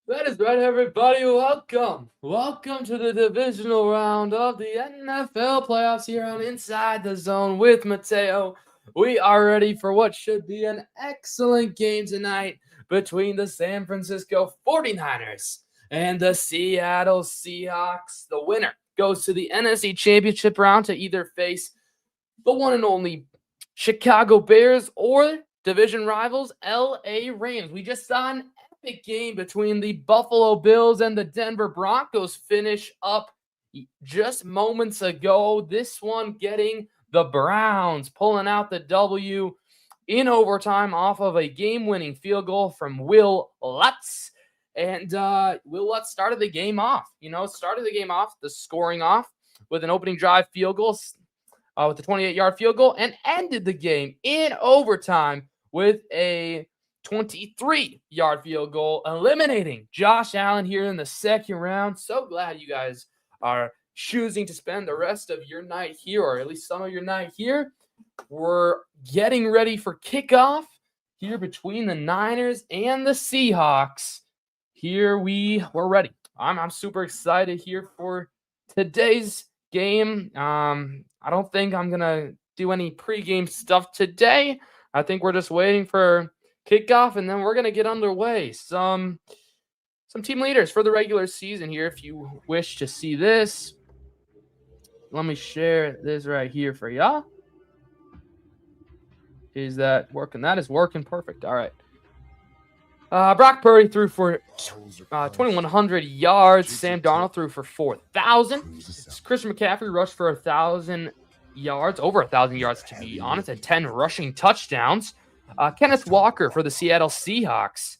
That is right, everybody. Welcome. Welcome to the divisional round of the NFL playoffs here on Inside the Zone with Mateo. We are ready for what should be an excellent game tonight between the San Francisco 49ers and the Seattle Seahawks. The winner goes to the NFC Championship round to either face the one and only Chicago Bears or division rivals LA Rams. We just saw an epic game between the Buffalo Bills and the Denver Broncos finish up just moments ago. This one getting the Browns pulling out the W in overtime off of a game-winning field goal from Will Lutz. And Will Lutz started the game off. The scoring off with an opening drive field goal with a 28-yard field goal and ended the game in overtime with a 23-yard field goal, eliminating Josh Allen here in the second round. So glad you guys are choosing to spend the rest of your night here, or at least some of your night here. We're getting ready for kickoff here between the Niners and the Seahawks. Here we're ready. I'm super excited here for today's game. I don't think I'm gonna do any pregame stuff today. I think we're just waiting for kickoff, and then we're gonna get underway. Some team leaders for the regular season here. If you wish to see this, let me share this right here for y'all. Is that working? That is working perfect. All right. Brock Purdy threw for 2,100 yards. Sam Darnold threw for 4,000. Christian McCaffrey rushed for 1,000 yards, over 1,000 yards to be honest, and 10 rushing touchdowns. Kenneth Walker for the Seattle Seahawks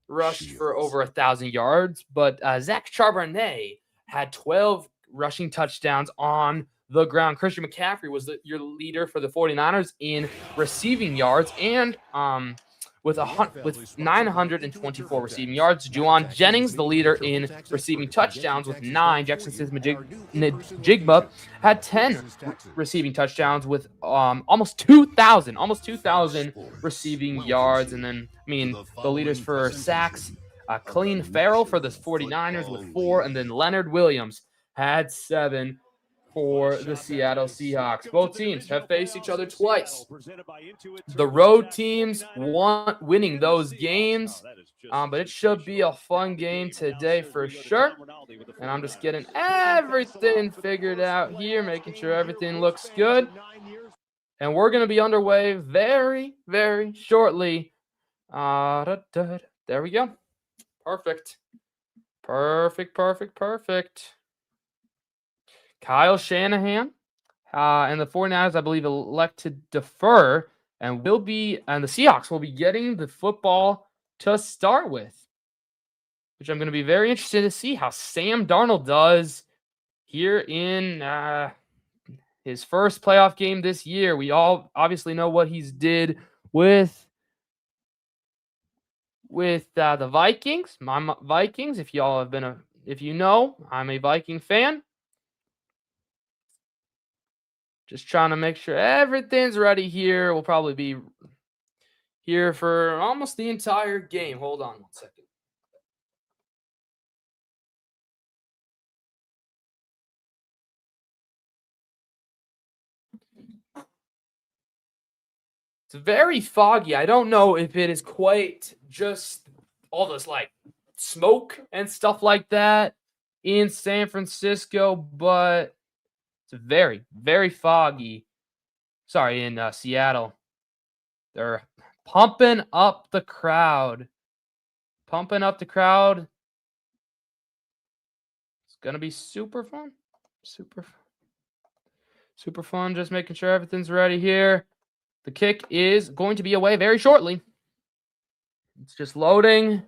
rushed for over 1,000 yards, but Zach Charbonnet had 12 rushing touchdowns on the ground. Christian McCaffrey was your leader for the 49ers in receiving yards and with 924 receiving yards. Juwan Jennings, the leader in receiving touchdowns with 9. Jackson Smith-Njigba had 10 receiving touchdowns with almost 2,000 receiving yards. And then, the leaders for sacks, Clean Farrell for the 49ers with 4, and then Leonard Williams had 7 for the Seattle Seahawks. Both teams have faced each other twice. The road teams winning those games, but it should be a fun game today for sure. And I'm just getting everything figured out here, making sure everything looks good. And we're going to be underway very, very shortly. There we go. Perfect. Kyle Shanahan and the 49ers, I believe, elect to defer, and the Seahawks will be getting the football to start with, which I'm going to be very interested to see how Sam Darnold does here in his first playoff game this year. We all obviously know what he's did with the Vikings. My Vikings, if y'all have been if you know, I'm a Viking fan. Just trying to make sure everything's ready here. We'll probably be here for almost the entire game. Hold on 1 second. It's very foggy. I don't know if it is quite just all this smoke and stuff like that in San Francisco, but it's very, very foggy. Sorry, in Seattle. They're pumping up the crowd. It's going to be super fun. Super fun. Just making sure everything's ready here. The kick is going to be away very shortly. It's just loading. And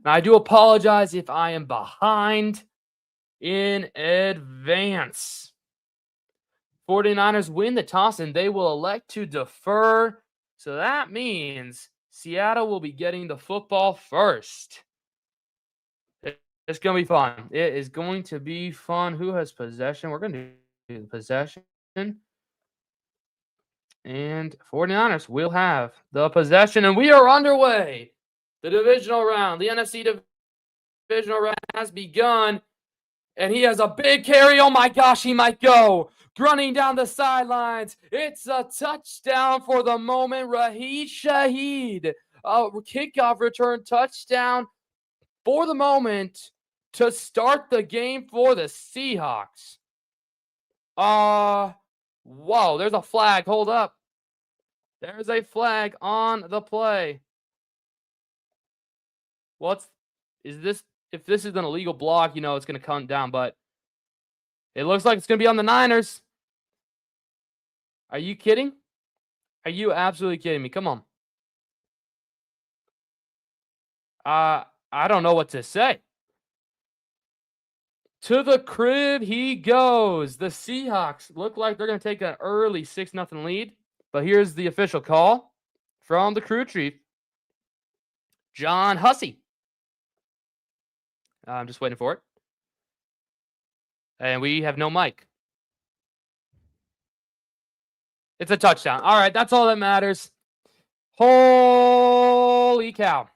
I do apologize if I am behind in advance. 49ers win the toss, and they will elect to defer. So that means Seattle will be getting the football first. It's going to be fun. It is going to be fun. Who has possession? We're going to do the possession. And 49ers will have the possession, and we are underway. The divisional round, the NFC divisional round has begun. And he has a big carry. Oh my gosh, he might go. Running down the sidelines. It's a touchdown for the moment. Raheed Shaheed. A kickoff return touchdown for the moment to start the game for the Seahawks. Whoa, there's a flag. Hold up. There's a flag on the play. If this is an illegal block, it's going to come down, but it looks like it's going to be on the Niners. Are you kidding? Are you absolutely kidding me? Come on. I don't know what to say. To the crib he goes. The Seahawks look like they're going to take an early 6-0 lead. But here's the official call from the crew chief, John Hussey. I'm just waiting for it. And we have no mic. It's a touchdown. All right, that's all that matters. Holy cow.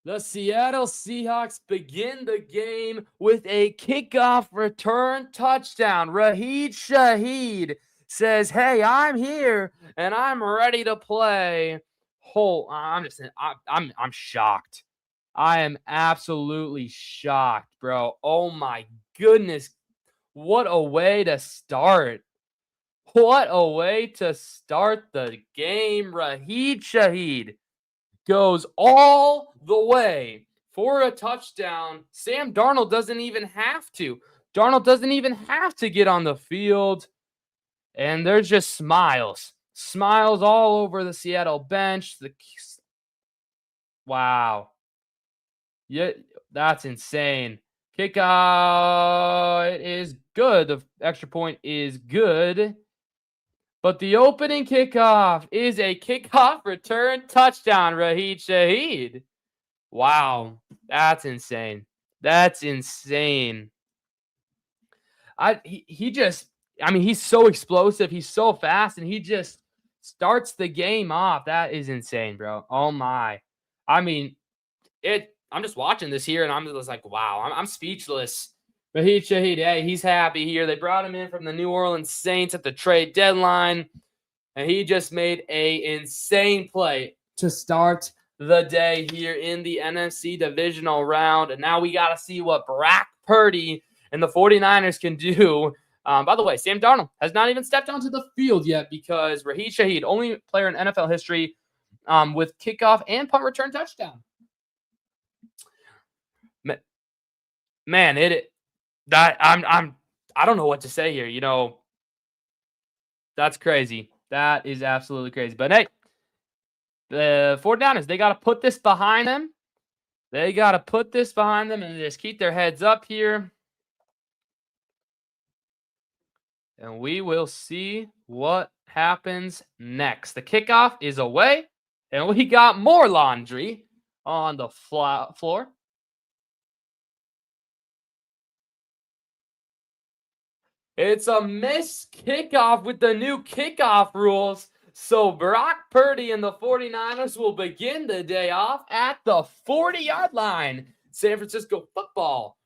The Seattle Seahawks begin the game with a kickoff return touchdown. Raheed Shaheed says, "Hey, I'm here and I'm ready to play." I'm shocked. I am absolutely shocked, bro. Oh my goodness. What a way to start. What a way to start the game. Raheed Shaheed goes all the way for a touchdown. Sam Darnold doesn't even have to. Darnold doesn't even have to get on the field. And there's just smiles. Smiles all over the Seattle bench. Wow. Yeah, that's insane. Kickoff, it is good. The extra point is good. But the opening kickoff is a kickoff return touchdown, Raheed Shaheed. Wow, that's insane. That's insane. He's so explosive. He's so fast, and he just starts the game off. That is insane, bro. Oh my. I'm just watching this here, and I'm just like, wow, I'm speechless. Raheed Shaheed, hey, he's happy here. They brought him in from the New Orleans Saints at the trade deadline, and he just made an insane play to start the day here in the NFC divisional round. And now we got to see what Brock Purdy and the 49ers can do. By the way, Sam Darnold has not even stepped onto the field yet because Raheed Shaheed, only player in NFL history with kickoff and punt return touchdown. Man, I don't know what to say here. That's crazy. That is absolutely crazy. But hey, the 49ers, they got to put this behind them. They got to put this behind them and just keep their heads up here. And we will see what happens next. The kickoff is away, and we got more laundry on the floor. It's a missed kickoff with the new kickoff rules. So Brock Purdy and the 49ers will begin the day off at the 40-yard line. San Francisco football.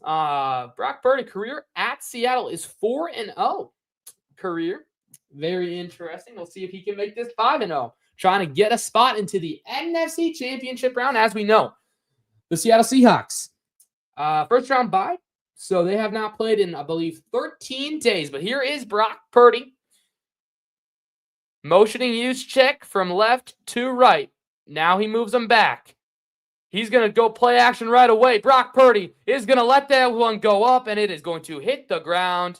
Brock Purdy career at Seattle is 4-0. Career. Very interesting. We'll see if he can make this 5-0. Trying to get a spot into the NFC Championship round. As we know, the Seattle Seahawks. First round bye. So they have not played in, I believe, 13 days. But here is Brock Purdy. Motioning use check from left to right. Now he moves them back. He's going to go play action right away. Brock Purdy is going to let that one go up, and it is going to hit the ground.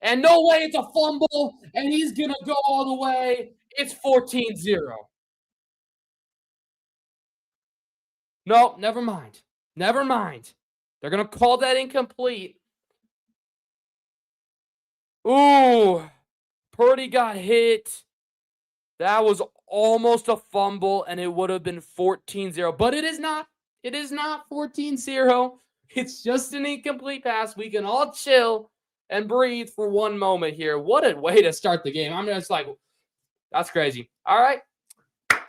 And no way, it's a fumble, and he's going to go all the way. It's 14-0. No, never mind. Never mind. They're going to call that incomplete. Ooh, Purdy got hit. That was almost a fumble, and it would have been 14-0. But it is not. It is not 14-0. It's just an incomplete pass. We can all chill and breathe for one moment here. What a way to start the game. I'm just like, that's crazy. All right.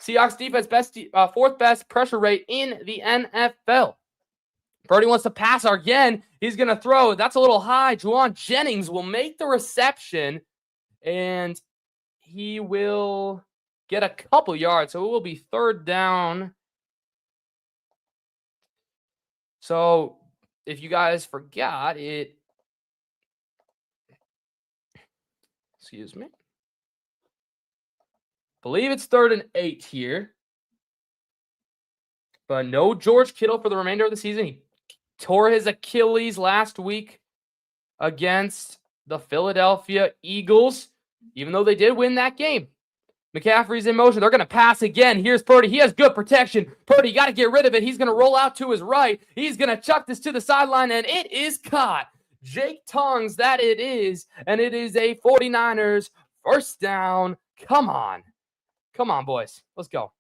Seahawks defense, fourth best pressure rate in the NFL. Purdy wants to pass again. He's going to throw. That's a little high. Juwan Jennings will make the reception, and he will get a couple yards. So it will be third down. So if you guys forgot it, excuse me, believe it's 3rd and 8 here. But no George Kittle for the remainder of the season. He tore his Achilles last week against the Philadelphia Eagles, even though they did win that game. McCaffrey's in motion. They're going to pass again. Here's Purdy. He has good protection. Purdy, got to get rid of it. He's going to roll out to his right. He's going to chuck this to the sideline, and it is caught. Jake Tongs, that it is, and it is a 49ers first down. Come on. Come on, boys. Let's go.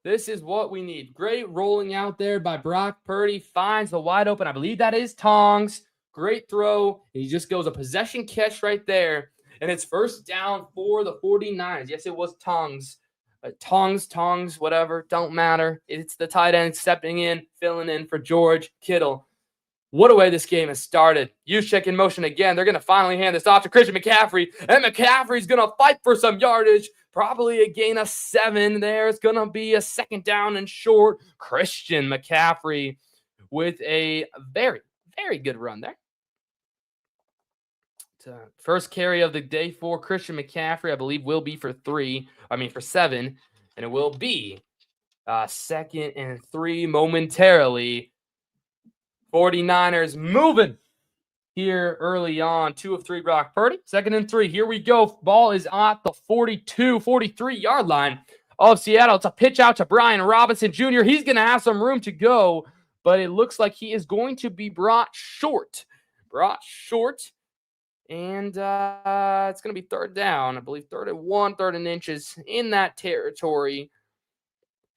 This is what we need. Great rolling out there by Brock Purdy. Finds the wide open. I believe that is Tongs. Great throw. He just goes a possession catch right there. And it's first down for the 49ers. Yes, it was Tongs. Tongs, whatever. Don't matter. It's the tight end stepping in, filling in for George Kittle. What a way this game has started. Juszczyk in motion again. They're going to finally hand this off to Christian McCaffrey. And McCaffrey's going to fight for some yardage. Probably a gain of 7 there. It's going to be a second down and short. Christian McCaffrey with a very, very good run there. First carry of the day for Christian McCaffrey, I believe, will be for 7. And it will be 2nd and 3 momentarily. 49ers moving here early on. 2 of 3, Brock Purdy. 2nd and 3. Here we go. Ball is at the 42, 43-yard line of Seattle. It's a pitch out to Brian Robinson Jr. He's going to have some room to go, but it looks like he is going to be brought short. And it's going to be third down. I believe 3rd and 1, 3rd and inches in that territory.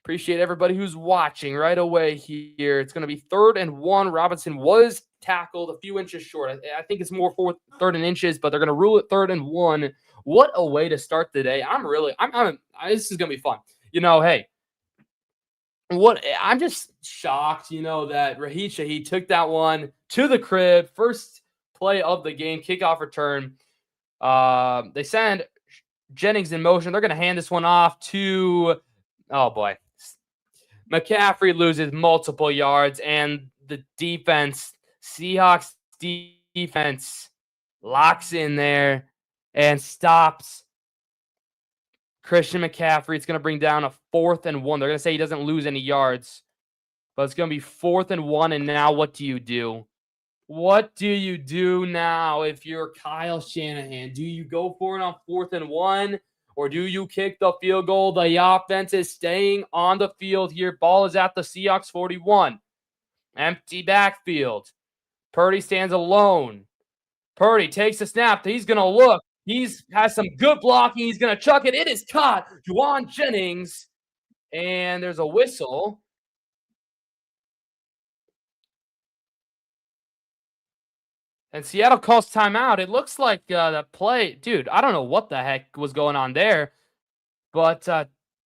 Appreciate everybody who's watching right away here. It's going to be 3rd and 1. Robinson was tackled a few inches short. I think it's more 3rd and inches, but they're going to rule it 3rd and 1. What a way to start the day. This is going to be fun. Hey, I'm just shocked, that Raheem Shaheed took that one to the crib. First play of the game, kickoff return. They send Jennings in motion. They're going to hand this one off to, oh boy, McCaffrey loses multiple yards, and the defense, Seahawks defense, locks in there and stops Christian McCaffrey. It's going to bring down a 4th and 1. They're going to say he doesn't lose any yards, but it's going to be 4th and 1, and now what do you do? What do you do now if you're Kyle Shanahan? Do you go for it on 4th and 1? Or do you kick the field goal? The offense is staying on the field here. Ball is at the Seahawks 41. Empty backfield. Purdy stands alone. Purdy takes the snap. He's going to look. He has some good blocking. He's going to chuck it. It is caught. Juwan Jennings. And there's a whistle. And Seattle calls timeout. It looks like the play. Dude, I don't know what the heck was going on there. But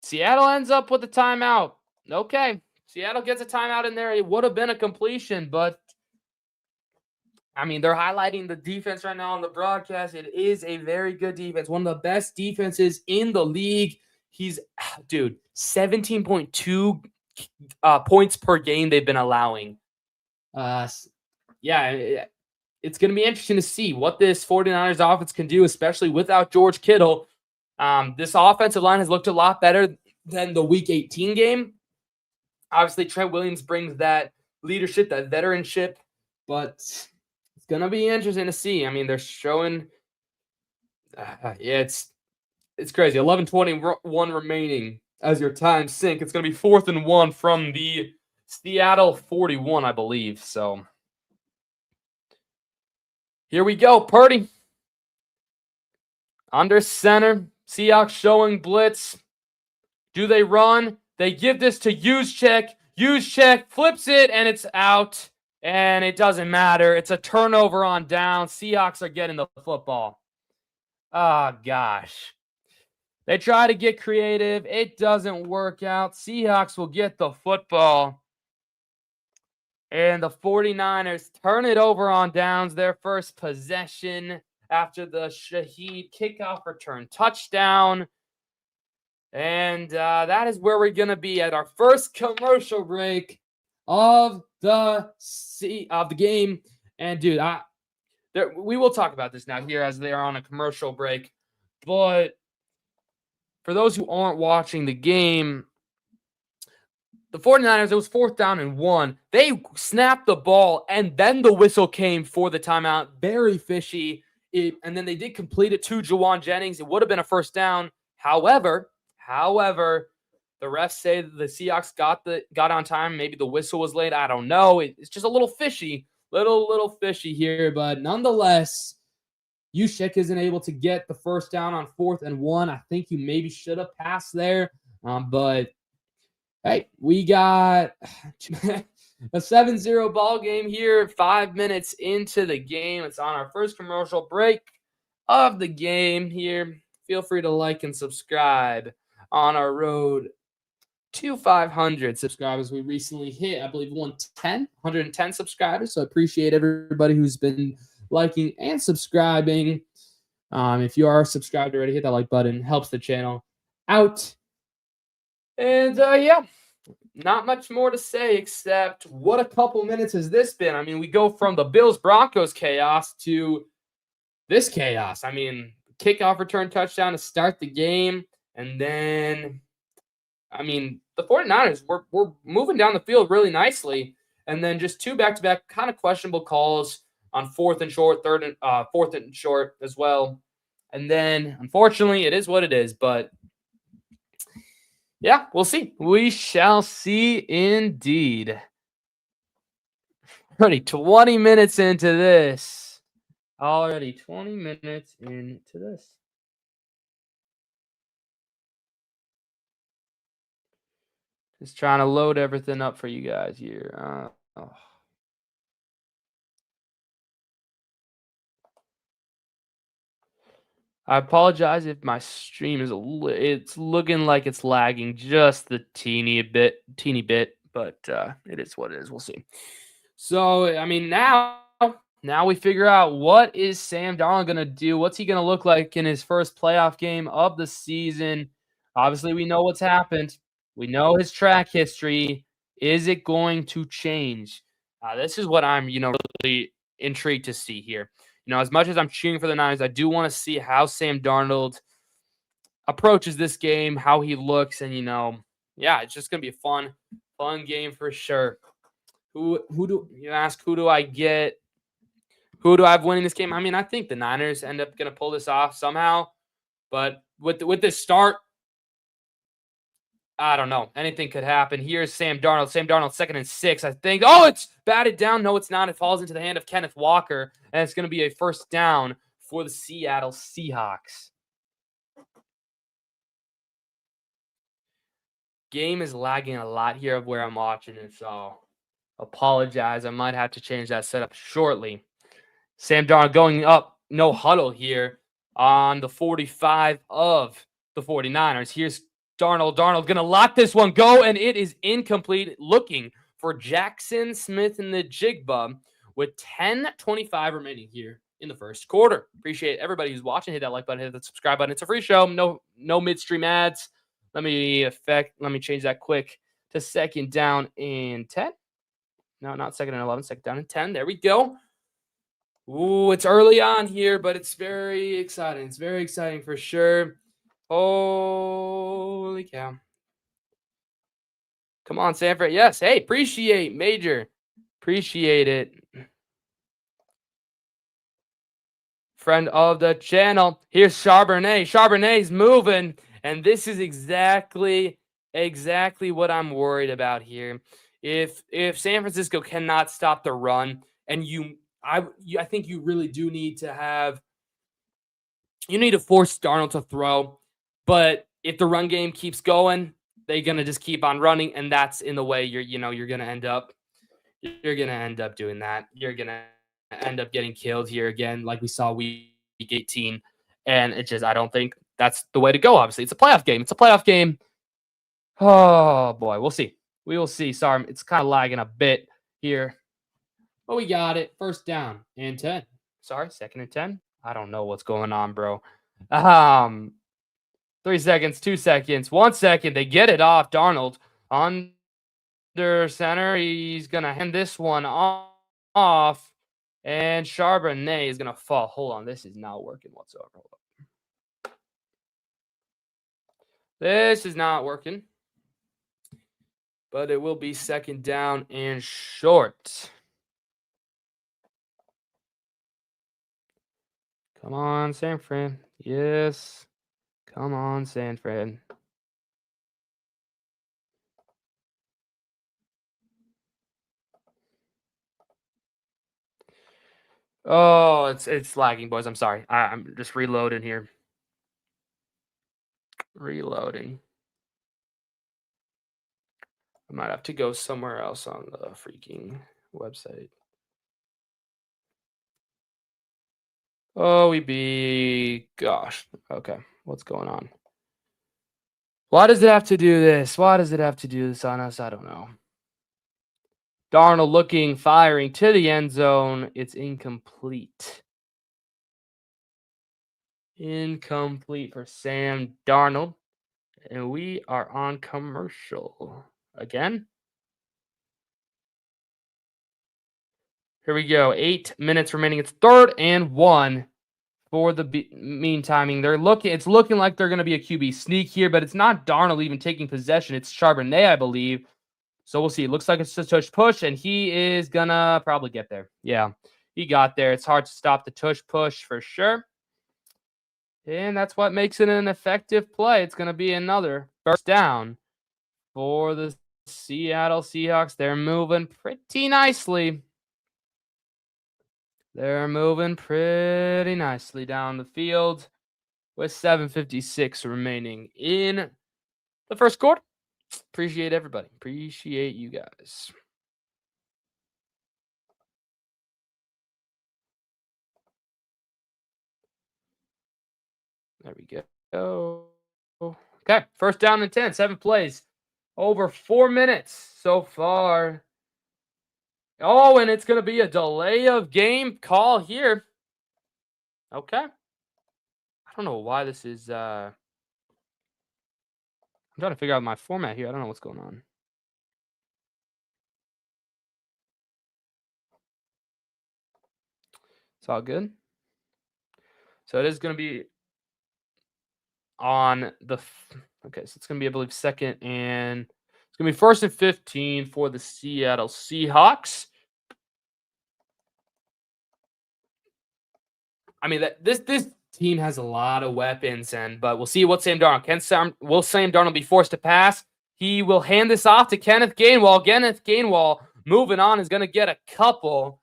Seattle ends up with a timeout. Okay. Seattle gets a timeout in there. It would have been a completion, but they're highlighting the defense right now on the broadcast. It is a very good defense. One of the best defenses in the league. 17.2 points per game they've been allowing. It's going to be interesting to see what this 49ers offense can do, especially without George Kittle. This offensive line has looked a lot better than the Week 18 game. Obviously, Trent Williams brings that leadership, that veteranship, but it's going to be interesting to see. They're showing it's crazy. 11:21 remaining as your time sink. It's going to be 4th and 1 from the Seattle 41, I believe. So here we go. Purdy under center. Seahawks showing blitz. Do they run? They give this to Juszczyk. Juszczyk flips it, and it's out. And it doesn't matter. It's a turnover on down. Seahawks are getting the football. Oh, gosh. They try to get creative. It doesn't work out. Seahawks will get the football. And the 49ers turn it over on downs, their first possession after the Shaheed kickoff return touchdown. And that is where we're going to be at our first commercial break of the game. And dude, we will talk about this now here as they are on a commercial break. But for those who aren't watching the game, the 49ers, it was 4th down and 1. They snapped the ball, and then the whistle came for the timeout. Very fishy. And then they did complete it to Juwan Jennings. It would have been a first down. However, the refs say that the Seahawks got on time. Maybe the whistle was late. I don't know. It's just a little fishy. Little fishy here. But nonetheless, Juszczyk isn't able to get the first down on 4th and 1. I think you maybe should have passed there. But hey, we got a 7-0 ball game here, 5 minutes into the game. It's on our first commercial break of the game here. Feel free to like and subscribe on our road to 500 subscribers. We recently hit, I believe, 110 subscribers. So I appreciate everybody who's been liking and subscribing. If you are subscribed already, hit that like button. Helps the channel out. And yeah, not much more to say except what a couple minutes has this been. I mean, we go from the Bills-Broncos chaos to this chaos. I mean, kickoff return touchdown to start the game. And then, I mean, the 49ers were moving down the field really nicely. And then just 2 back-to-back kind of questionable calls on 4th and short, 4th and short as well. And then, unfortunately, it is what it is. But yeah, we'll see. We shall see indeed. Already 20 minutes into this. Already 20 minutes into this. Just trying to load everything up for you guys here. I apologize if my stream is it's looking like it's lagging just the teeny bit, but it is what it is. We'll see. So, I mean, now we figure out what is Sam Darnold going to do? What's he going to look like in his first playoff game of the season? Obviously, we know what's happened. We know his track history. Is it going to change? This is what I'm, really intrigued to see here. As much as I'm cheering for the Niners, I do want to see how Sam Darnold approaches this game, how he looks, and yeah, it's just gonna be a fun game for sure. Who do you ask? Who do I get? Who do I have winning this game? I mean, I think the Niners end up gonna pull this off somehow, but with this start, I don't know. Anything could happen. Here's Sam Darnold. Sam Darnold, 2nd and 6, I think. Oh, it's batted down. No, it's not. It falls into the hand of Kenneth Walker, and it's going to be a first down for the Seattle Seahawks. Game is lagging a lot here of where I'm watching it, so apologize. I might have to change that setup shortly. Sam Darnold going up, no huddle here on the 45 of the 49ers. Here's Darnold going to let this one go, and it is incomplete. Looking for Jackson Smith in the Jigba with 10:25 remaining here in the first quarter. Appreciate everybody who's watching. Hit that like button, hit the subscribe button. It's a free show. No midstream ads. Let me change that quick to 2nd down and 10. No, not 2nd and 11. 2nd down and 10. There we go. Ooh, it's early on here, but it's very exciting. It's very exciting for sure. Holy cow. Come on, Sanford. Yes. Hey, appreciate Major. Appreciate it. Friend of the channel. Here's Charbonnet. Charbonnet's moving. And this is exactly what I'm worried about here. If San Francisco cannot stop the run, and I think you really do need to force Darnold to throw. But if the run game keeps going, they're gonna just keep on running, and that's in the way you're gonna end up doing that. You're gonna end up getting killed here again, like we saw week 18. And I don't think that's the way to go. Obviously, it's a playoff game. Oh boy, we'll see. We will see. Sorry, it's kind of lagging a bit here. But we got it. First down and 10. Sorry, second and 10. I don't know what's going on, bro. 3 seconds, 2 seconds, 1 second. They get it off. Darnold under center. He's going to hand this one off. And Charbonnet is going to fall. Hold on. This is not working whatsoever. Hold on. This is not working. But it will be second down and short. Come on, San Fran. Yes. Come on, San Fran. Oh, it's lagging, boys. I'm sorry. I'm just reloading here. Reloading. I might have to go somewhere else on the freaking website. Oh, gosh. Okay. What's going on? Why does it have to do this? Why does it have to do this on us? I don't know. Darnold looking, firing to the end zone. It's incomplete. Incomplete for Sam Darnold. And we are on commercial again. Here we go. 8 minutes remaining. It's 3rd and 1 for the meantiming. It's looking like they're going to be a QB sneak here, but it's not Darnold even taking possession. It's Charbonnet, I believe. So we'll see. It looks like it's just a tush push, and he is going to probably get there. Yeah, he got there. It's hard to stop the tush push for sure. And that's what makes it an effective play. It's going to be another first down for the Seattle Seahawks. They're moving pretty nicely. They're moving pretty nicely down the field with 7:56 remaining in the first quarter. Appreciate everybody. Appreciate you guys. There we go. Okay, first down and 10, 7 plays. Over 4 minutes so far. Oh, and it's going to be a delay of game call here. Okay. I don't know why this is... I'm trying to figure out my format here. I don't know what's going on. It's all good. So it is going to be on the... Okay, so it's going to be, I believe, second and... It's going to be 1st and 15 for the Seattle Seahawks. I mean, this team has a lot of weapons, but we'll see what Sam Darnold. Will Sam Darnold be forced to pass? He will hand this off to Kenneth Gainwell. Kenneth Gainwell, moving on, is going to get a couple.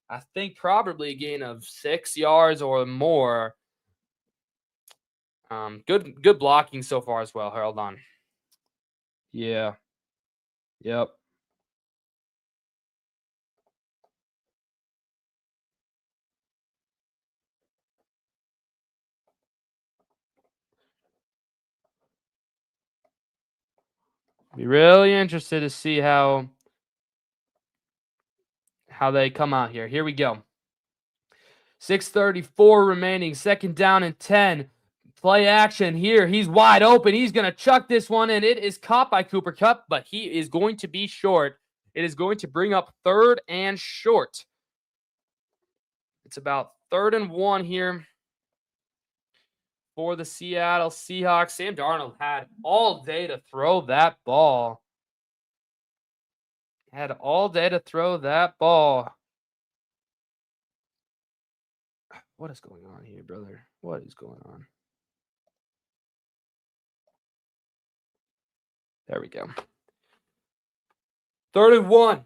I think probably a gain of 6 yards or more. Good blocking so far as well. Hold on. Yeah. Yep. Be really interested to see how they come out here. Here we go. 6:34 remaining. Second down and 10. Play action here. He's wide open. He's going to chuck this one, and it is caught by Cooper Kupp, but he is going to be short. It is going to bring up 3rd and short. It's about 3rd and 1 here for the Seattle Seahawks. Sam Darnold had all day to throw that ball. Had all day to throw that ball. What is going on here, brother? What is going on? There we go. 3rd and 1.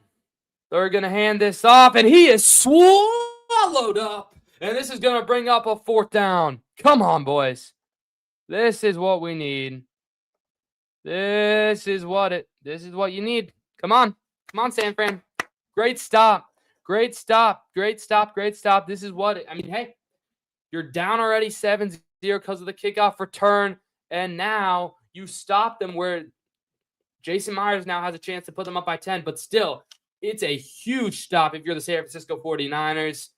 They're going to hand this off, and he is swallowed up. And this is going to bring up a 4th down. Come on, boys. This is what we need. This is what you need. Come on. Come on, San Fran. Great stop. Great stop. Great stop. Great stop. This is hey, you're down already 7-0 because of the kickoff return, and now you stop them where Jason Myers now has a chance to put them up by 10, but still, It's a huge stop if you're the San Francisco 49ers.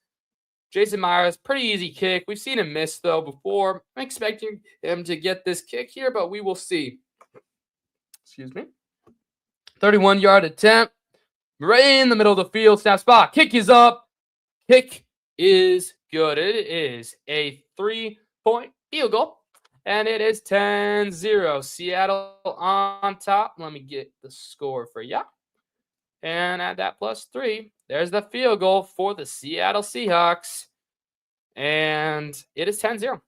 Jason Myers, pretty easy kick. We've seen him miss, though, before. I'm expecting him to get this kick here, but we will see. Excuse me. 31-yard attempt. Right in the middle of the field. Snap spot. Kick is up. Kick is good. It is a 3-point field goal. And it is 10-0. Seattle on top. Let me get the score for you. And add that +3. There's the field goal for the Seattle Seahawks. And it is 10-0.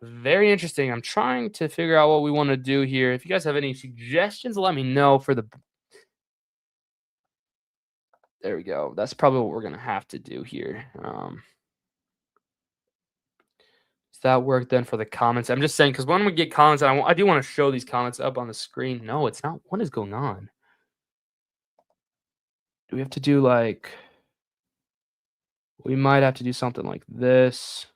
Very interesting. I'm trying to figure out what we want to do here. If you guys have any suggestions, let me know for the... There we go. That's probably what we're going to have to do here. Does that work then for the comments? I'm just saying, because when we get comments, I do want to show these comments up on the screen. No, it's not. What is going on? Do we have to do like... We might have to do something like this.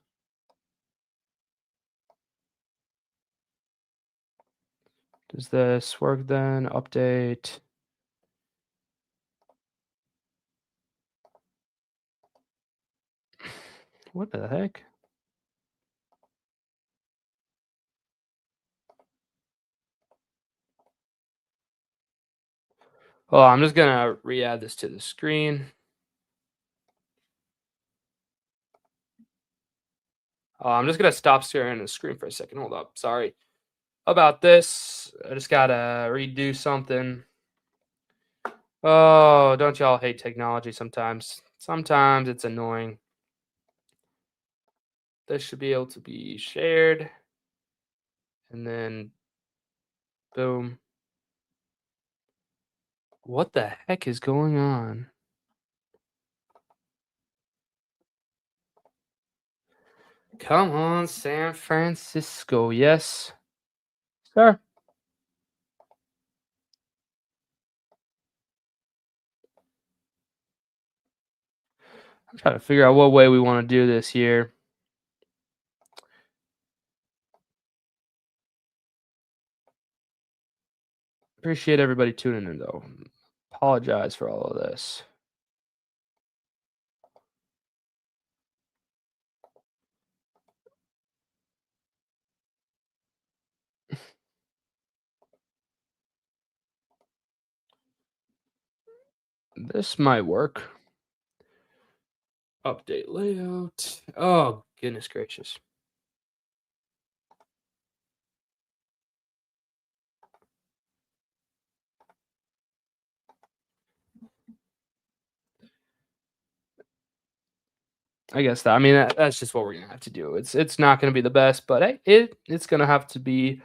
Does this work then? Update. What the heck? Oh, I'm just going to re-add this to the screen. I'm just going to stop sharing the screen for a second. Hold up. Sorry about this. I just got to redo something. Oh, don't y'all hate technology sometimes? Sometimes it's annoying. This should be able to be shared. And then, boom. What the heck is going on? Come on, San Francisco. Yes, sir. I'm trying to figure out what way we want to do this here. Appreciate everybody tuning in, though. Apologize for all of this. This might work. Update layout. Oh, goodness gracious. I guess that. I mean, that's just what we're gonna have to do. It's not gonna be the best, but hey, it's gonna have to be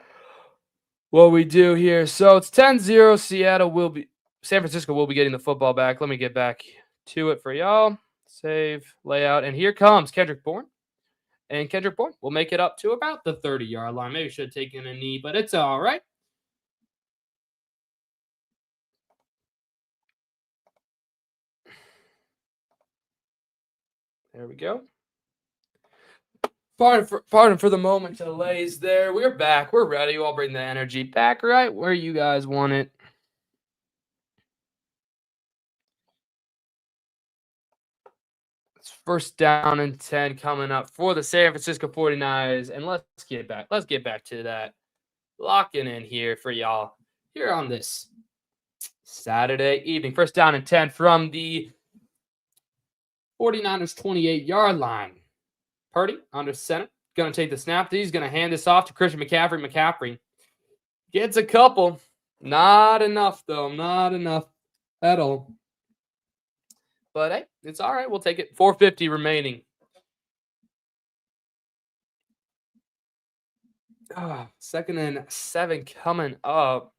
what we do here. So it's 10-0. San Francisco will be getting the football back. Let me get back to it for y'all. Save layout, and here comes Kendrick Bourne. And Kendrick Bourne will make it up to about the 30-yard line. Maybe should have taken a knee, but it's all right. There we go. Pardon for the moment delays there. We're back. We're ready. We'll bring the energy back right where you guys want it. It's first down and 10 coming up for the San Francisco 49ers. And let's get back. Let's get back to that. Locking in here for y'all here on this Saturday evening. First down and 10 from the 49ers 28-yard line. Purdy under center. Going to take the snap. He's going to hand this off to Christian McCaffrey. McCaffrey gets a couple. Not enough, though. Not enough at all. But, hey, it's all right. We'll take it. 4:50 remaining. Second and 7 coming up.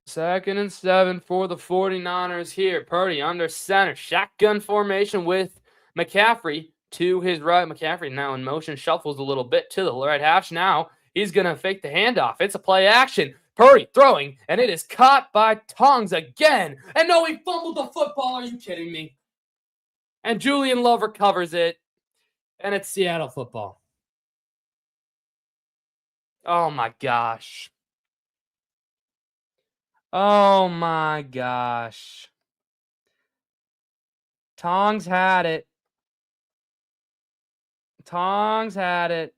Second and 7 for the 49ers here. Purdy under center. Shotgun formation with McCaffrey to his right. McCaffrey now in motion. Shuffles a little bit to the right hash. Now he's going to fake the handoff. It's a play action. Purdy throwing, and it is caught by Tongs again. And no, he fumbled the football. Are you kidding me? And Julian Love recovers it. And it's Seattle football. Oh, my gosh. Oh my gosh. Tongs had it. Tongs had it.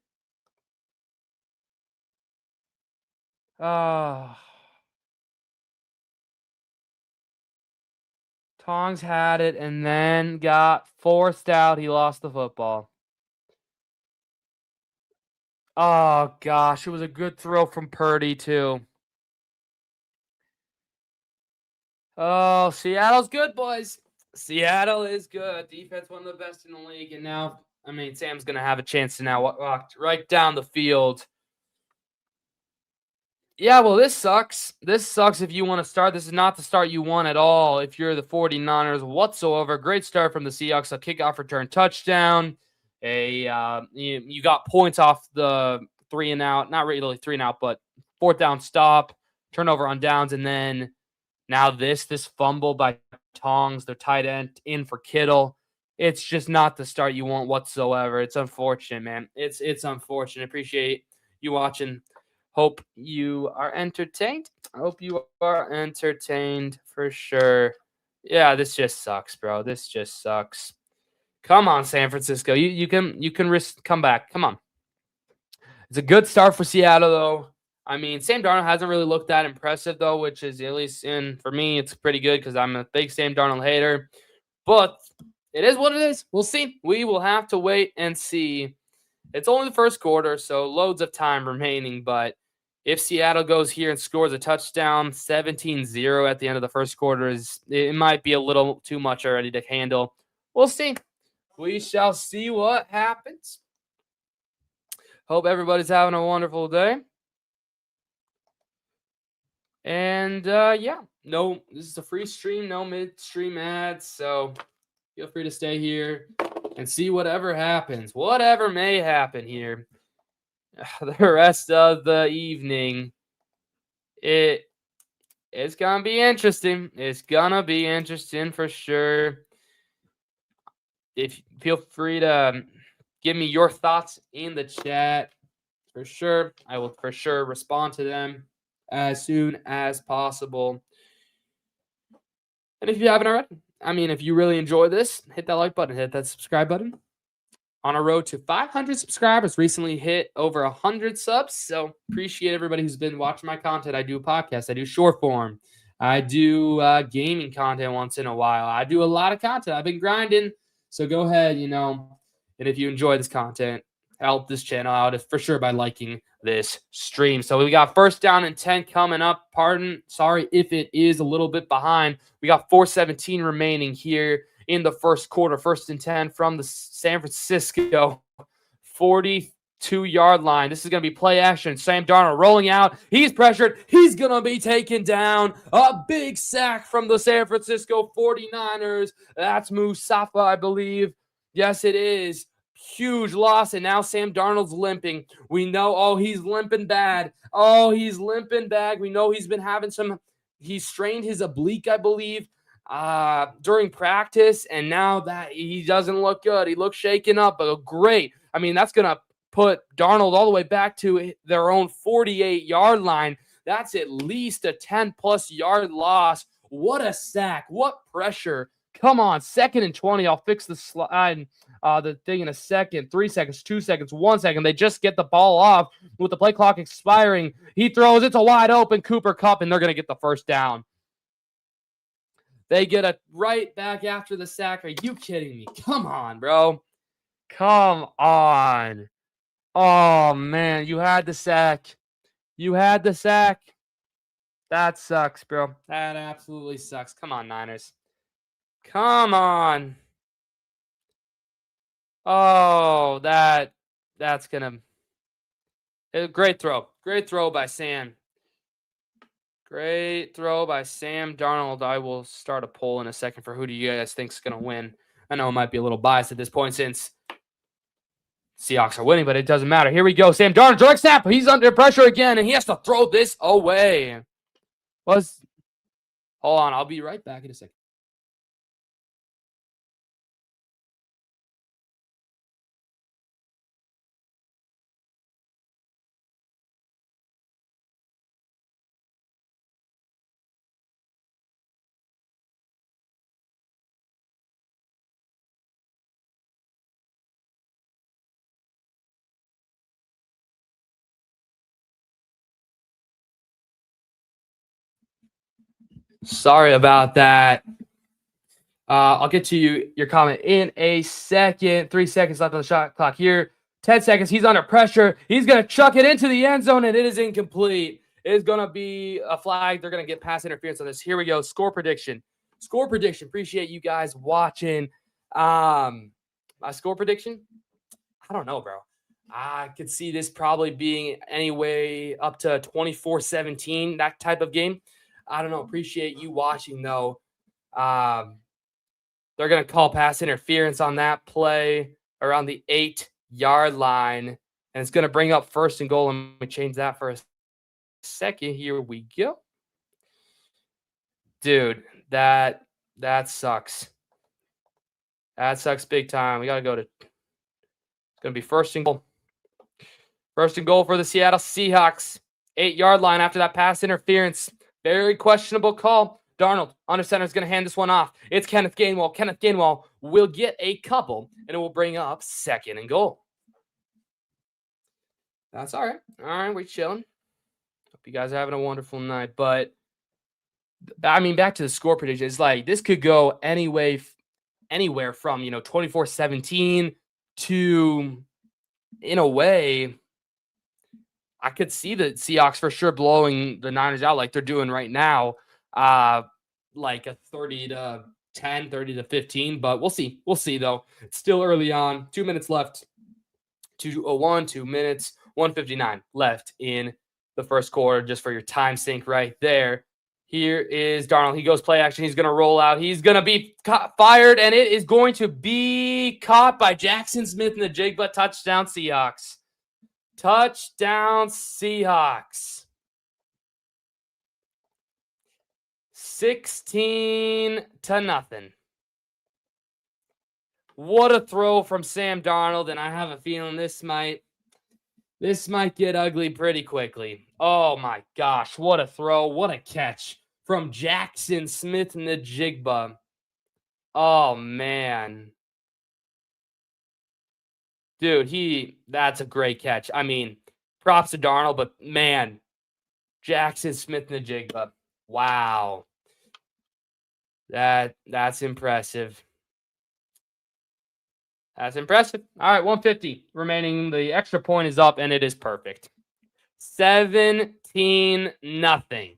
Oh. Tongs had it and then got forced out. He lost the football. Oh gosh, it was a good throw from Purdy too. Oh, Seattle's good, boys. Seattle is good. Defense one of the best in the league, and now, I mean, Sam's gonna have a chance to now walk right down the field. Yeah, well, this sucks. This sucks if you want to start. This is not the start you want at all if you're the 49ers whatsoever. Great start from the Seahawks. A kickoff return touchdown. You got points off the 3-and-out. Not really 3-and-out, but fourth down stop. Turnover on downs, and then now this fumble by Tongs, their tight end, in for Kittle. It's just not the start you want whatsoever. It's unfortunate, man. It's unfortunate. Appreciate you watching. Hope you are entertained. I hope you are entertained for sure. Yeah, this just sucks, bro. This just sucks. Come on, San Francisco. You can come back. Come on. It's a good start for Seattle, though. I mean, Sam Darnold hasn't really looked that impressive, though, which is, at least for me, it's pretty good because I'm a big Sam Darnold hater. But it is what it is. We'll see. We will have to wait and see. It's only the first quarter, so loads of time remaining. But if Seattle goes here and scores a touchdown, 17-0 at the end of the first quarter, it might be a little too much already to handle. We'll see. We shall see what happens. Hope everybody's having a wonderful day. And yeah, no, this is a free stream, no midstream ads, so feel free to stay here and see whatever happens, whatever may happen here. The rest of the evening, it's gonna be interesting. It's gonna be interesting for sure. If feel free to give me your thoughts in the chat for sure. I will for sure respond to them as soon as possible. And if you haven't already, I mean, if you really enjoy this, hit that like button, hit that subscribe button. On a road to 500 subscribers, recently hit over 100 subs. So appreciate everybody who's been watching my content. I do a podcast, I do short form, I do gaming content once in a while. I do a lot of content. I've been grinding. So go ahead, and if you enjoy this content, help this channel out for sure by liking this stream. So we got first down and 10 coming up. Sorry if it is a little bit behind. We got 4:17 remaining here in the first quarter. First and 10 from the San Francisco 42-yard line. This is going to be play action. Sam Darnold rolling out. He's pressured. He's going to be taken down. A big sack from the San Francisco 49ers. That's Mustafa, I believe. Yes, it is. Huge loss, and now Sam Darnold's limping. We know, he's limping bad. He's limping bad. We know he's been having he strained his oblique, I believe, during practice, and now that he doesn't look good. He looks shaken up, but great. I mean, that's going to put Darnold all the way back to their own 48-yard line. That's at least a 10-plus yard loss. What a sack. What pressure. Come on, 2nd and 20. I'll fix the slide, the thing in a second. 3 seconds, 2 seconds, 1 second. They just get the ball off with the play clock expiring. He throws. It's a wide open Cooper Kupp, and they're going to get the first down. They get a right back after the sack. Are you kidding me? Come on, bro. Come on. Oh, man. You had the sack. You had the sack. That sucks, bro. That absolutely sucks. Come on, Niners. Come on. Oh, that's going to... Great throw. Great throw by Sam. Great throw by Sam Darnold. I will start a poll in a second for who do you guys think is going to win. I know it might be a little biased at this point since Seahawks are winning, but it doesn't matter. Here we go. Sam Darnold, direct snap. He's under pressure again, and he has to throw this away. Hold on. I'll be right back in a second. Sorry about that. I'll get to your comment in a second. 3 seconds left on the shot clock here. 10 seconds. He's under pressure. He's going to chuck it into the end zone, and it is incomplete. It is going to be a flag. They're going to get pass interference on this. Here we go. Score prediction. Score prediction. Appreciate you guys watching. My score prediction? I don't know, bro. I could see this probably being anyway up to 24-17, that type of game. I don't know. Appreciate you watching, though. They're going to call pass interference on that play around the 8-yard line. And it's going to bring up 1st and goal. Let me change that for a second. Here we go. Dude, that sucks. That sucks big time. We got to go to – it's going to be 1st and goal. 1st and goal for the Seattle Seahawks. 8-yard line after that pass interference. Very questionable call. Darnold, under center, is going to hand this one off. It's Kenneth Gainwell. Kenneth Gainwell will get a couple, and it will bring up 2nd and goal. That's all right. All right, we're chilling. Hope you guys are having a wonderful night. But, I mean, back to the score prediction. It's like this could go anywhere from, 24-17 to, in a way, I could see the Seahawks for sure blowing the Niners out like they're doing right now. Like a 30-10, 30-15, but we'll see. We'll see, though. It's still early on. 2 minutes left. 2:01, 2 minutes, 1:59 left in the first quarter, just for your time sink right there. Here is Darnold. He goes play action. He's going to roll out. He's going to be fired, and it is going to be caught by Jackson Smith in the Jigba. Touchdown, Seahawks. Touchdown, Seahawks. 16-0. What a throw from Sam Darnold, and I have a feeling this might get ugly pretty quickly. Oh my gosh, what a throw, what a catch from Jackson Smith in the Jigba. Oh man. Dude, that's a great catch. I mean, props to Darnold, but man, Jackson Smith in the Jigba. Wow. That's impressive. That's impressive. All right, 150 remaining. The extra point is up, and it is perfect. 17-0.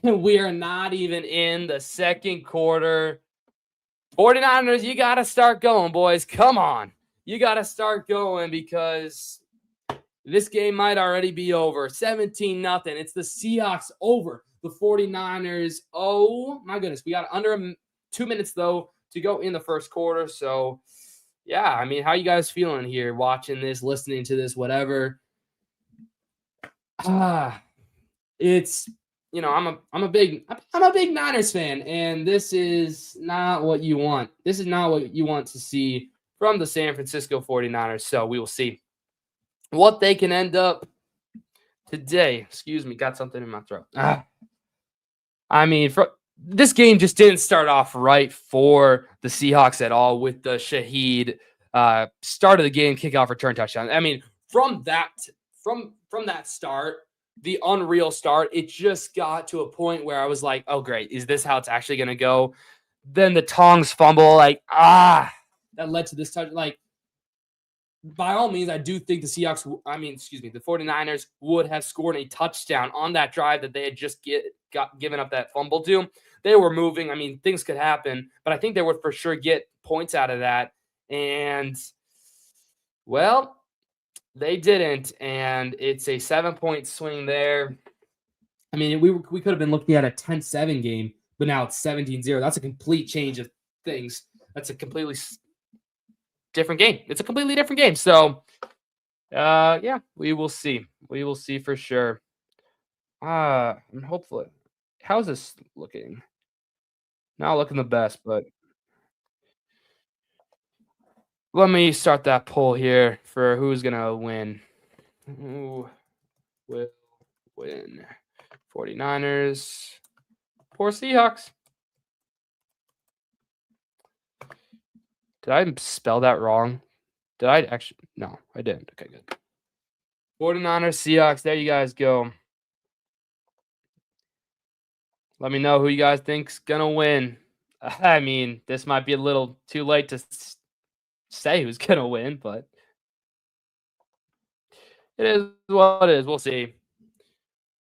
And we are not even in the second quarter. 49ers, you got to start going, boys. Come on. You got to start going because this game might already be over. 17-0. It's the Seahawks over the 49ers. Oh, my goodness. We got under 2 minutes, though, to go in the first quarter. So, yeah, I mean, how you guys feeling here, watching this, listening to this, whatever? It's, I'm a big Niners fan, and this is not what you want. This is not what you want to see from the San Francisco 49ers. So we will see what they can end up today. Excuse me, got something in my throat. I mean, this game just didn't start off right for the Seahawks at all with the Shaheed start of the game, kickoff, return touchdown. I mean, from that start, the unreal start, it just got to a point where I was like, oh, great. Is this how it's actually going to go? Then the Tongs fumble, that led to this touch. By all means, I do think the 49ers would have scored a touchdown on that drive that they had just given up that fumble to. They were moving. I mean, things could happen, but I think they would for sure get points out of that. And, well, they didn't, and it's a 7-point swing there. I mean, we could have been looking at a 10-7 game, but now it's 17-0. That's a complete change of things. That's a completely different game. It's a completely different game. So, yeah, we will see. We will see for sure. And hopefully, how's this looking? Not looking the best, but let me start that poll here for who's gonna win. Who will win? 49ers. Poor Seahawks. Did I spell that wrong? Did I actually? No, I didn't. Okay, good. 49ers, Seahawks. There you guys go. Let me know who you guys think's gonna win. I mean, this might be a little too late to say who's gonna win, but it is what it is. We'll see.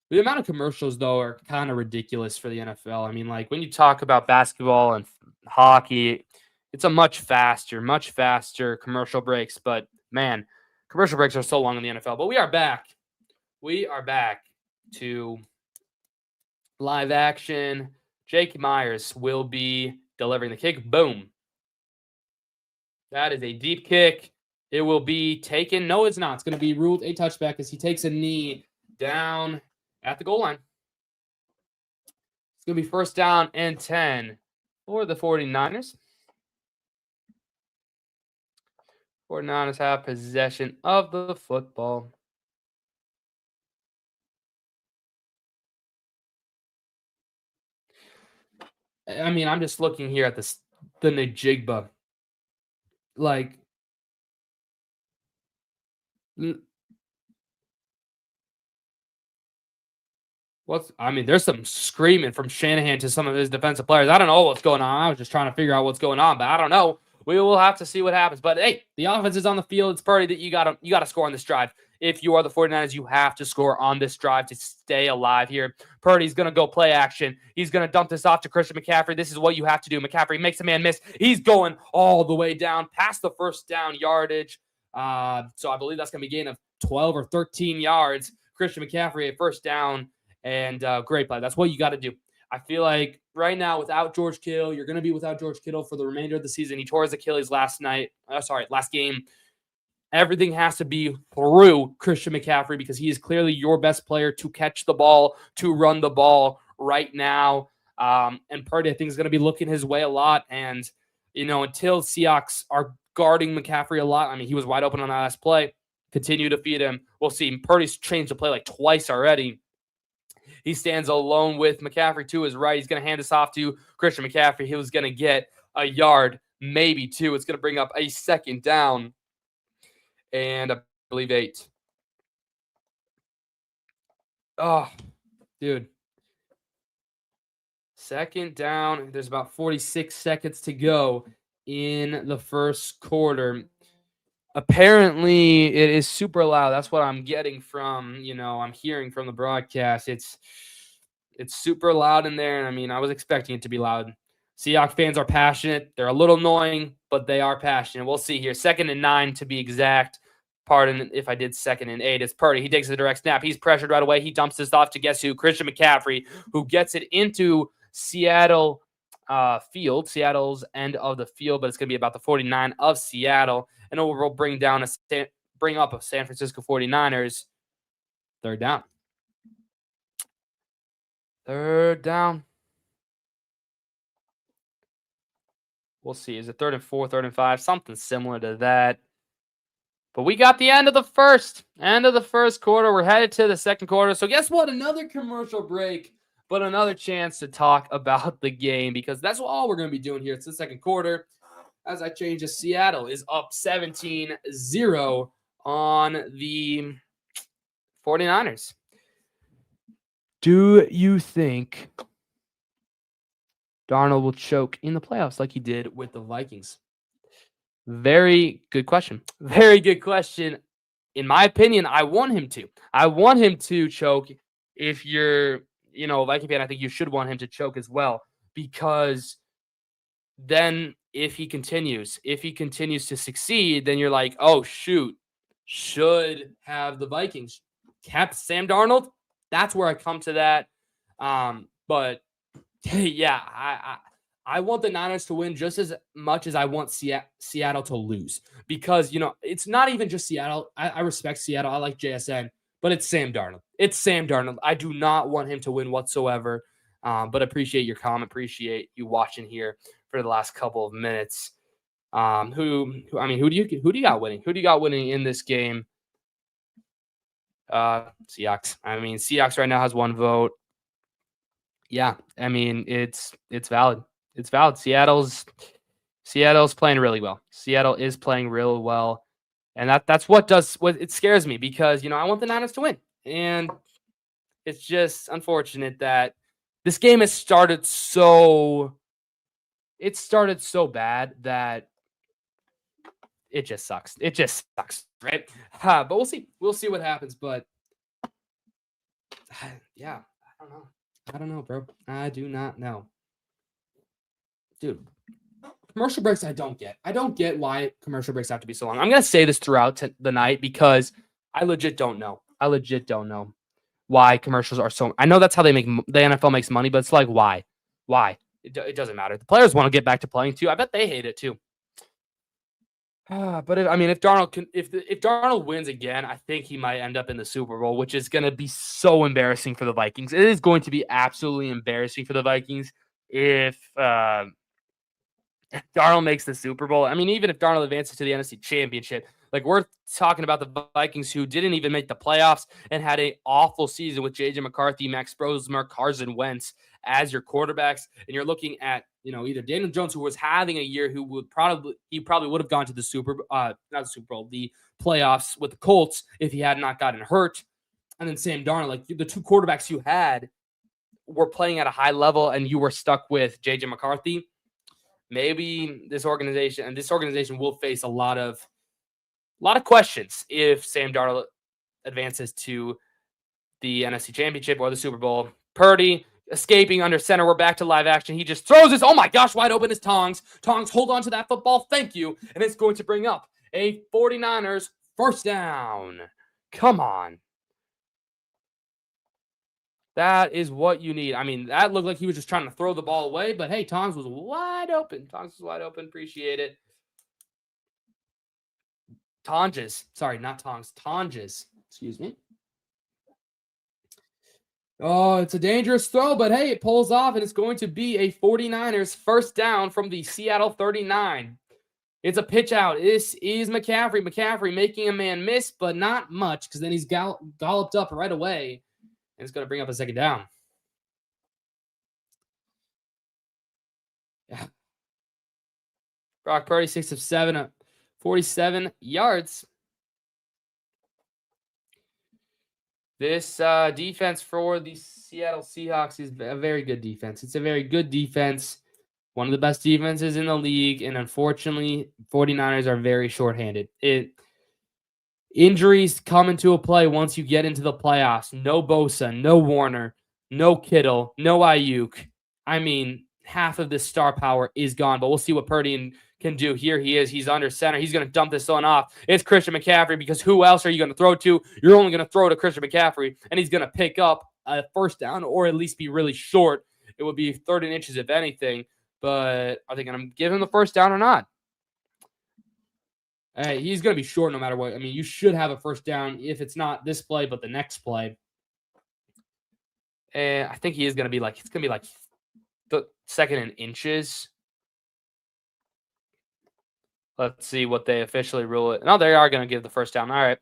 The amount of commercials, though, are kind of ridiculous for the NFL. I mean, like when you talk about basketball and hockey, it's a much faster commercial breaks. But man, commercial breaks are so long in the NFL. But we are back. We are back to live action. Jake Myers will be delivering the kick. Boom. That is a deep kick. It will be taken. No, it's not. It's going to be ruled a touchback as he takes a knee down at the goal line. It's going to be first down and 10 for the 49ers. 49ers have possession of the football. I mean, I'm just looking here at the Najigba. Like, there's some screaming from Shanahan to some of his defensive players. I don't know what's going on. I was just trying to figure out what's going on, but I don't know. We will have to see what happens. But hey, the offense is on the field. It's Purdy that you gotta score on this drive. If you are the 49ers, you have to score on this drive to stay alive here. Purdy's going to go play action. He's going to dump this off to Christian McCaffrey. This is what you have to do. McCaffrey makes a man miss. He's going all the way down past the first down yardage. So I believe that's going to be a gain of 12 or 13 yards. Christian McCaffrey, a first down, and great play. That's what you got to do. I feel like right now, without George Kittle, you're going to be without George Kittle for the remainder of the season. He tore his Achilles last game. Everything has to be through Christian McCaffrey because he is clearly your best player to catch the ball, to run the ball right now. And Purdy, I think, is going to be looking his way a lot. And, until Seahawks are guarding McCaffrey a lot, I mean, he was wide open on that last play. Continue to feed him. We'll see. Purdy's changed the play like twice already. He stands alone with McCaffrey to his right. He's going to hand this off to Christian McCaffrey. He was going to get a yard, maybe two. It's going to bring up a second down. And I believe 8. Oh, dude. Second down. There's about 46 seconds to go in the first quarter. Apparently, it is super loud. That's what I'm getting from, I'm hearing from the broadcast. It's super loud in there. And I mean, I was expecting it to be loud. Seahawks fans are passionate. They're a little annoying, but they are passionate. We'll see here. 2nd and 9 to be exact. Pardon if I did 2nd and 8. It's Purdy. He takes the direct snap. He's pressured right away. He dumps this off to guess who? Christian McCaffrey, who gets it into Seattle field, Seattle's end of the field, but it's going to be about the 49 of Seattle. And it will bring up a San Francisco 49ers. Third down. We'll see. Is it 3rd and 4, 3rd and 5? Something similar to that. But we got the end of the first quarter. We're headed to the second quarter. So guess what? Another commercial break, but another chance to talk about the game because that's all we're going to be doing here. It's the second quarter. As I change to Seattle is up 17-0 on the 49ers. Do you think Darnold will choke in the playoffs like he did with the Vikings? Very good question. Very good question. In my opinion, I want him to. I want him to choke. If you're, a Viking fan, I think you should want him to choke as well. Because then if he continues to succeed, then you're like, oh, shoot. Should have the Vikings kept Sam Darnold? That's where I come to that. But, yeah, I want the Niners to win just as much as I want Seattle to lose because, it's not even just Seattle. I respect Seattle. I like JSN, but it's Sam Darnold. It's Sam Darnold. I do not want him to win whatsoever, but appreciate your comment. Appreciate you watching here for the last couple of minutes. Who do you got winning? Who do you got winning in this game? Seahawks. Seahawks right now has 1 vote. Yeah, it's valid. It's valid. Seattle's playing really well. Seattle is playing real well. And that's what it scares me because, I want the Niners to win. And it's just unfortunate that this game has started so bad that it just sucks. It just sucks, right? But we'll see. We'll see what happens. But yeah, I don't know. I don't know, bro. I do not know. Dude, commercial breaks I don't get. I don't get why commercial breaks have to be so long. I'm going to say this throughout the night because I legit don't know. I legit don't know why commercials are so. I know that's how they make the NFL makes money, but it's like, why? Why? It doesn't matter. The players want to get back to playing too. I bet they hate it too. But if Darnold wins again, I think he might end up in the Super Bowl, which is going to be so embarrassing for the Vikings. It is going to be absolutely embarrassing for the Vikings if Darnold makes the Super Bowl. I mean, even if Darnold advances to the NFC Championship, like we're talking about the Vikings who didn't even make the playoffs and had an awful season with J.J. McCarthy, Max Brosmer, Carson Wentz as your quarterbacks, and you're looking at either Daniel Jones, who was having a year, who would probably would have gone to the playoffs with the Colts if he had not gotten hurt, and then Sam Darnold, like the two quarterbacks you had were playing at a high level, and you were stuck with J.J. McCarthy. Maybe this organization will face a lot of questions if Sam Darnold advances to the NFC Championship or the Super Bowl. Purdy escaping under center. We're back to live action. He just throws this. Oh my gosh, wide open is Tongs. Tongs, hold on to that football. Thank you. And it's going to bring up a 49ers first down. Come on. That is what you need. I mean, that looked like he was just trying to throw the ball away, but hey, Tongs was wide open. Appreciate it. Tonges. Sorry, not Tongs. Tonges. Excuse me. Oh, it's a dangerous throw, but hey, it pulls off, and it's going to be a 49ers first down from the Seattle 39. It's a pitch out. This is McCaffrey. McCaffrey making a man miss, but not much, because then he's galloped up right away, and it's going to bring up a second down. Yeah. Brock Purdy, 6 of 7, 47 yards. This defense for the Seattle Seahawks is a very good defense. It's a very good defense. One of the best defenses in the league. And unfortunately, 49ers are very shorthanded. Injuries come into a play once you get into the playoffs. No Bosa, no Warner, no Kittle, no Ayuk. I mean, half of this star power is gone. But we'll see what Purdy can do. Here he is. He's under center. He's going to dump this one off. It's Christian McCaffrey, because who else are you going to throw to? You're only going to throw to Christian McCaffrey, and he's going to pick up a first down, or at least be really short. It would be 3rd and inches if anything. But are they going to give him the first down or not? Hey, he's going to be short no matter what. I mean, you should have a first down if it's not this play, but the next play. And I think he is going to be like, it's going to be like the 2nd and inches. Let's see what they officially rule it. No, they are going to give the first down. All right.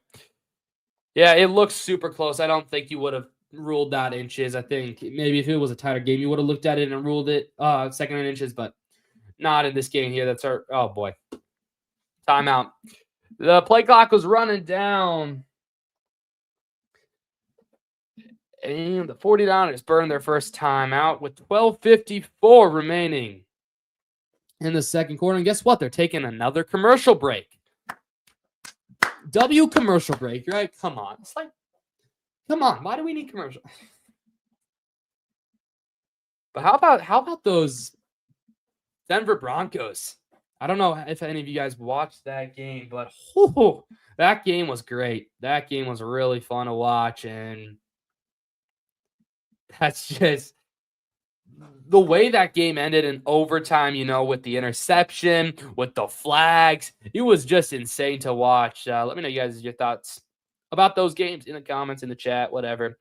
Yeah, it looks super close. I don't think you would have ruled that inches. I think maybe if it was a tighter game, you would have looked at it and ruled it 2nd and inches, but not in this game here. That's our, oh boy. Timeout. The play clock was running down. And the 49ers burned their first timeout with 12:54 remaining in the second quarter. And guess what? They're taking another commercial break. Commercial break, right? Come on. It's like, come on. Why do we need commercial? But how about those Denver Broncos? I don't know if any of you guys watched that game, but that game was great. That game was really fun to watch, and that's just the way that game ended in overtime, with the interception, with the flags. It was just insane to watch. Let me know, you guys, your thoughts about those games in the comments, in the chat, whatever.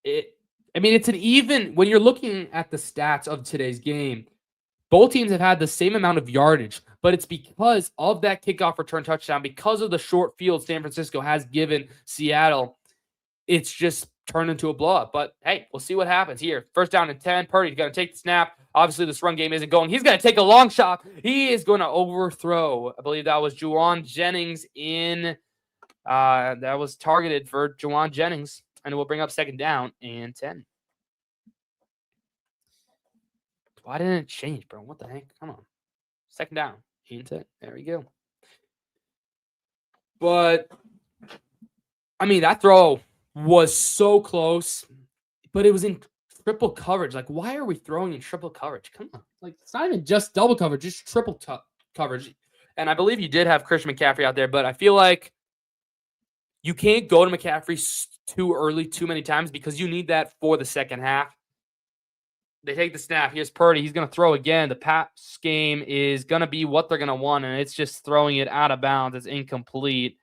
It's an even, when you're looking at the stats of today's game, both teams have had the same amount of yardage, but it's because of that kickoff return touchdown, because of the short field San Francisco has given Seattle. It's just turned into a blowout. But hey, we'll see what happens here. First down and 10. Purdy's going to take the snap. Obviously, this run game isn't going. He's going to take a long shot. He is going to overthrow. I believe that was Juwan Jennings in. That was targeted for Juwan Jennings. And it will bring up second down and 10. Why didn't it change, bro? What the heck? Come on. Second down and 10. There we go. But, I mean, that throw was so close, but it was in triple coverage. Like, why are we throwing in triple coverage? Come on. Like, it's not even just double coverage, just triple coverage. And I believe you did have Christian McCaffrey out there, but I feel like you can't go to McCaffrey too early, too many times, because you need that for the second half. They take the snap. Here's Purdy. He's going to throw again. The pass game is going to be what they're going to want, and it's just throwing it out of bounds. It's incomplete.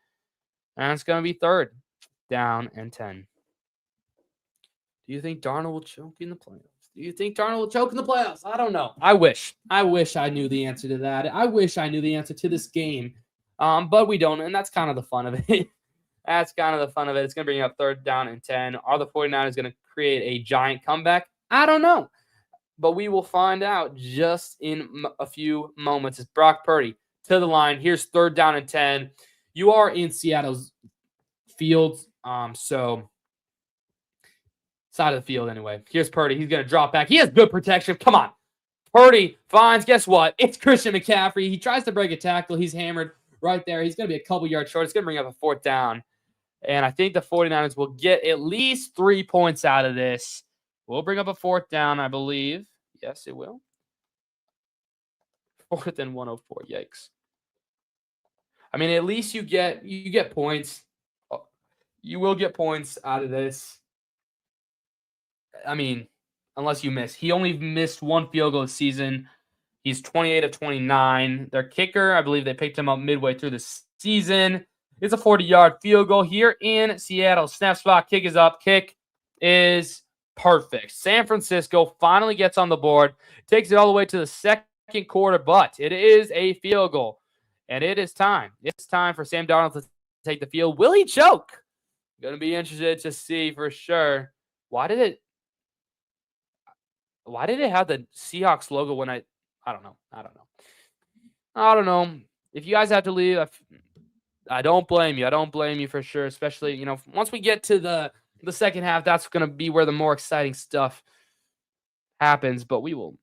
And it's going to be third down and 10. Do you think Darnold will choke in the playoffs? Do you think Darnold will choke in the playoffs? I don't know. I wish I knew the answer to that. I wish I knew the answer to this game. But we don't, and that's kind of the fun of it. That's kind of the fun of it. It's going to bring up third down and 10. Are the 49ers going to create a giant comeback? I don't know. But we will find out just in a few moments. It's Brock Purdy to the line. Here's third down and 10. You are in Seattle's field, so side of the field anyway. Here's Purdy. He's going to drop back. He has good protection. Come on. Purdy finds, guess what? It's Christian McCaffrey. He tries to break a tackle. He's hammered right there. He's going to be a couple yards short. It's going to bring up a fourth down. And I think the 49ers will get at least 3 points out of this. We'll bring up a fourth down, I believe. Yes, it will. Fourth and 104. Yikes. I mean, at least you get points. You will get points out of this. I mean, unless you miss. He only missed one field goal this season. He's 28 of 29. Their kicker, I believe they picked him up midway through the season. It's a 40-yard field goal here in Seattle. Snap spot, kick is up. Kick is perfect. San Francisco finally gets on the board, takes it all the way to the second quarter, but it is a field goal. And it is time. It's time for Sam Darnold to take the field. Will he choke? Going to be interested to see for sure. Why did it have the Seahawks logo when I don't know. If you guys have to leave, I don't blame you. I don't blame you for sure, especially, once we get to the second half, that's going to be where the more exciting stuff happens. But we will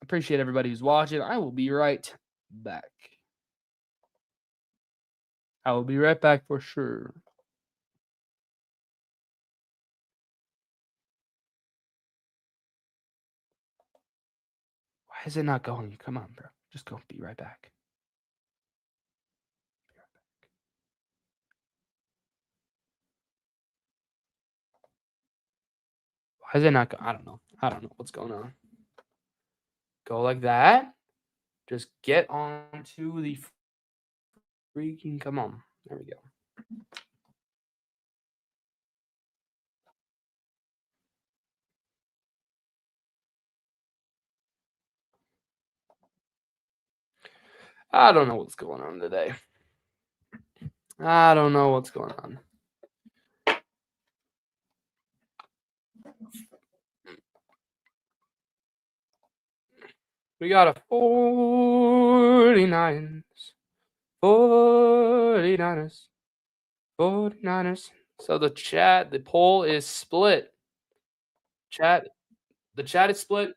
appreciate everybody who's watching. I will be right back. I will be right back for sure. Why is it not going? Come on, bro. Just go. Be right back. Why is it not going? I don't know. I don't know what's going on. Go like that. Just get on to the freaking. Come on. There we go. I don't know what's going on today. I don't know what's going on. We got a 49ers. 49ers. So the poll is split. The chat is split.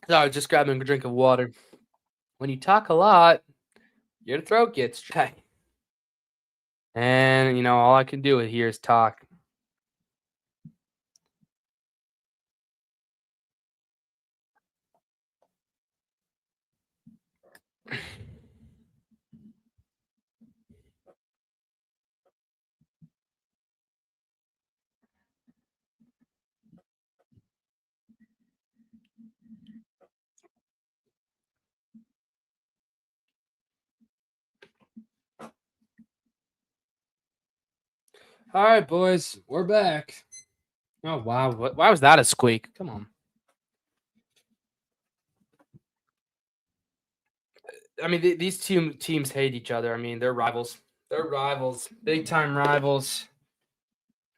Sorry, just grabbing a drink of water. When you talk a lot, your throat gets dry. And, all I can do here is talk. All right, boys, we're back. Oh, wow. Why was that a squeak? Come on. I mean, these two teams hate each other. I mean, they're rivals. They're rivals, big-time rivals.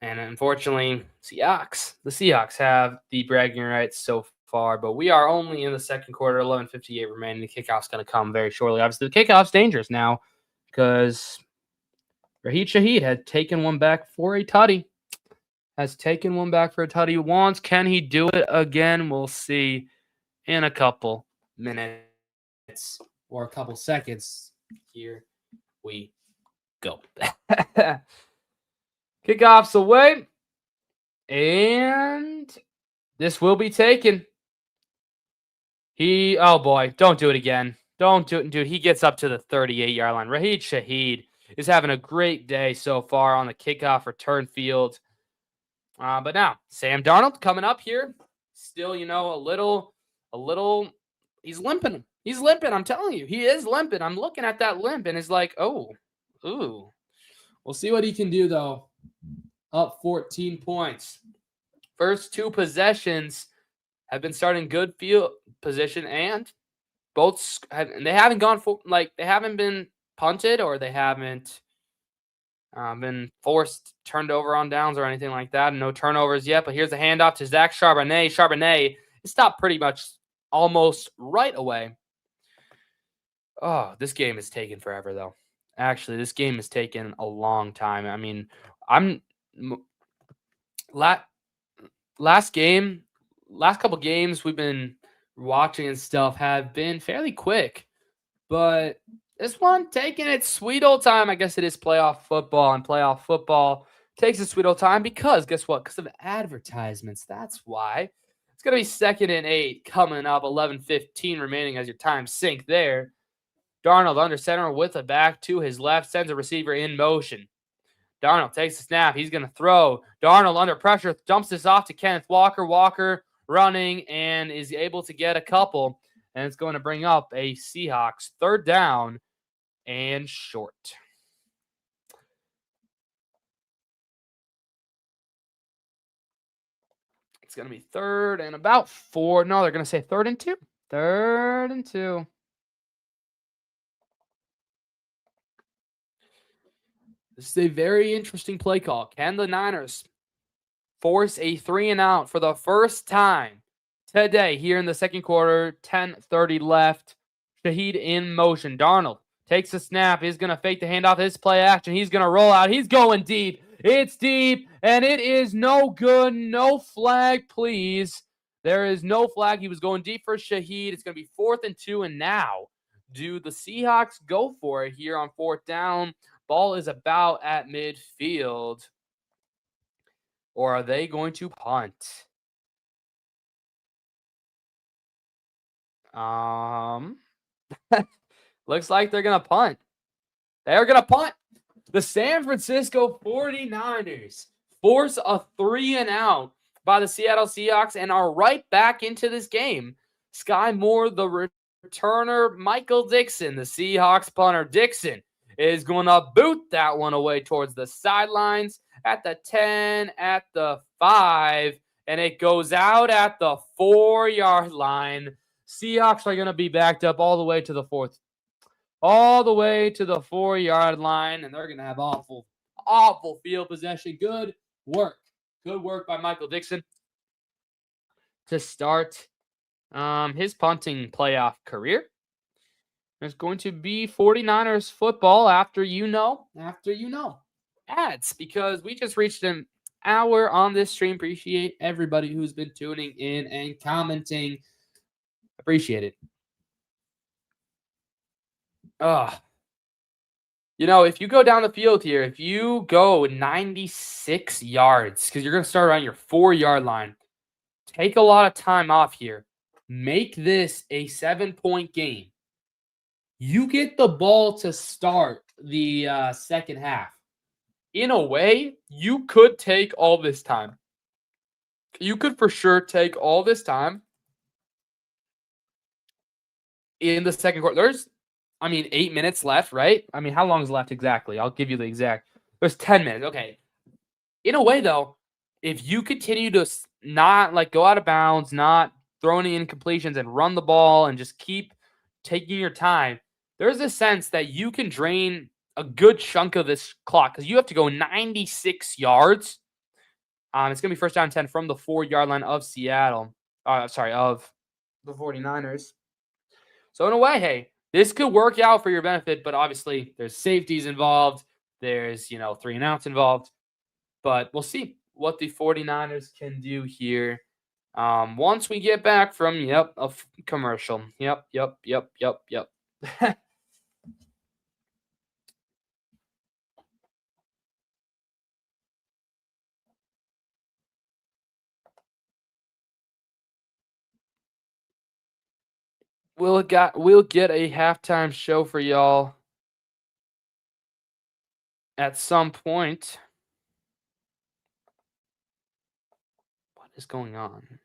And unfortunately, the Seahawks have the bragging rights so far. But we are only in the second quarter, 11:58 remaining. The kickoff's going to come very shortly. Obviously, the kickoff's dangerous now. because Raheed Shaheed had taken one back for a tutty. Has taken one back for a tutty once. Can he do it again? We'll see in a couple minutes or a couple seconds. Here we go. Kickoffs away. And this will be taken. Oh boy, don't do it again. Don't do it, dude. He gets up to the 38-yard line. Raheed Shaheed is having a great day so far on the kickoff return field. But now, Sam Darnold coming up here. Still, a little, he's limping. He's limping, I'm telling you. He is limping. I'm looking at that limp, and it's like, ooh. We'll see what he can do, though. Up 14 points. First two possessions have been starting good field position, and they haven't gone for, they haven't been punted, or they haven't been turned over on downs or anything like that. No turnovers yet, but here's a handoff to Zach Charbonnet. Charbonnet is stopped pretty much almost right away. Oh, this game is taking forever, though. Actually, this game has taken a long time. I mean, last couple games we've been watching and stuff have been fairly quick, but this one taking its sweet old time. I guess it is playoff football, and playoff football takes its sweet old time because, guess what? Because of advertisements. That's why. It's going to be 2nd and 8 coming up, 11:15 remaining as your time sink there. Darnold under center with a back to his left, sends a receiver in motion. Darnold takes the snap. He's going to throw. Darnold under pressure, dumps this off to Kenneth Walker. Walker running and is able to get a couple, and it's going to bring up a Seahawks 3rd down and short. It's going to be 3rd and about 4. No, they're going to say 3rd and 2. 3rd and 2. This is a very interesting play call. Can the Niners force a 3-and-out for the first time today here in the second quarter? 10:30 left. Shaheed in motion. Darnold takes the snap. He's going to fake the handoff. His play action. He's going to roll out. He's going deep. It's deep, and it is no good. No flag, please. There is no flag. He was going deep for Shaheed. It's going to be 4th and 2, and now do the Seahawks go for it here on 4th down? Ball is about at midfield. Or are they going to punt? Looks like they're going to punt. They're going to punt. The San Francisco 49ers force a 3-and-out by the Seattle Seahawks and are right back into this game. Sky Moore, the returner, Michael Dixon, the Seahawks punter. Dixon is going to boot that one away towards the sidelines at the 10, at the 5, and it goes out at the 4-yard line. Seahawks are going to be backed up all the way to the 4-yard line, and they're going to have awful field possession. Good work. Good work by Michael Dixon to start his punting playoff career. There's going to be 49ers football after you know ads, because we just reached an hour on this stream. Appreciate everybody who's been tuning in and commenting. Appreciate it. If you go down the field here, if you go 96 yards, because you're going to start around your 4-yard line, take a lot of time off here. Make this a 7-point game. You get the ball to start the second half. In a way, you could take all this time. You could for sure take all this time in the second quarter. There's 8 minutes left, right? How long is left exactly? I'll give you the exact. There's 10 minutes. Okay. In a way, though, if you continue to not go out of bounds, not throw any incompletions and run the ball and just keep taking your time, there's a sense that you can drain a good chunk of this clock because you have to go 96 yards. It's going to be 1st down and 10 from the 4-yard line of Seattle. Of the 49ers. So in a way, hey, This could work out for your benefit, but obviously there's safeties involved. There's, 3 and outs involved. But we'll see what the 49ers can do here. Once we get back from, a commercial. Yep. We'll get a halftime show for y'all at some point. What is going on?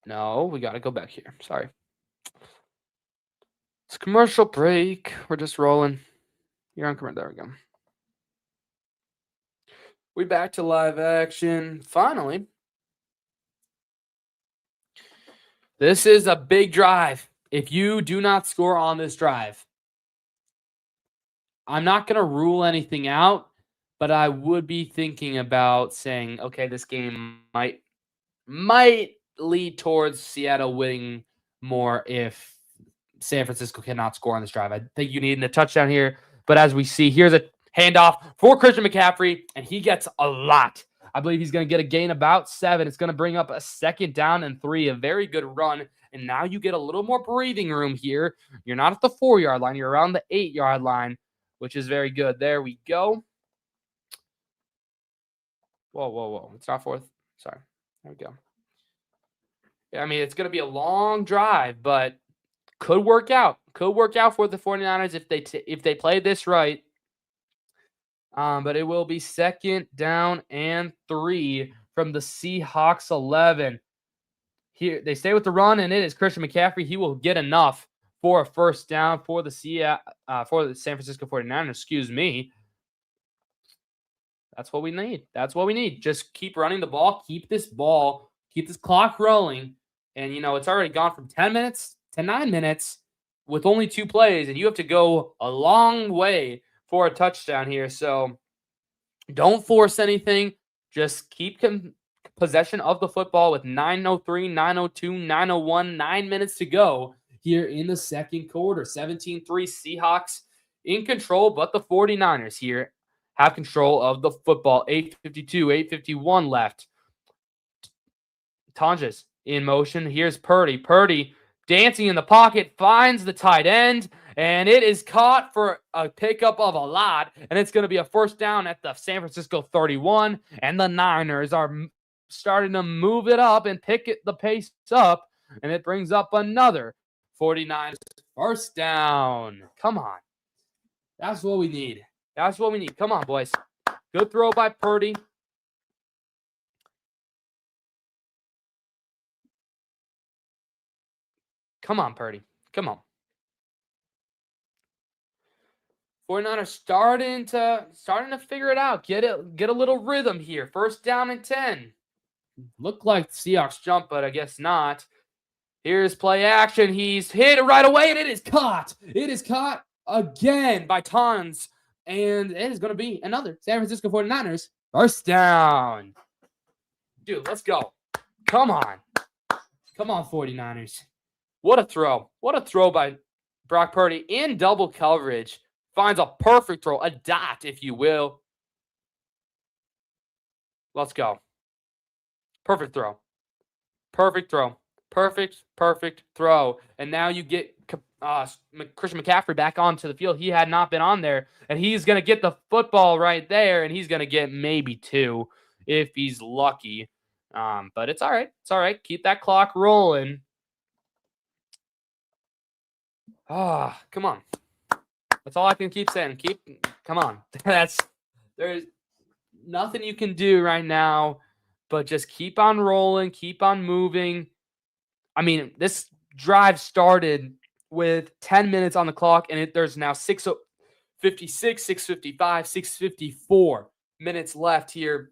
No, we got to go back here. Sorry. It's commercial break. We're just rolling. You're on commercial. There we go. We back to live action. Finally. This is a big drive. If you do not score on this drive, I'm not going to rule anything out, but I would be thinking about saying, okay, this game might lead towards Seattle winning more if San Francisco cannot score on this drive. I think you need a touchdown here, but as we see, here's a handoff for Christian McCaffrey, and he gets a lot. I believe he's going to get a gain about 7. It's going to bring up a 2nd down and 3, a very good run. And now you get a little more breathing room here. You're not at the 4-yard line. You're around the 8-yard line, which is very good. There we go. Whoa. It's not 4th. Sorry. There we go. Yeah, I mean, it's going to be a long drive, but could work out. Could work out for the 49ers if they play this right. But it will be 2nd down and 3 from the Seahawks 11. Here they stay with the run, and it is Christian McCaffrey. He will get enough for a 1st down for the San Francisco 49ers. Excuse me. That's what we need. Just keep running the ball. Keep this clock rolling. And, it's already gone from 10 minutes to 9 minutes with only 2 plays, and you have to go a long way for a touchdown here. So don't force anything. Just keep possession of the football with 9:03, 9:02, 9:01, 9 minutes to go here in the 2nd quarter. 17-3 Seahawks in control, but the 49ers here have control of the football. 8:52, 8:51 left. Tonjes in motion. Here's Purdy. Purdy dancing in the pocket, finds the tight end, and it is caught for a pickup of a lot, and it's going to be a 1st down at the San Francisco 31, and the Niners are starting to move it up and pick the pace up, and it brings up another 49ers 1st down. Come on. That's what we need. Come on, boys. Good throw by Purdy. Come on, Purdy. Come on. 49ers starting to figure it out. Get a little rhythm here. 1st down and 10. Looked like the Seahawks jump, but I guess not. Here's play action. He's hit right away, and it is caught. It is caught again by Tons. And it is going to be another San Francisco 49ers 1st down. Dude, let's go. Come on. Come on, 49ers. What a throw. What a throw by Brock Purdy in double coverage. Finds a perfect throw, a dot, if you will. Let's go. Perfect throw. Perfect throw. Perfect throw. And now you get Christian McCaffrey back onto the field. He had not been on there. And he's going to get the football right there. And he's going to get maybe 2 if he's lucky. But it's all right. It's all right. Keep that clock rolling. Come on. That's all I can keep saying. Come on. There's nothing you can do right now, but just keep on rolling, keep on moving. I mean, this drive started with 10 minutes on the clock, and there's now 6:56, 6:55, 6:54 minutes left here.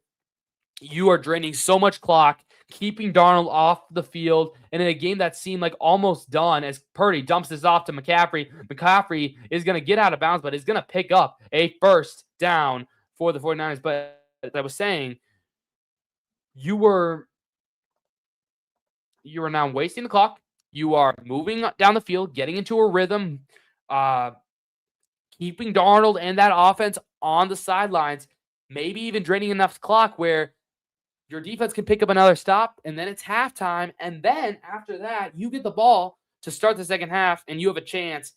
You are draining so much clock, keeping Darnold off the field, and in a game that seemed like almost done as Purdy dumps this off to McCaffrey. McCaffrey is going to get out of bounds, but is going to pick up a 1st down for the 49ers. But as I was saying, you were you are now wasting the clock. You are moving down the field, getting into a rhythm, keeping Darnold and that offense on the sidelines, maybe even draining enough clock where your defense can pick up another stop, and then it's halftime. And then after that, you get the ball to start the second half, and you have a chance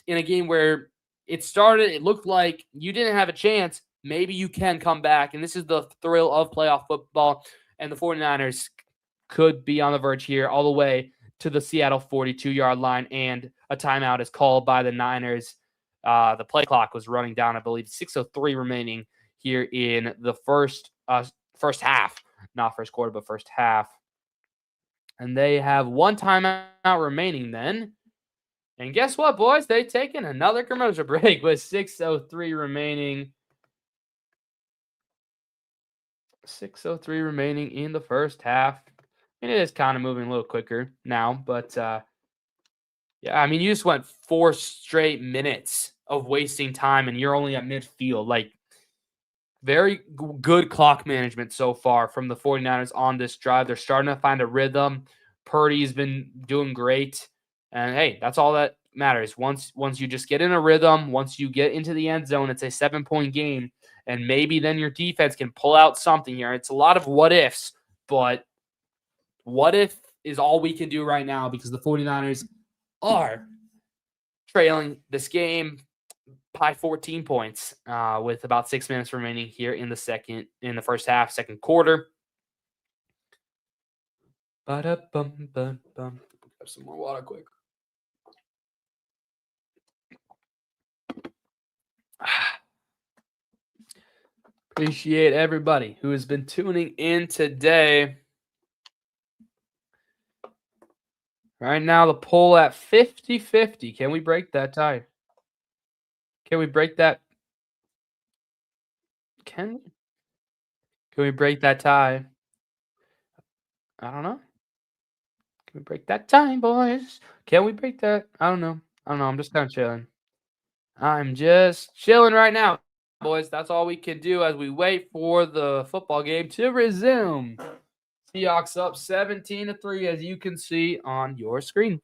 in a game where it looked like you didn't have a chance. Maybe you can come back, and this is the thrill of playoff football, and the 49ers could be on the verge here all the way to the Seattle 42-yard line, and a timeout is called by the Niners. The play clock was running down, I believe, 6:03 remaining here in the first half. Not first quarter, but first half. And they have one timeout remaining then. And guess what, boys? They've taken another commercial break with 6:03 remaining. 6:03 remaining in the first half. And it is kind of moving a little quicker now. But, yeah, I mean, you just went 4 straight minutes of wasting time, and you're only at midfield. Like, very good clock management so far from the 49ers on this drive. They're starting to find a rhythm. Purdy's been doing great. And, hey, that's all that matters. Once you just get in a rhythm, once you get into the end zone, it's a 7-point game. And maybe then your defense can pull out something here. It's a lot of what ifs, but what if is all we can do right now because the 49ers are trailing this game by 14 points with about 6 minutes remaining here in the first half, second quarter. Grab some more water quick. Appreciate everybody who has been tuning in today. Right now, the poll at 50-50. Can we break that tie? Can we break that? Can we break that tie? I don't know. Can we break that tie, boys? Can we break that? I don't know. I'm just kind of chilling. I'm just chilling right now, boys. That's all we can do as we wait for the football game to resume. Seahawks up 17-3, as you can see on your screen.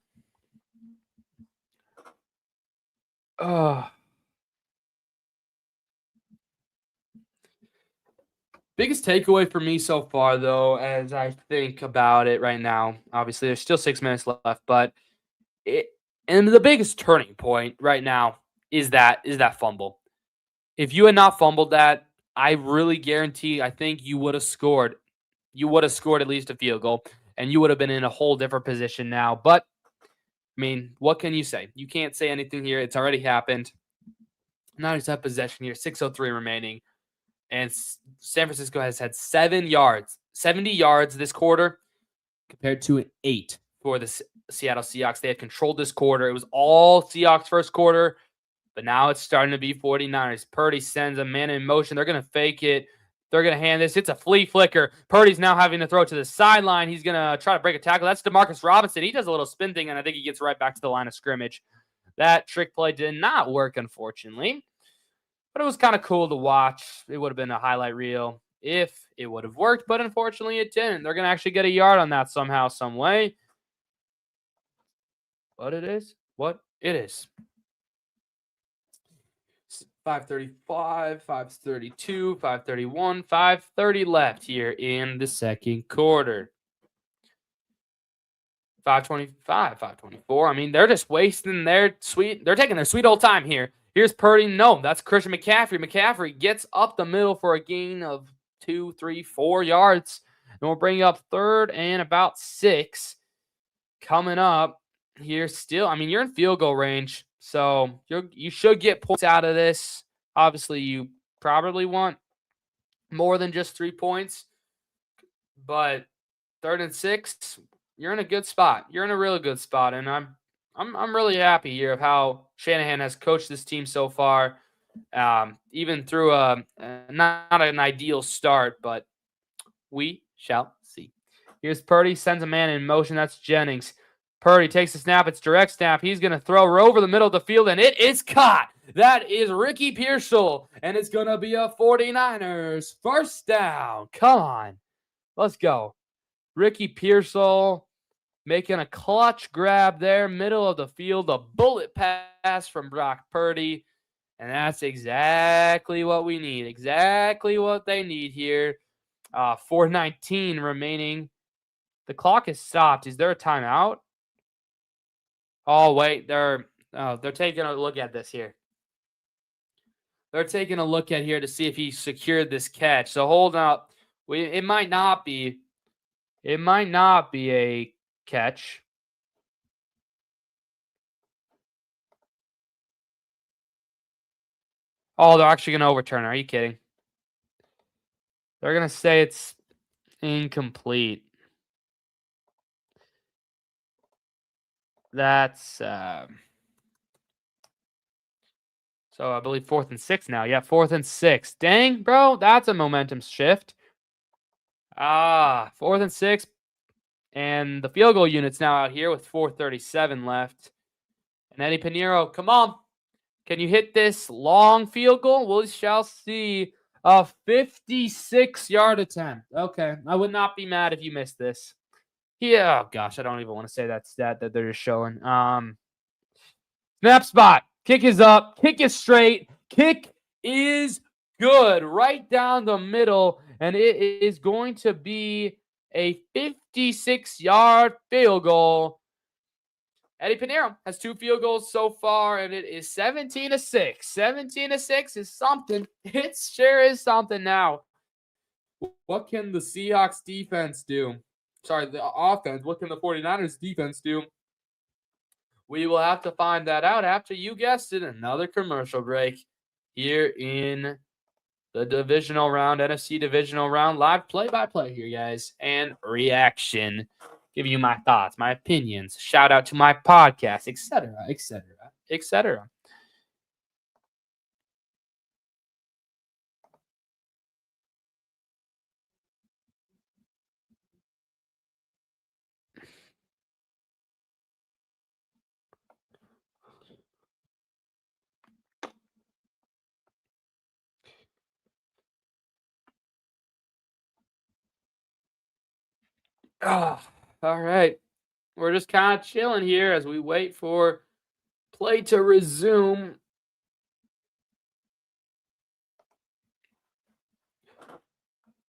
Biggest takeaway for me so far, though, as I think about it right now, obviously there's still 6 minutes left, but and the biggest turning point right now is that fumble. If you had not fumbled that, I really guarantee, I think you would have scored. You would have scored at least a field goal, and you would have been in a whole different position now. But, I mean, what can you say? You can't say anything here. It's already happened. Now he's have possession here, 6:03 remaining. And San Francisco has had 70 yards this quarter compared to an 8 for the Seattle Seahawks. They had controlled this quarter. It was all Seahawks first quarter, but now it's starting to be 49ers. Purdy sends a man in motion. They're going to fake it. They're going to hand this. It's a flea flicker. Purdy's now having to throw it to the sideline. He's going to try to break a tackle. That's DeMarcus Robinson. He does a little spin thing, and I think he gets right back to the line of scrimmage. That trick play did not work, unfortunately. But it was kind of cool to watch. It would have been a highlight reel if it would have worked, but unfortunately it didn't. They're going to actually get a yard on that somehow, some way. What it is? 5:35, 5:32, 5:31, 5:30 left here in the second quarter. 5:25, 5:24. I mean, they're just wasting they're taking their sweet old time here. Here's Purdy. No, that's Christian McCaffrey. McCaffrey gets up the middle for a gain of 2, 3, 4 yards. And we'll bring up 3rd and about 6. Coming up here still. I mean, you're in field goal range, so you should get points out of this. Obviously, you probably want more than just 3 points. But 3rd and 6, you're in a good spot. You're in a really good spot, and I'm really happy here of how Shanahan has coached this team so far, even through not an ideal start, but we shall see. Here's Purdy, sends a man in motion. That's Jennings. Purdy takes a snap. It's direct snap. He's going to throw her over the middle of the field, and it is caught. That is Ricky Pearsall, and it's going to be a 49ers first down. Come on. Let's go. Ricky Pearsall making a clutch grab there, middle of the field, a bullet pass from Brock Purdy. And that's exactly what we need. Exactly what they need here. 4:19 remaining. The clock is stopped. Is there a timeout? Oh, wait. They're taking a look at this here. They're taking a look at here to see if he secured this catch. So hold up. It might not be. It might not be a catch. Oh, they're actually going to overturn it. Are you kidding? They're going to say it's incomplete. That's so I believe 4th and 6 now. Yeah, 4th and 6. Dang, bro, that's a momentum shift. 4th and 6. And the field goal unit's now out here with 4:37 left. And Eddie Pinheiro, come on. Can you hit this long field goal? We shall see. A 56-yard attempt. Okay, I would not be mad if you missed this. Yeah, oh gosh, I don't even want to say that stat that they're just showing. Snap spot. Kick is up. Kick is straight. Kick is good. Right down the middle. And it is going to be a 56-yard field goal. Eddie Pinheiro has 2 field goals so far, and it is 17-6. 17-6 is something. It sure is something now. What can the Seahawks defense do? Sorry, the offense. What can the 49ers defense do? We will have to find that out after, you guessed it, another commercial break here in the divisional round, NFC divisional round. Live play-by-play here, guys, and reaction. Give you my thoughts, my opinions, shout out to my podcast, etc., etc., etc. All right. We're just kind of chilling here as we wait for play to resume.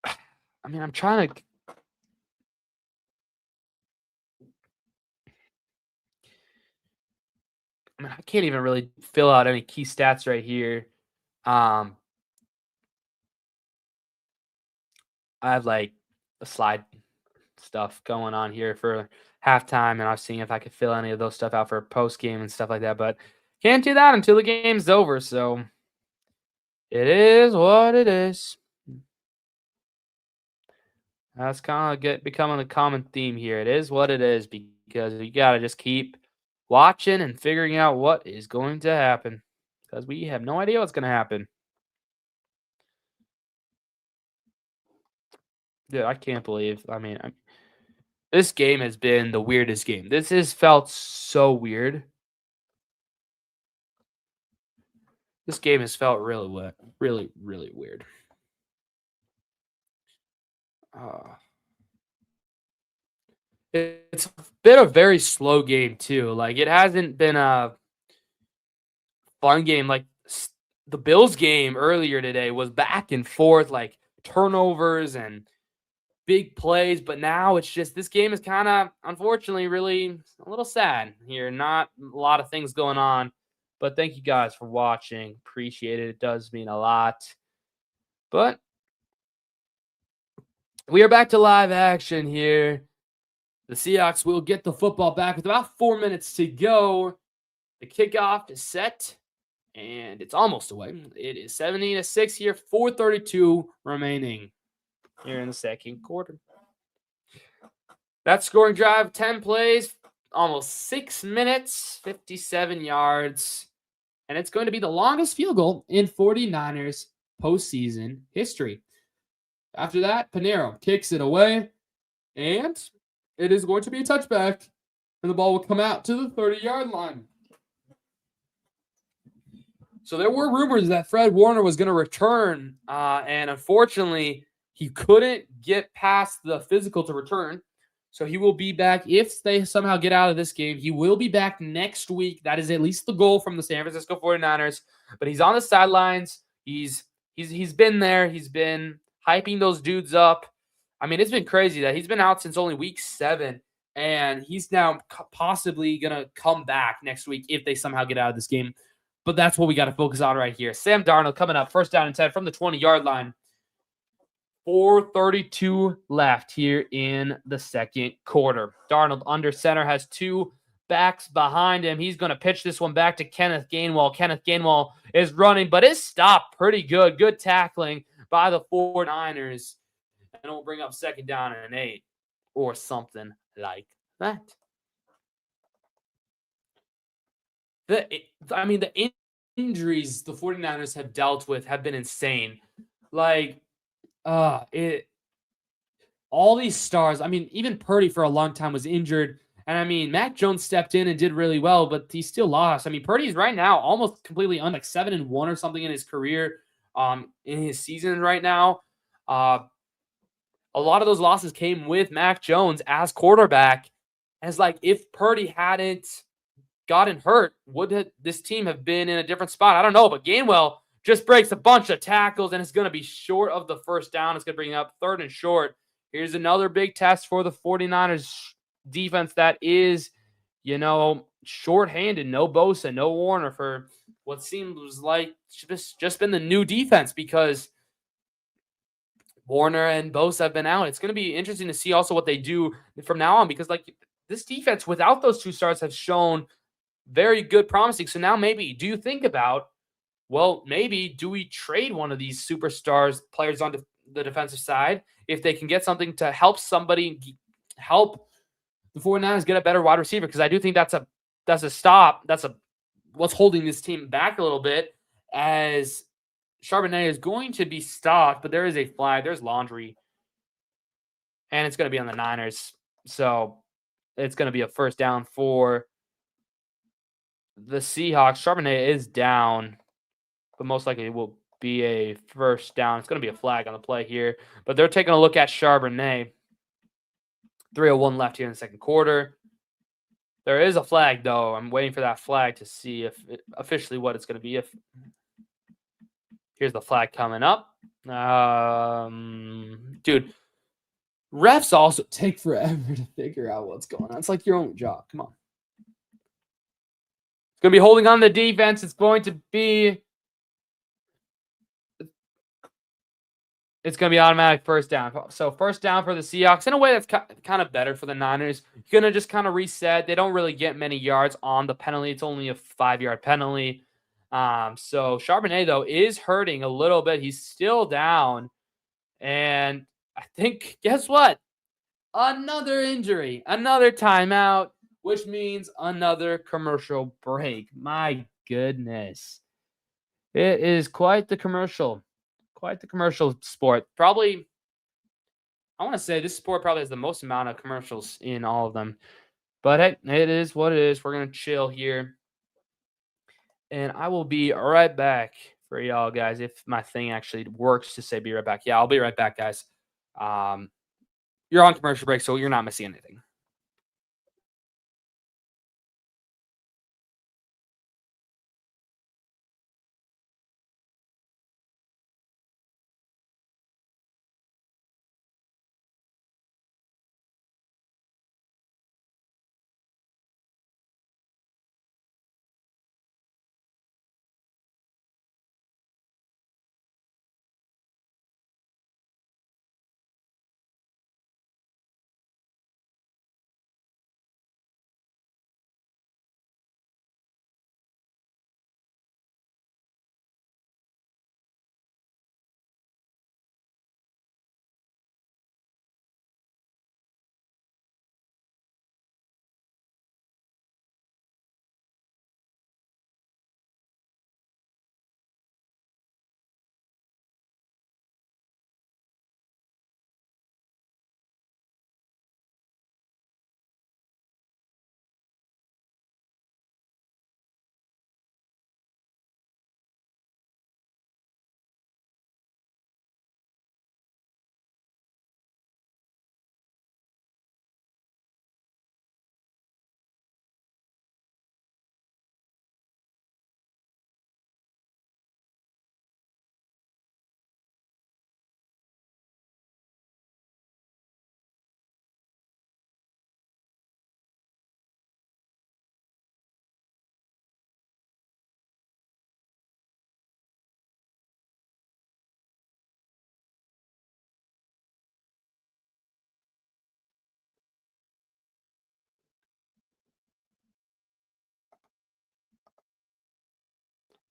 I mean, I'm trying to. I mean, I can't even really fill out any key stats right here. I have like a slide stuff going on here for halftime, and I was seeing if I could fill any of those stuff out for post game and stuff like that, but can't do that until the game's over. So it is what it is. That's kind of becoming a common theme here. It is what it is, because you gotta just keep watching and figuring out what is going to happen, because we have no idea what's going to happen. Dude, I can't believe. I mean, this game has been the weirdest game. This has felt so weird. This game has felt really weird. It's been a very slow game too. Like, it hasn't been a fun game. Like, the Bills game earlier today was back and forth, like turnovers and big plays, but now it's just, this game is kind of, unfortunately, really a little sad here. Not a lot of things going on, but thank you guys for watching. Appreciate it. It does mean a lot. But we are back to live action here. The Seahawks will get the football back with about 4 minutes to go. The kickoff is set, and it's almost away. It is 17-6 here, 4:32 remaining here in the second quarter. That scoring drive, 10 plays, almost 6 minutes, 57 yards. And it's going to be the longest field goal in 49ers postseason history. After that, Pinheiro kicks it away, and it is going to be a touchback, and the ball will come out to the 30-yard line. So there were rumors that Fred Warner was going to return, and unfortunately, he couldn't get past the physical to return. So he will be back if they somehow get out of this game. He will be back next week. That is at least the goal from the San Francisco 49ers. But he's on the sidelines. He's been there. He's been hyping those dudes up. I mean, it's been crazy that he's been out since only week 7, and he's now possibly going to come back next week if they somehow get out of this game. But that's what we got to focus on right here. Sam Darnold coming up, first down and 10 from the 20-yard line. 4:32 left here in the second quarter. Darnold under center has 2 backs behind him. He's going to pitch this one back to Kenneth Gainwell. Kenneth Gainwell is running, but is stopped pretty good. Good tackling by the 49ers. And it'll bring up second down and 8 or something like that. The injuries the 49ers have dealt with have been insane. Like, all these stars, I mean, even Purdy for a long time was injured. And I mean, Mac Jones stepped in and did really well, but he still lost. I mean, Purdy's right now almost completely like 7-1 or something in his career, in his season right now. A lot of those losses came with Mac Jones as quarterback. And it's like, if Purdy hadn't gotten hurt, would this team have been in a different spot? I don't know, but Gainwell just breaks a bunch of tackles, and it's going to be short of the first down. It's going to bring up 3rd and short. Here's another big test for the 49ers defense that is, shorthanded. No Bosa, no Warner for what seems like just been the new defense because Warner and Bosa have been out. It's going to be interesting to see also what they do from now on because, like, this defense without those 2 stars have shown very good promising. So now maybe do you think about, well, maybe do we trade one of these superstars players onto the defensive side if they can get something to help somebody help the 49ers get a better wide receiver? Because I do think that's a stop. What's holding this team back a little bit as Charbonnet is going to be stopped, but there is a flag. There's laundry. And it's going to be on the Niners. So it's going to be a first down for the Seahawks. Charbonnet is down, but most likely it will be a first down. It's going to be a flag on the play here, but they're taking a look at Charbonnet. 3:01 left here in the second quarter. There is a flag, though. I'm waiting for that flag to see officially what it's going to be. Here's the flag coming up. Dude, refs also take forever to figure out what's going on. It's like your own job. Come on. It's going to be holding on the defense. It's going to be automatic first down. So first down for the Seahawks. In a way, that's kind of better for the Niners. You're going to just kind of reset. They don't really get many yards on the penalty. It's only a 5-yard penalty. So Charbonnet, though, is hurting a little bit. He's still down. And I think, guess what? Another injury. Another timeout, which means another commercial break. My goodness. It is quite the commercial. Quite the commercial sport. Probably, I want to say this sport probably has the most amount of commercials in all of them. But hey, it is what it is. We're going to chill here. And I will be right back for y'all guys if my thing actually works to say be right back. Yeah, I'll be right back, guys. You're on commercial break, so you're not missing anything.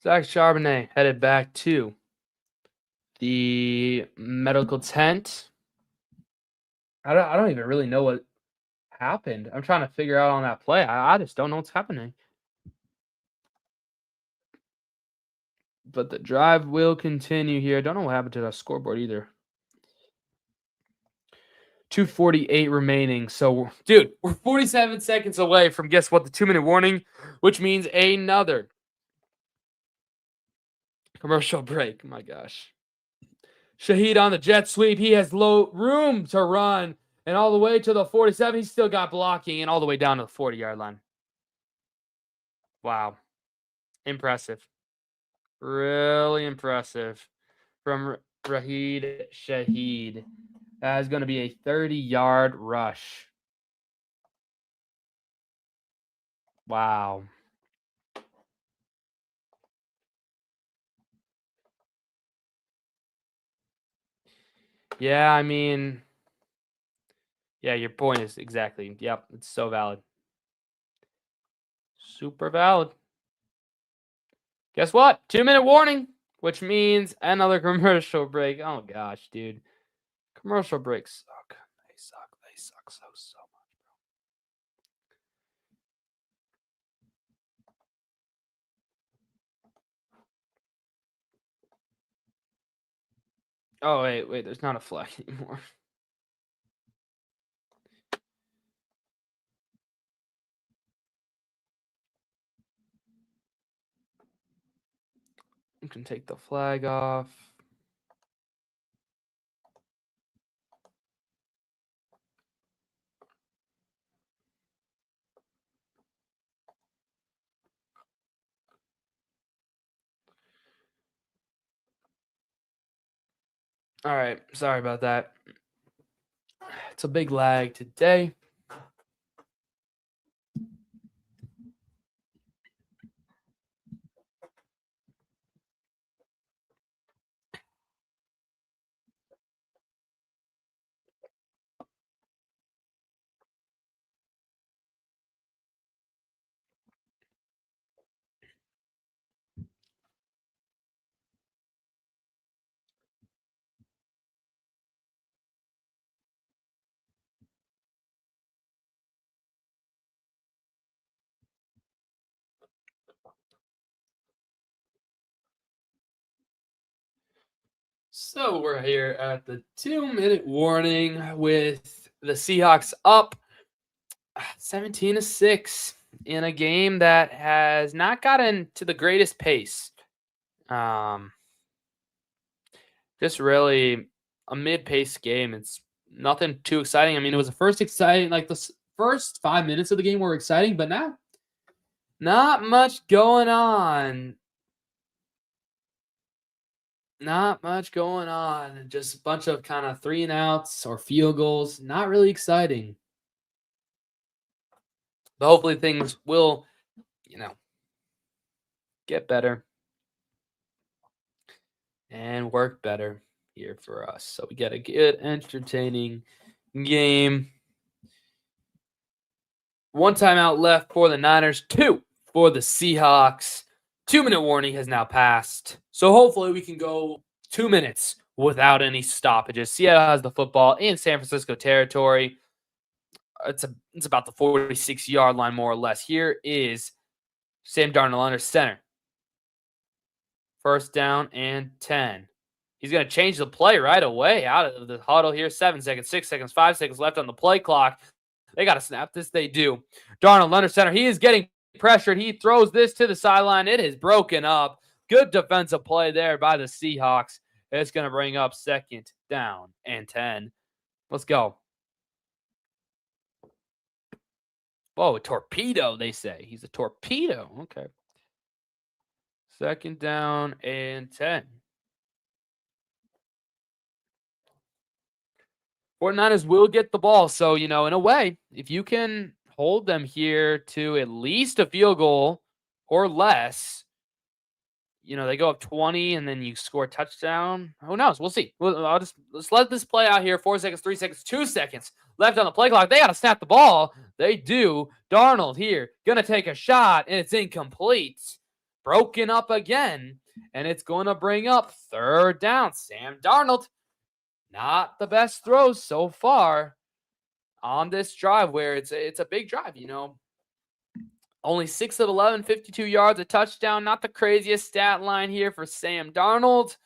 Zach Charbonnet headed back to the medical tent. I don't even really know what happened. I'm trying to figure out on that play. I just don't know what's happening. But the drive will continue here. I don't know what happened to that scoreboard either. 2:48 remaining. So, dude, we're 47 seconds away from, guess what, the 2-minute warning, which means another commercial break. My gosh. Shaheed on the jet sweep. He has low room to run. And all the way to the 47. He's still got blocking and all the way down to the 40-yard line. Wow. Impressive. Really impressive from Raheed Shaheed. That is going to be a 30-yard rush. Wow. Yeah, I mean, yeah, your point is exactly. Yep, it's so valid. Super valid. Guess what? 2-minute warning, which means another commercial break. Oh, gosh, dude. Commercial breaks suck. They suck. They suck so much, bro. Oh, wait. There's not a flag anymore. You can take the flag off. All right. Sorry about that. It's a big lag today. So we're here at the 2-minute warning with the Seahawks up 17-6 in a game that has not gotten to the greatest pace. Just really a mid-paced game. It's nothing too exciting. I mean, it was the first exciting, like the first 5 minutes of the game were exciting, but now not much going on. Not much going on. Just a bunch of kind of 3-and-outs or field goals. Not really exciting. But hopefully things will, get better and work better here for us. So we get a good, entertaining game. 1 timeout left for the Niners, 2 for the Seahawks. 2-minute warning has now passed. So hopefully we can go 2 minutes without any stoppages. Seattle has the football in San Francisco territory. It's about the 46-yard line, more or less. Here is Sam Darnold under center. First down and 10. He's going to change the play right away out of the huddle here. 7 seconds, 6 seconds, 5 seconds left on the play clock. They got to snap this. They do. Darnold under center. He is getting pressured. He throws this to the sideline. It is broken up. Good defensive play there by the Seahawks. It's going to bring up 2nd down and 10. Let's go. Whoa, a torpedo, they say. He's a torpedo. Okay. 2nd down and 10. 49ers will get the ball. So, in a way, if you can hold them here to at least a field goal or less, they go up 20 and then you score a touchdown. Who knows? We'll see. Let's let this play out here. 4 seconds, 3 seconds, 2 seconds left on the play clock. They got to snap the ball. They do. Darnold here, going to take a shot, and it's incomplete. broken up again, and it's going to bring up third down. Sam Darnold, not the best throws so far on this drive, where it's a big drive, Only 6 of 11, 52 yards, a touchdown. Not the craziest stat line here for Sam Darnold.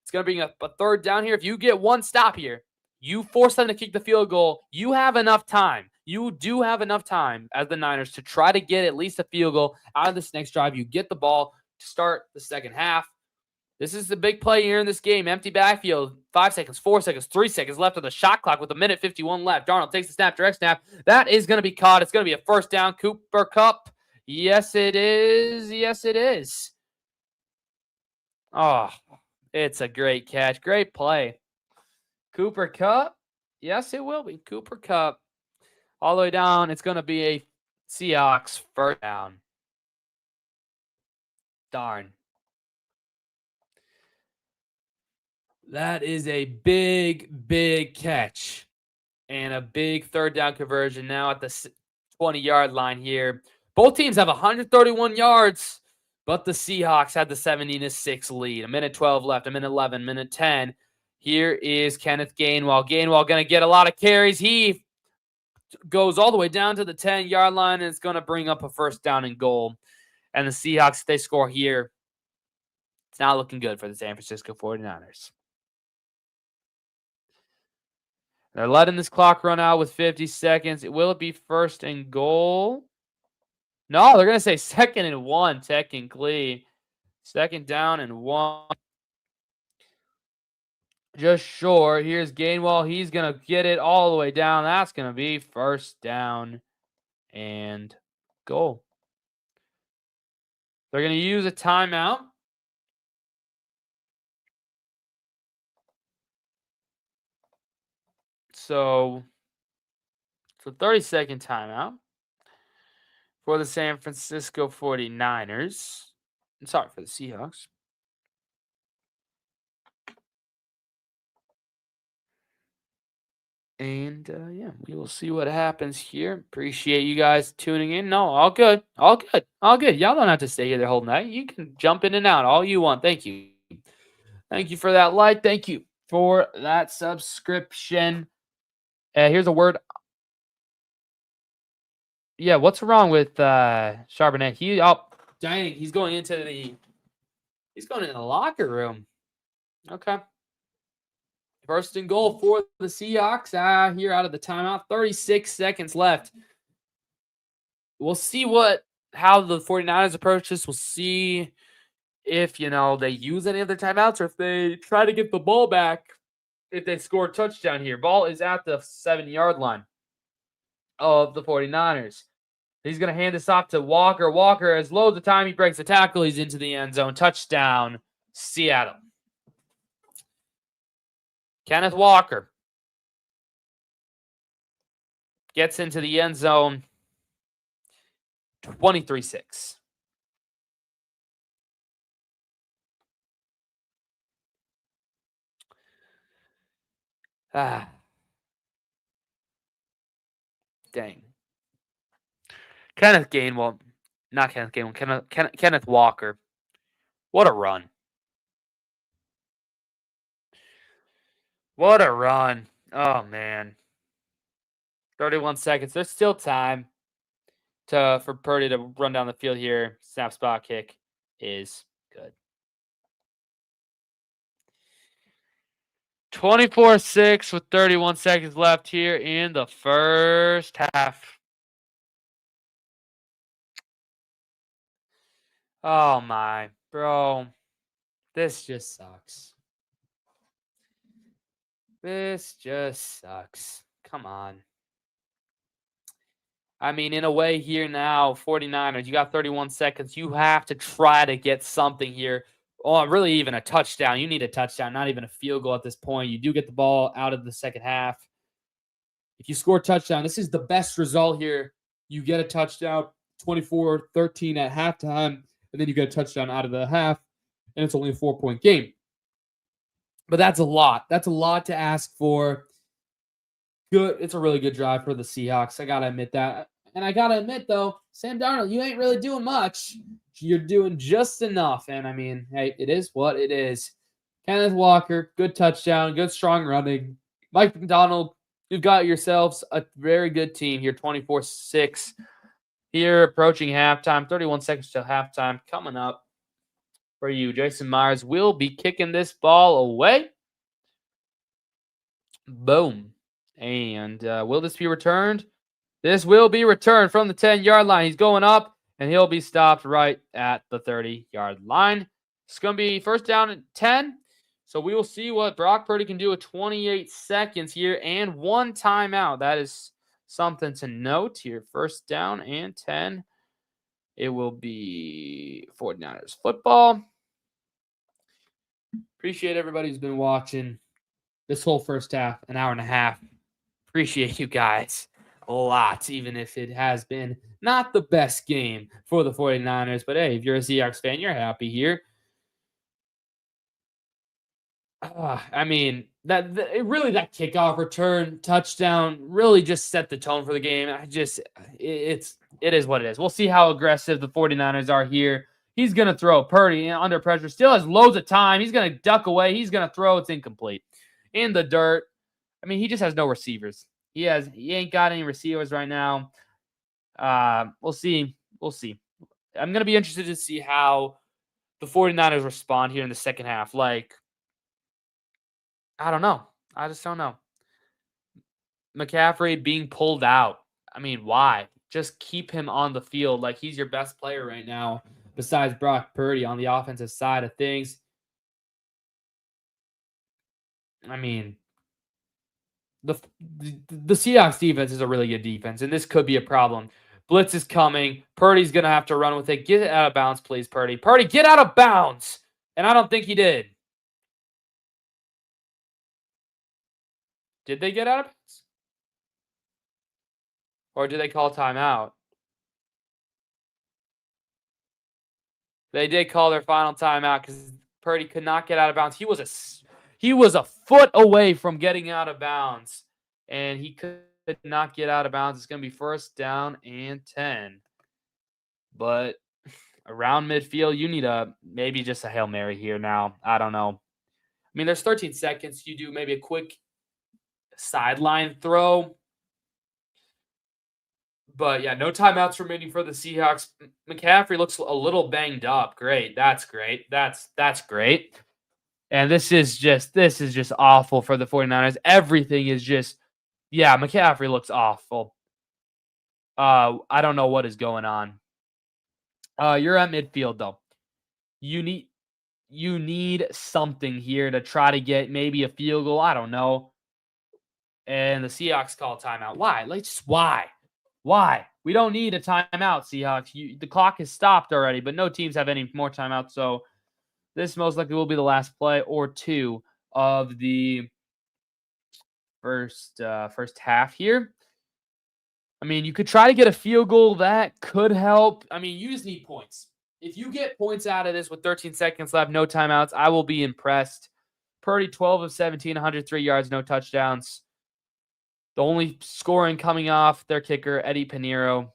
It's going to bring up a third down here. If you get one stop here, you force them to kick the field goal, you have enough time. You do have enough time as the Niners to try to get at least a field goal out of this next drive. You get the ball to start the second half. This is the big play here in this game. Empty backfield. 5 seconds, 4 seconds, 3 seconds left of the shot clock with a minute 51 left. Darnold takes the snap, direct snap. That is going to be caught. It's going to be a first down. Cooper Kupp. Yes, it is. Yes, it is. Oh, it's a great catch. Great play. Cooper Kupp. Yes, it will be. Cooper Kupp. All the way down. It's going to be a Seahawks first down. Darn. That is a big, big catch. And a big third down conversion now at the 20-yard line here. Both teams have 131 yards, but the Seahawks had the 17-6 lead. A minute 12 left, a minute 11, minute 10. Here is Kenneth Gainwell. Gainwell going to get a lot of carries. He goes all the way down to the 10-yard line, and it's going to bring up a first down and goal. And the Seahawks, if they score here, it's not looking good for the San Francisco 49ers. They're letting this clock run out with 50 seconds. Will it be first and goal? No, they're going to say 2nd and 1, technically. 2nd down and 1. Just short. Here's Gainwell. He's going to get it all the way down. That's going to be first down and goal. They're going to use a timeout. So it's a 30-second timeout for the San Francisco 49ers. Sorry, for the Seahawks. And, yeah, we will see what happens here. Appreciate you guys tuning in. No, all good. All good. All good. Y'all don't have to stay here the whole night. You can jump in and out all you want. Thank you. Thank you for that like. Thank you for that subscription. Here's a word. Yeah, what's wrong with Charbonnet? Dang, he's going into the locker room. Okay. First and goal for the Seahawks here out of the timeout. 36 seconds left. We'll see how the 49ers approach this. We'll see if, they use any of their timeouts or if they try to get the ball back if they score a touchdown here. Ball is at the 7-yard line of the 49ers. He's going to hand this off to Walker. Walker has loads of time. He breaks the tackle. He's into the end zone. Touchdown, Seattle. Kenneth Walker gets into the end zone. 23-6. Dang. Kenneth Walker. What a run. What a run. Oh, man. 31 seconds. There's still time for Purdy to run down the field here. Snap, spot kick is good. 24-6 with 31 seconds left here in the first half. Oh, my. Bro. This just sucks. This just sucks. Come on. I mean, in a way here now, 49ers, you got 31 seconds. You have to try to get something here. Oh, really even a touchdown. You need a touchdown, not even a field goal at this point. You do get the ball out of the second half. If you score a touchdown, this is the best result here. You get a touchdown, 24-13 at halftime, and then you get a touchdown out of the half, and it's only a 4-point game. But that's a lot. That's a lot to ask for. Good. It's a really good drive for the Seahawks. I got to admit that. And I got to admit, though, Sam Darnold, you ain't really doing much. You're doing just enough. And I mean, hey, it is what it is. Kenneth Walker, good touchdown, good strong running. Mike McDonald, you've got yourselves a very good team here, 24-6. Here, approaching halftime, 31 seconds till halftime. Coming up for you, Jason Myers will be kicking this ball away. Boom. And will this be returned? This will be returned from the 10-yard line. He's going up, and he'll be stopped right at the 30-yard line. It's going to be first down at 10. So we will see what Brock Purdy can do with 28 seconds here and one timeout. That is something to note here. First down and 10. It will be 49ers football. Appreciate everybody who's been watching this whole first half, an hour and a half. Appreciate you guys a lot, even if it has been not the best game for the 49ers. But hey, if you're a Seahawks fan, you're happy here. I mean, that kickoff return touchdown really just set the tone for the game. It is what it is. We'll see how aggressive the 49ers are here. He's going to throw. Purdy under pressure. Still has loads of time. He's going to duck away. He's going to throw. It's incomplete. In the dirt. I mean, he just has no receivers. He ain't got any receivers right now. We'll see. I'm going to be interested to see how the 49ers respond here in the second half. Like, I don't know. I just don't know. McCaffrey being pulled out. I mean, why? Just keep him on the field. Like, he's your best player right now besides Brock Purdy on the offensive side of things. I mean, the Seahawks defense is a really good defense, and this could be a problem. Blitz is coming. Purdy's going to have to run with it. Get it out of bounds, please, Purdy. Purdy, get out of bounds. And I don't think he did. Did they get out of bounds? Or did they call timeout? They did call their final timeout because Purdy could not get out of bounds. He was a foot away from getting out of bounds, and he could not get out of bounds. It's going to be first down and 10. But around midfield, you need maybe just a Hail Mary here now. I don't know. I mean, there's 13 seconds. You do maybe a quick sideline throw. But, yeah, no timeouts remaining for the Seahawks. McCaffrey looks a little banged up. Great. That's great. That's great. And this is just awful for the 49ers. Everything is just, yeah, McCaffrey looks awful. I don't know what is going on. You're at midfield, though. You need something here to try to get maybe a field goal. I don't know. And the Seahawks call timeout. Why? Why? We don't need a timeout, Seahawks. The clock has stopped already, but no teams have any more timeouts. So this most likely will be the last play or two of the first half here. I mean, you could try to get a field goal. That could help. I mean, you just need points. If you get points out of this with 13 seconds left, no timeouts, I will be impressed. Purdy, 12 of 17, 103 yards, no touchdowns. The only scoring coming off their kicker, Eddie Pinheiro.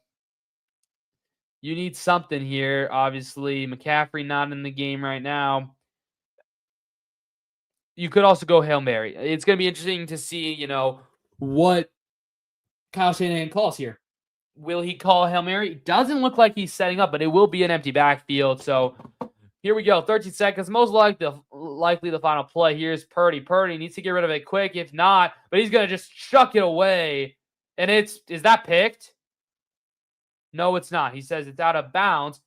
You need something here. Obviously, McCaffrey not in the game right now. You could also go Hail Mary. It's going to be interesting to see, what Kyle Shanahan calls here. Will he call Hail Mary? It doesn't look like he's setting up, but it will be an empty backfield. So here we go. 13 seconds. Most likely the final play. Here's Purdy. Purdy needs to get rid of it quick. If not, but he's going to just chuck it away. And is that picked? No, it's not. He says it's out of bounds,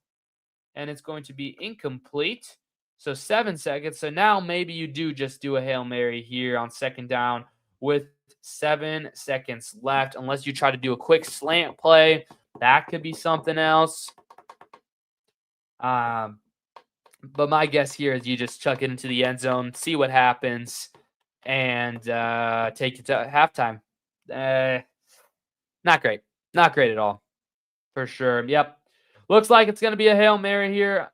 and it's going to be incomplete. So 7 seconds. So now maybe you do just do a Hail Mary here on second down with 7 seconds left, unless you try to do a quick slant play. That could be something else. But my guess here is you just chuck it into the end zone, see what happens, and take it to halftime. Not great. Not great at all. For sure. Yep. Looks like it's going to be a Hail Mary here.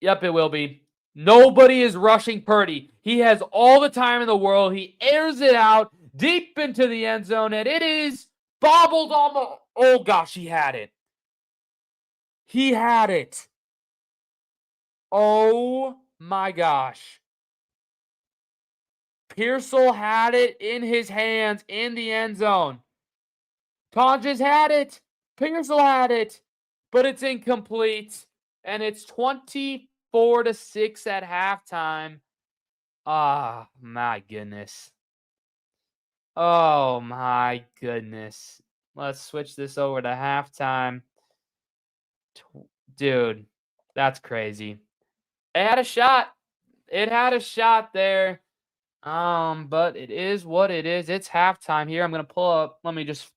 Yep, it will be. Nobody is rushing Purdy. He has all the time in the world. He airs it out deep into the end zone, and it is bobbled almost. Oh, gosh, he had it. He had it. Oh my gosh. Pearsall had it in his hands in the end zone. Tonjes had it. Pearsall had it. But it's incomplete. And it's 24-6 at halftime. Ah, my goodness. Oh my goodness. Let's switch this over to halftime. Dude, that's crazy. It had a shot. It had a shot there. But it is what it is. It's halftime here. I'm gonna pull up. Let me just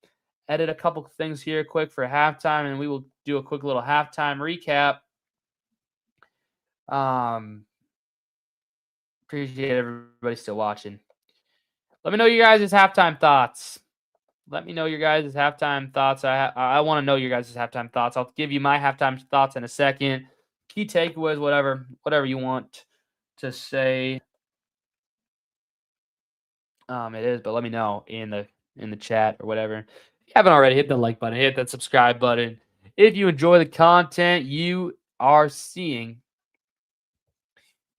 edit a couple things here quick for halftime, and we will do a quick little halftime recap. Appreciate everybody still watching. Let me know your guys' halftime thoughts. Let me know your guys' halftime thoughts. I want to know your guys' halftime thoughts. I'll give you my halftime thoughts in a second. Key takeaways, whatever you want to say. It is, but let me know in the chat or whatever. If you haven't already, hit the like button, hit that subscribe button. If you enjoy the content you are seeing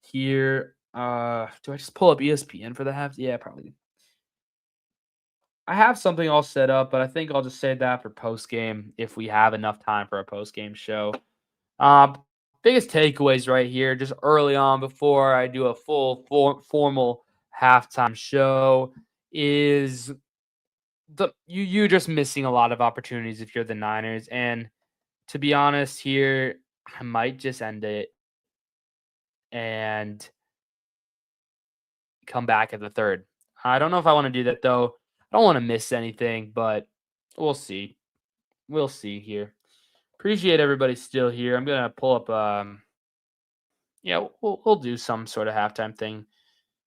here, do I just pull up ESPN for the half? Yeah, probably. I have something all set up, but I think I'll just save that for post game if we have enough time for a post game show. Biggest takeaways right here, just early on before I do a full formal halftime show, is you're just missing a lot of opportunities if you're the Niners. And to be honest, here I might just end it and come back at the third. I don't know if I want to do that though. I don't want to miss anything, but we'll see. We'll see here. Appreciate everybody still here. I'm gonna pull up. Yeah, we'll do some sort of halftime thing,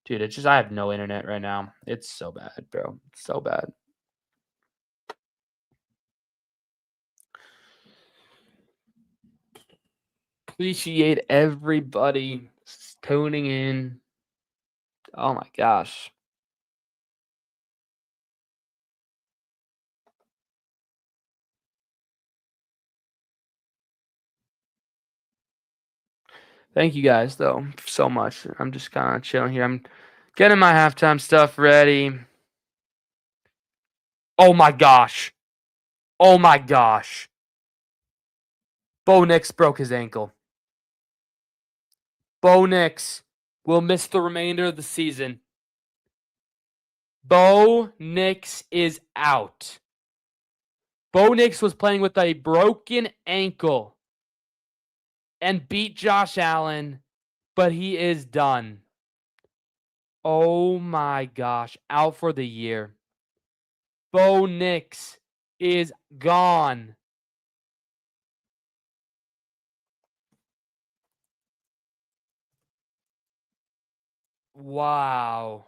dude. It's just I have no internet right now. It's so bad, bro. It's so bad. Appreciate everybody tuning in. Oh my gosh. Thank you guys though so much. I'm just kind of chilling here. I'm getting my halftime stuff ready. Oh my gosh. Oh my gosh. Bo Nix broke his ankle. Bo Nix will miss the remainder of the season. Bo Nix is out. Bo Nix was playing with a broken ankle and beat Josh Allen, but he is done. Oh my gosh. Out for the year. Bo Nix is gone. Wow.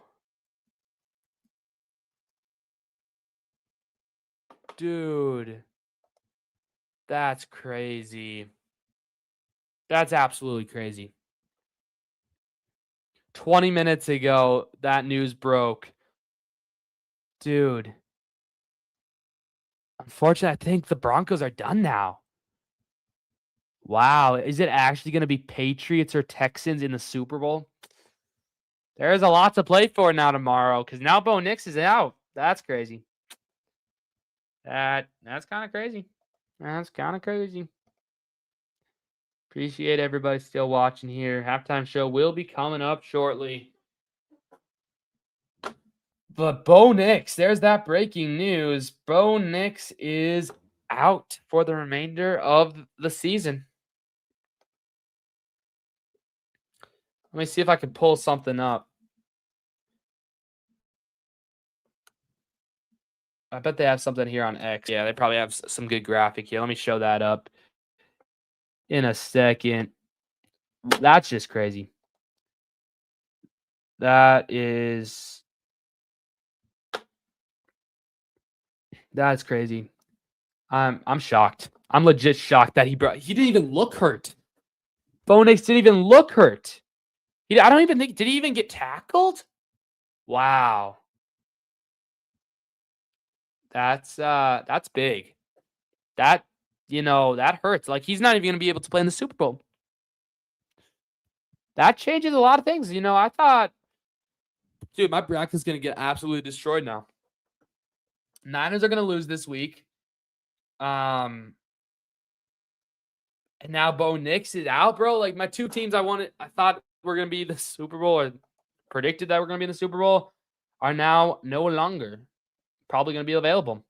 Dude. That's crazy. That's absolutely crazy. 20 minutes ago, that news broke. Dude. Unfortunately, I think the Broncos are done now. Wow. Is it actually going to be Patriots or Texans in the Super Bowl? There's a lot to play for now tomorrow because now Bo Nix is out. That's crazy. That's kind of crazy. That's kind of crazy. Appreciate everybody still watching here. Halftime show will be coming up shortly. But Bo Nix, there's that breaking news. Bo Nix is out for the remainder of the season. Let me see if I can pull something up. I bet they have something here on X. Yeah, they probably have some good graphic here. Let me show that up in a second. That's just crazy. That's crazy. I'm shocked. I'm legit shocked that he didn't even look hurt. Bo Nix didn't even look hurt. I don't even think, did he even get tackled? Wow. That's big. That that hurts. Like, he's not even going to be able to play in the Super Bowl. That changes a lot of things. I thought, dude, my bracket's going to get absolutely destroyed now. Niners are going to lose this week. And now Bo Nix is out, bro. Like, my two teams I thought were going to be the Super Bowl, or predicted that we're going to be in the Super Bowl, are now no longer probably going to be available.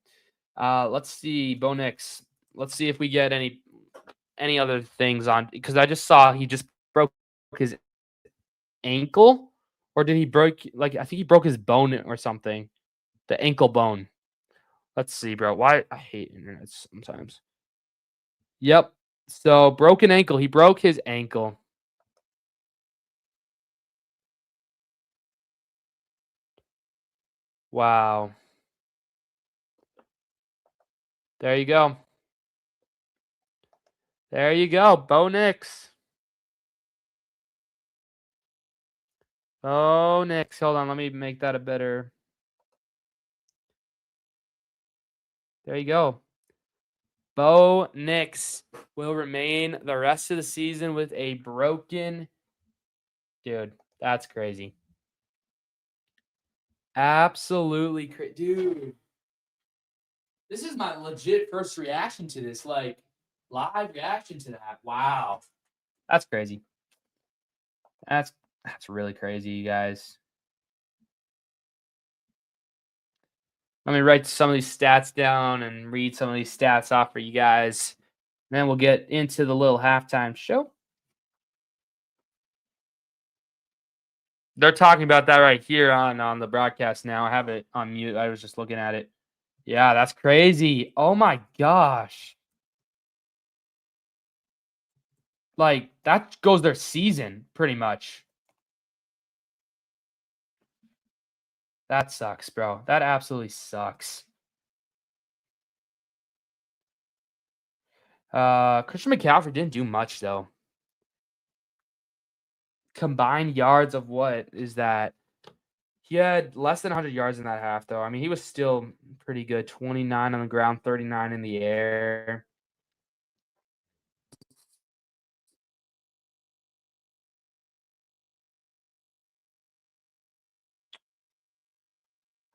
Let's see, Bo Nix. Let's see if we get any other things on, because I just saw he just broke his ankle, or did he break, like, I think he broke his bone or something, the ankle bone. Let's see, bro. Why I hate internet sometimes. Yep. So, broken ankle. He broke his ankle. Wow. There you go. There you go. Bo Nix. Bo Nix. Hold on. Let me make that a better. There you go. Bo Nix will remain the rest of the season with a broken. Dude, that's crazy. Absolutely crazy. Dude. This is my legit first reaction to this. Like, live reaction to that. Wow. That's crazy. That's really crazy, you guys. Let me write some of these stats down and read some of these stats off for you guys. Then we'll get into the little halftime show. They're talking about that right here on the broadcast now. I have it on mute. I was just looking at it. Yeah, that's crazy. Oh my gosh. Like, that goes their season, pretty much. That sucks, bro. That absolutely sucks. Christian McCaffrey didn't do much, though. Combined yards of what is that? He had less than 100 yards in that half, though. I mean, he was still pretty good. 29 on the ground, 39 in the air.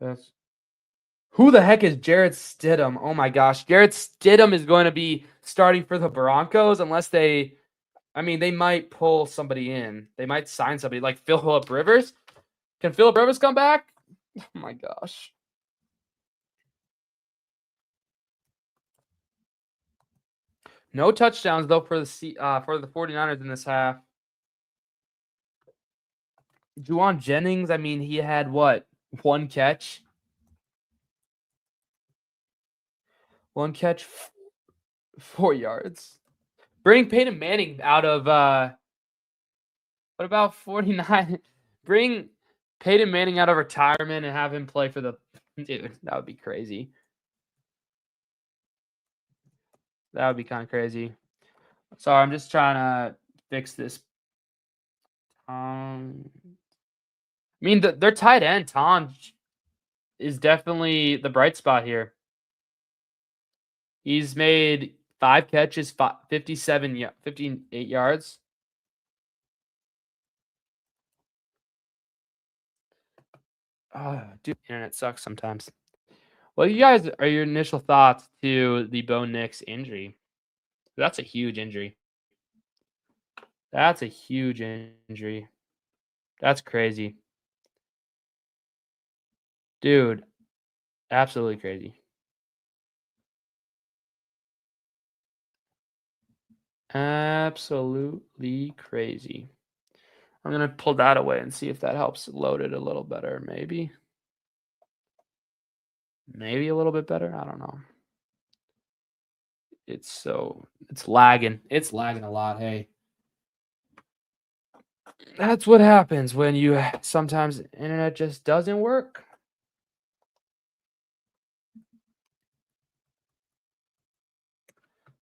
That's... Who the heck is Jarrett Stidham? Oh my gosh. Jarrett Stidham is going to be starting for the Broncos unless they might pull somebody in. They might sign somebody like Phillip Rivers. Can Phillip Rivers come back? Oh my gosh. No touchdowns, though, for the 49ers in this half. Juwan Jennings, I mean, he had what? One catch? One catch, 4 yards. Bring Peyton Manning out of what about 49? Bring Peyton Manning out of retirement and have him play for the dude. That would be crazy. That would be kind of crazy. Sorry, I'm just trying to fix this. I mean, their tight end, Tom, is definitely the bright spot here. He's made 5 catches, 58 yards. Dude, internet sucks sometimes. Well, you guys, are your initial thoughts to the Bo Nix injury? That's a huge injury. That's a huge injury. That's crazy. Dude, absolutely crazy. Absolutely crazy. I'm going to pull that away and see if that helps load it a little better, maybe. Maybe a little bit better. I don't know. It's lagging. It's lagging a lot, hey. That's what happens when you sometimes internet just doesn't work.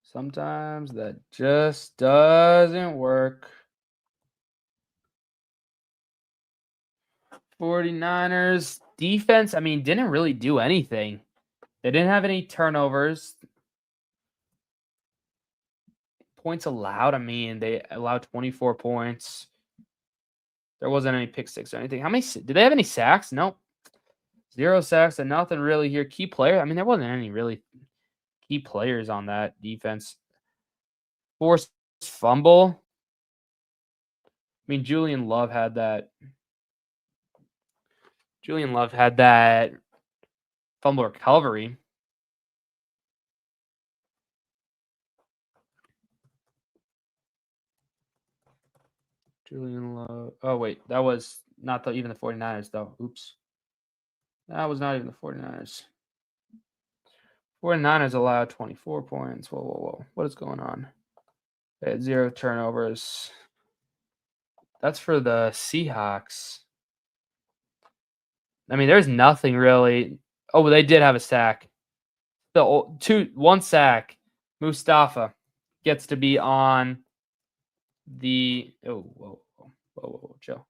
Sometimes that just doesn't work. 49ers defense, I mean, didn't really do anything. They didn't have any turnovers. Points allowed, I mean, they allowed 24 points. There wasn't any pick six or anything. How many did they have any sacks? Nope. 0 sacks and nothing really here. Key player, I mean, there wasn't any really key players on that defense. Forced fumble. I mean, Julian Love had that fumble recovery. Julian Love. Oh, wait. That was not even the 49ers, though. Oops. That was not even the 49ers. 49ers allowed 24 points. Whoa. What is going on? They had 0 turnovers. That's for the Seahawks. I mean, there's nothing really. Oh, they did have a sack. One sack. Mustafa gets to be on the. Oh, whoa, Joe.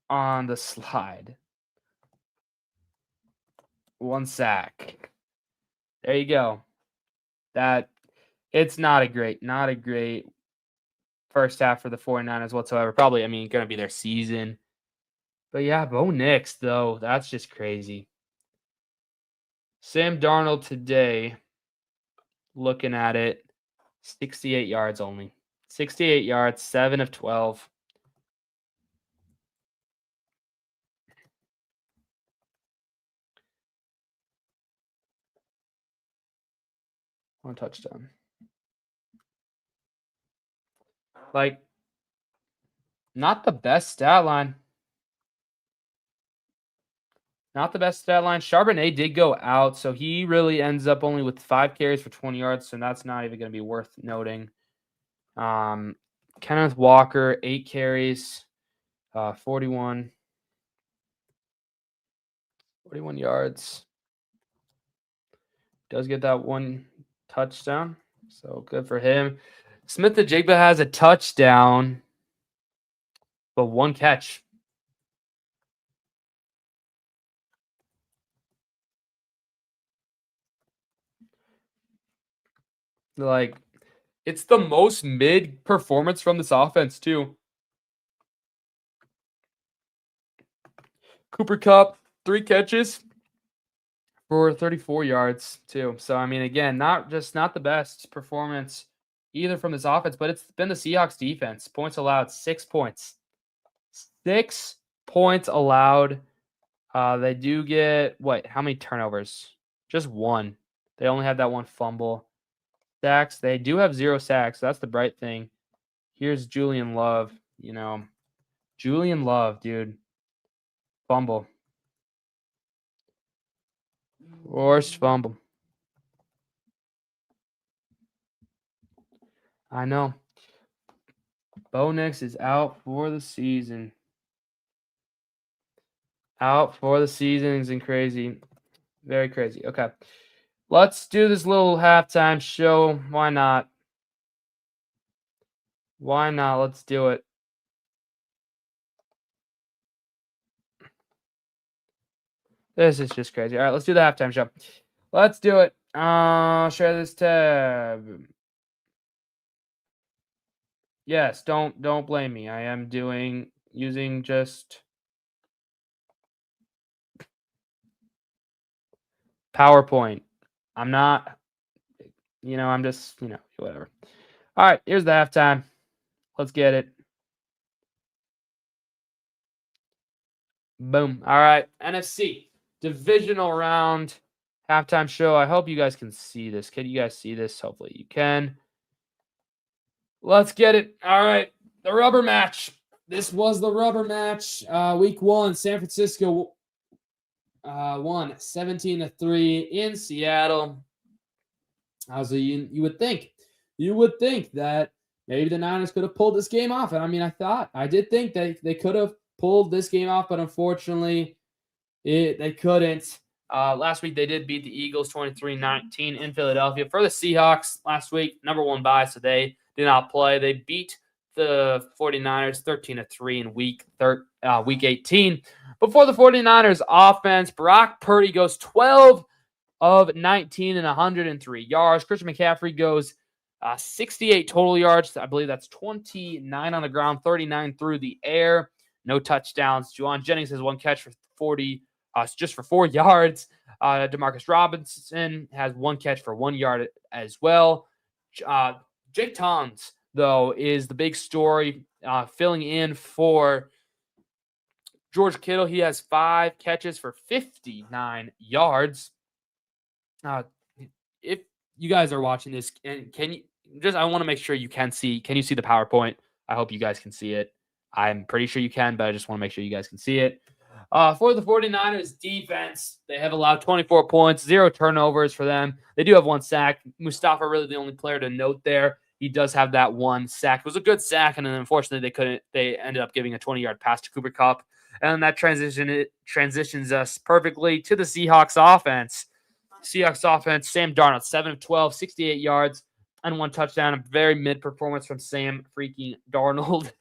On the slide. One sack. There you go. It's not a great first half for the 49ers whatsoever. Probably, I mean, going to be their season. But yeah, Bo Nix, though, that's just crazy. Sam Darnold today, looking at it, 68 yards only. 68 yards, 7 of 12. One touchdown. Like, not the best stat line. Not the best stat line. Charbonnet did go out, so he really ends up only with 5 carries for 20 yards, so that's not even going to be worth noting. Kenneth Walker, 8 carries, 41 yards. Does get that 1 touchdown, so good for him. Smith-Njigba has a touchdown, but 1 catch. Like, it's the most mid performance from this offense, too. Cooper Kupp, 3 catches for 34 yards, too. So, I mean, again, not the best performance either from this offense, but it's been the Seahawks defense. Points allowed, 6 points. 6 points allowed. They do get, how many turnovers? Just 1. They only had that 1 fumble. Sacks, they do have 0 sacks. So that's the bright thing. Here's Julian Love. Julian Love, dude. Fumble. Worst fumble. I know. Bo Nix is out for the season. Out for the season is crazy. Very crazy. Okay. Let's do this little halftime show. Why not? Let's do it. This is just crazy. All right, let's do the halftime show. Let's do it. Share this tab. Yes, don't blame me. I am using just PowerPoint. I'm not, I'm just, whatever. All right, here's the halftime. Let's get it. Boom. All right, NFC divisional round halftime show. I hope you guys can see this. Can you guys see this? Hopefully you can. Let's get it. All right, the rubber match. This was the rubber match. Week 1, San Francisco won 17-3 in Seattle. So you would think that maybe the Niners could have pulled this game off. And I mean, I did think they could have pulled this game off, but unfortunately, they couldn't. Last week, they did beat the Eagles 23-19 in Philadelphia. For the Seahawks last week, number 1 bye, so they did not play. They beat the 49ers 13-3 in week 18. Before the 49ers offense, Brock Purdy goes 12 of 19 and 103 yards. Christian McCaffrey goes 68 total yards. I believe that's 29 on the ground, 39 through the air. No touchdowns. Juwan Jennings has one catch for 40, just for 4 yards. Demarcus Robinson has one catch for 1 yard as well. Jake Tons, though, is the big story, filling in for George Kittle. He has 5 catches for 59 yards. If you guys are watching this, and can you just, I want to make sure you can see the PowerPoint? I hope you guys can see it. I'm pretty sure you can, but I just want to make sure you guys can see it. For the 49ers defense, they have allowed 24 points, 0 turnovers for them. They do have 1 sack. Mustafa really the only player to note there. He does have that 1 sack. It was a good sack, and then unfortunately they ended up giving a 20-yard pass to Cooper Kupp. And that transitions us perfectly to the Seahawks offense. Sam Darnold, 7 of 12, 68 yards, and 1 touchdown. A very mid performance from Sam freaking Darnold.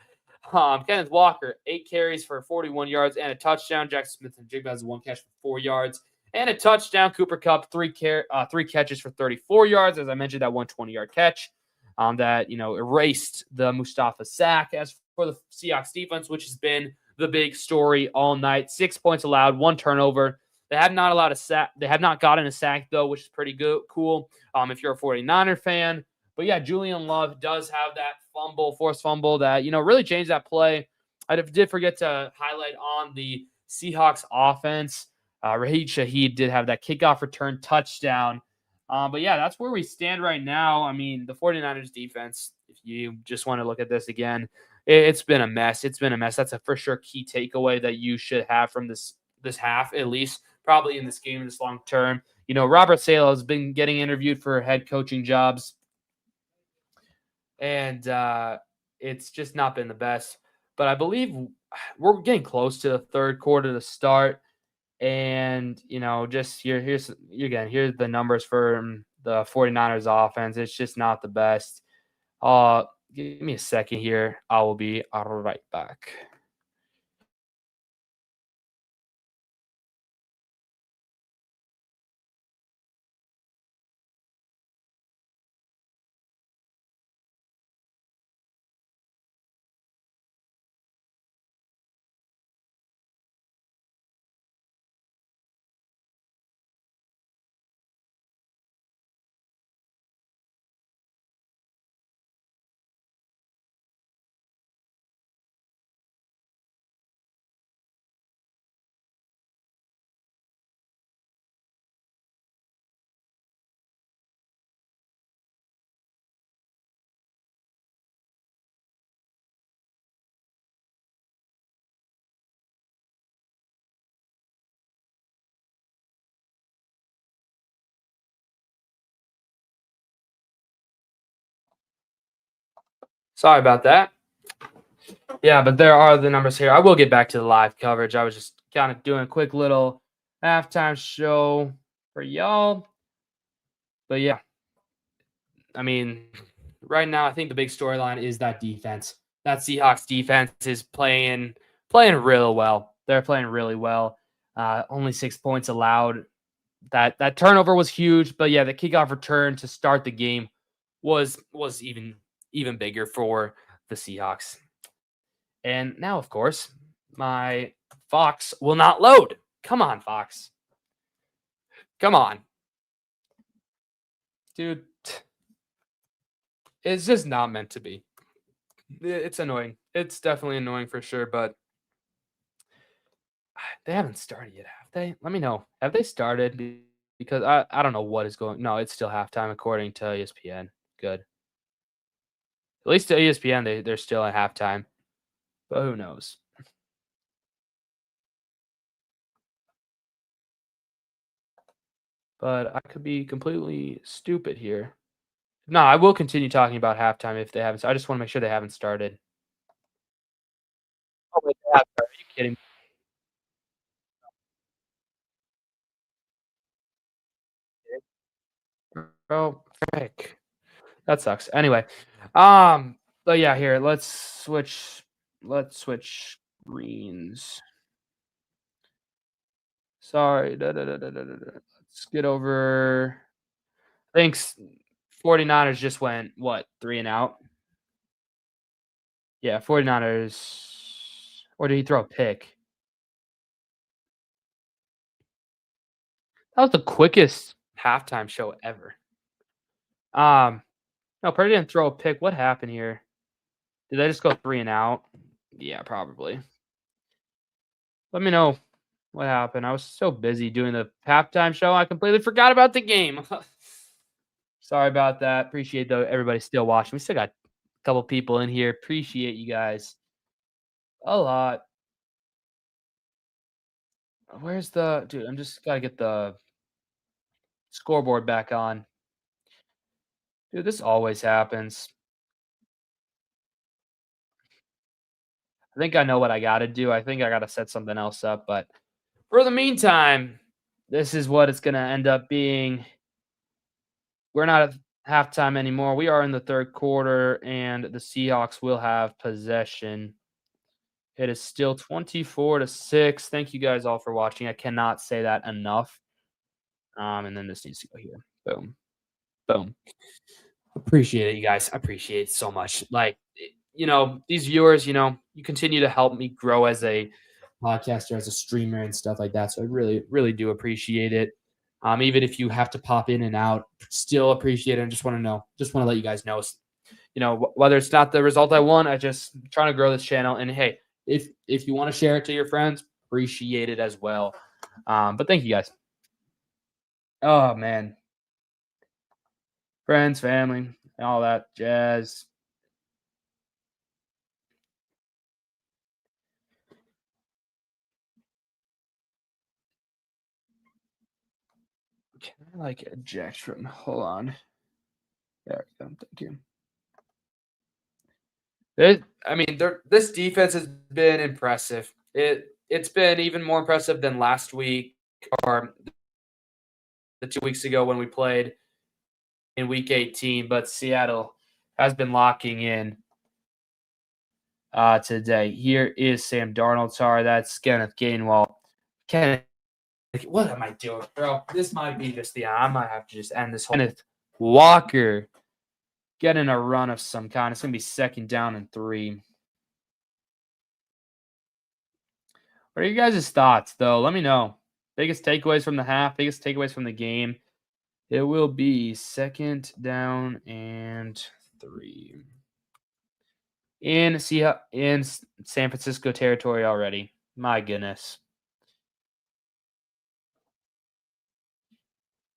Kenneth Walker, 8 carries for 41 yards and a touchdown. Jackson Smith-Njigba has 1 catch for 4 yards and a touchdown. Cooper Kupp, 3 catches for 34 yards. As I mentioned, that 120-yard catch that erased the Mustafa sack. As for the Seahawks defense, which has been the big story all night, 6 points allowed, 1 turnover. They have not allowed a sack. They have not gotten a sack, though, which is pretty cool if you're a 49er fan. But yeah, Julian Love does have that forced fumble that, really changed that play. I did forget to highlight on the Seahawks offense. Raheed Shaheed did have that kickoff return touchdown. But yeah, that's where we stand right now. I mean, the 49ers defense, if you just want to look at this again, it's been a mess. That's a for sure key takeaway that you should have from this half, at least probably in this game, this long term. Robert Saleh has been getting interviewed for head coaching jobs, and it's just not been the best. But I believe we're getting close to the third quarter to start, and just here's the numbers for the 49ers offense. It's just not the best. Give me a second here. I will be right back. Sorry about that. Yeah, but there are the numbers here. I will get back to the live coverage. I was just kind of doing a quick little halftime show for y'all. But yeah, I mean, right now, I think the big storyline is that defense. That Seahawks defense is playing real well. They're playing really well. Only 6 points allowed. That turnover was huge, but yeah, the kickoff return to start the game was even bigger for the Seahawks. And now, of course, my Fox will not load. Come on, Fox. Come on. Dude, it's just not meant to be. It's annoying. It's definitely annoying for sure, but they haven't started yet, have they? Let me know. Have they started? Because I don't know what is going. No, it's still halftime according to ESPN. Good. At least to ESPN, they're still at halftime. But who knows? But I could be completely stupid here. No, I will continue talking about halftime if they haven't. So I just want to make sure they haven't started. Oh, wait, they have started. Are you kidding me? Oh, frick. That sucks. Anyway, but yeah, here let's switch. Let's switch screens. Sorry. Let's Let's get over. I think 49ers just went, what, 3 and out? Yeah, 49ers. Or did he throw a pick? That was the quickest halftime show ever. No, Purdy didn't throw a pick. What happened here? Did they just go 3 and out? Yeah, probably. Let me know what happened. I was so busy doing the halftime show, I completely forgot about the game. Sorry about that. Appreciate everybody still watching. We still got a couple people in here. Appreciate you guys a lot. Where's the dude? I'm just gotta get the scoreboard back on. Dude, this always happens. I think I know what I gotta do. I think I gotta set something else up, but for the meantime, this is what it's gonna end up being. We're not at halftime anymore. We are in the third quarter, and the Seahawks will have possession. It is still 24-6. Thank you guys all for watching. I cannot say that enough. And then this needs to go here. Boom. Boom. Appreciate it, you guys. I appreciate it so much. Like, these viewers, you continue to help me grow as a podcaster, as a streamer, and stuff like that. So I really, really do appreciate it. Even if you have to pop in and out, still appreciate it. And just want to let you guys know, whether it's not the result I want, I just trying to grow this channel. And hey, if you want to share it to your friends, appreciate it as well. But thank you guys. Oh man, friends, family, all that jazz. Can I eject from? Hold on. There we go. Thank you. This defense has been impressive. It's been even more impressive than last week or the 2 weeks ago when we played in Week 18. But Seattle has been locking in today. Here is Sam Darnold. Sorry, that's Kenneth Gainwell. Kenneth, what am I doing, bro? This might be just I might have to just end this whole. Kenneth Walker getting a run of some kind. It's going to be 2nd down and 3. What are you guys' thoughts, though? Let me know. Biggest takeaways from the half, biggest takeaways from the game. It will be 2nd down and 3. In San Francisco territory already. My goodness.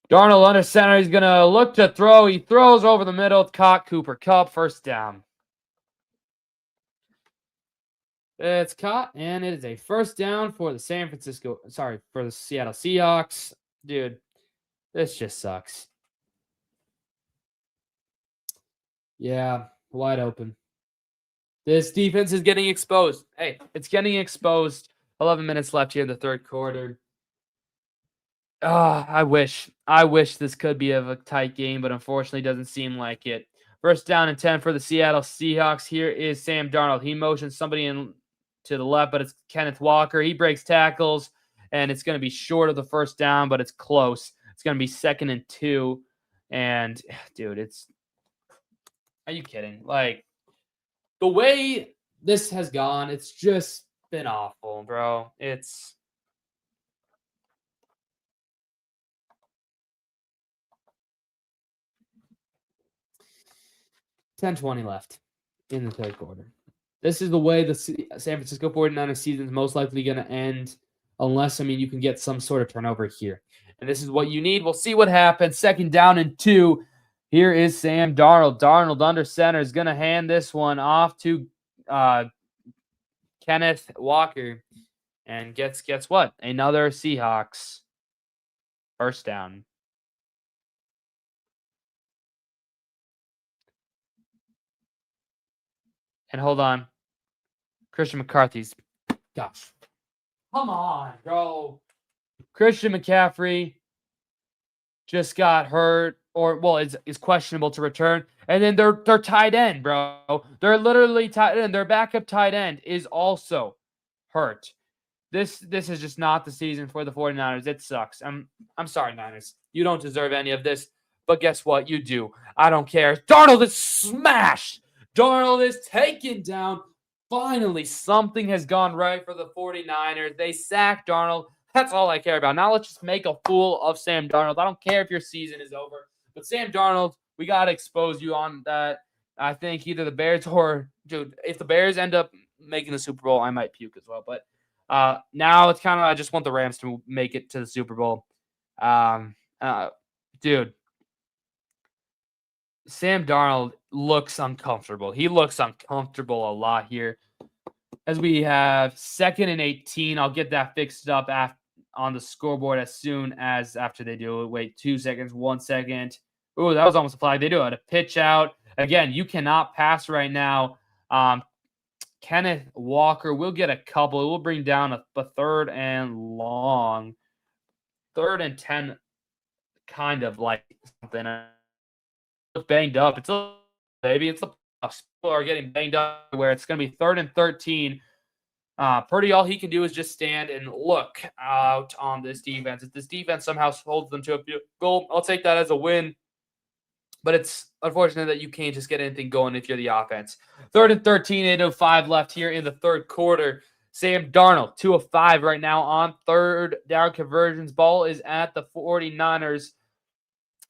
Darnold under center. He's going to look to throw. He throws over the middle. Caught. Cooper Kupp. 1st down. It's caught, and it is a 1st down for the for the Seattle Seahawks. Dude, this just sucks. Yeah, wide open. This defense is getting exposed. Hey, it's getting exposed. 11 minutes left here in the third quarter. I wish this could be a tight game, but unfortunately doesn't seem like it. 1st down and 10 for the Seattle Seahawks. Here is Sam Darnold. He motions somebody in to the left, but it's Kenneth Walker. He breaks tackles, and it's going to be short of the 1st down, but it's close. It's going to be 2nd and 2. And, dude, are you kidding? Like, the way this has gone, it's just been awful, bro. It's 10:20 left in the third quarter. This is the way the San Francisco 49ers season is most likely going to end unless, you can get some sort of turnover here. And this is what you need. We'll see what happens. 2nd down and 2. Here is Sam Darnold. Darnold under center is going to hand this one off to Kenneth Walker. And gets what? Another Seahawks 1st down. And hold on. Christian McCarthy's. Gosh. Come on, bro. Christian McCaffrey just got hurt, is questionable to return. And then their tight end, bro. They're literally tight end. Their backup tight end is also hurt. This is just not the season for the 49ers. It sucks. I'm sorry, Niners. You don't deserve any of this. But guess what? You do. I don't care. Darnold is smashed. Darnold is taken down. Finally, something has gone right for the 49ers. They sacked Darnold. That's all I care about. Now let's just make a fool of Sam Darnold. I don't care if your season is over. But Sam Darnold, we got to expose you on that. I think either the Bears or, dude, if the Bears end up making the Super Bowl, I might puke as well. But now it's kind of, I just want the Rams to make it to the Super Bowl. Dude, Sam Darnold looks uncomfortable. He looks uncomfortable a lot here. As we have 2nd and 18, I'll get that fixed up on the scoreboard as soon as after they do it. Wait, 2 seconds, 1 second. Ooh, that was almost a flag. They do it. A pitch out. Again, you cannot pass right now. Kenneth Walker will get a couple. It will bring down a 3rd and long. 3rd and 10, kind of like something. Banged up. It's a baby. It's the people are getting banged up where it's going to be 3rd and 13. Purdy, all he can do is just stand and look out on this defense. If this defense somehow holds them to a goal, I'll take that as a win. But it's unfortunate that you can't just get anything going if you're the offense. 3rd and 13, 8:05 left here in the 3rd quarter. Sam Darnold, 2 of 5 right now on 3rd down conversions. Ball is at the 49ers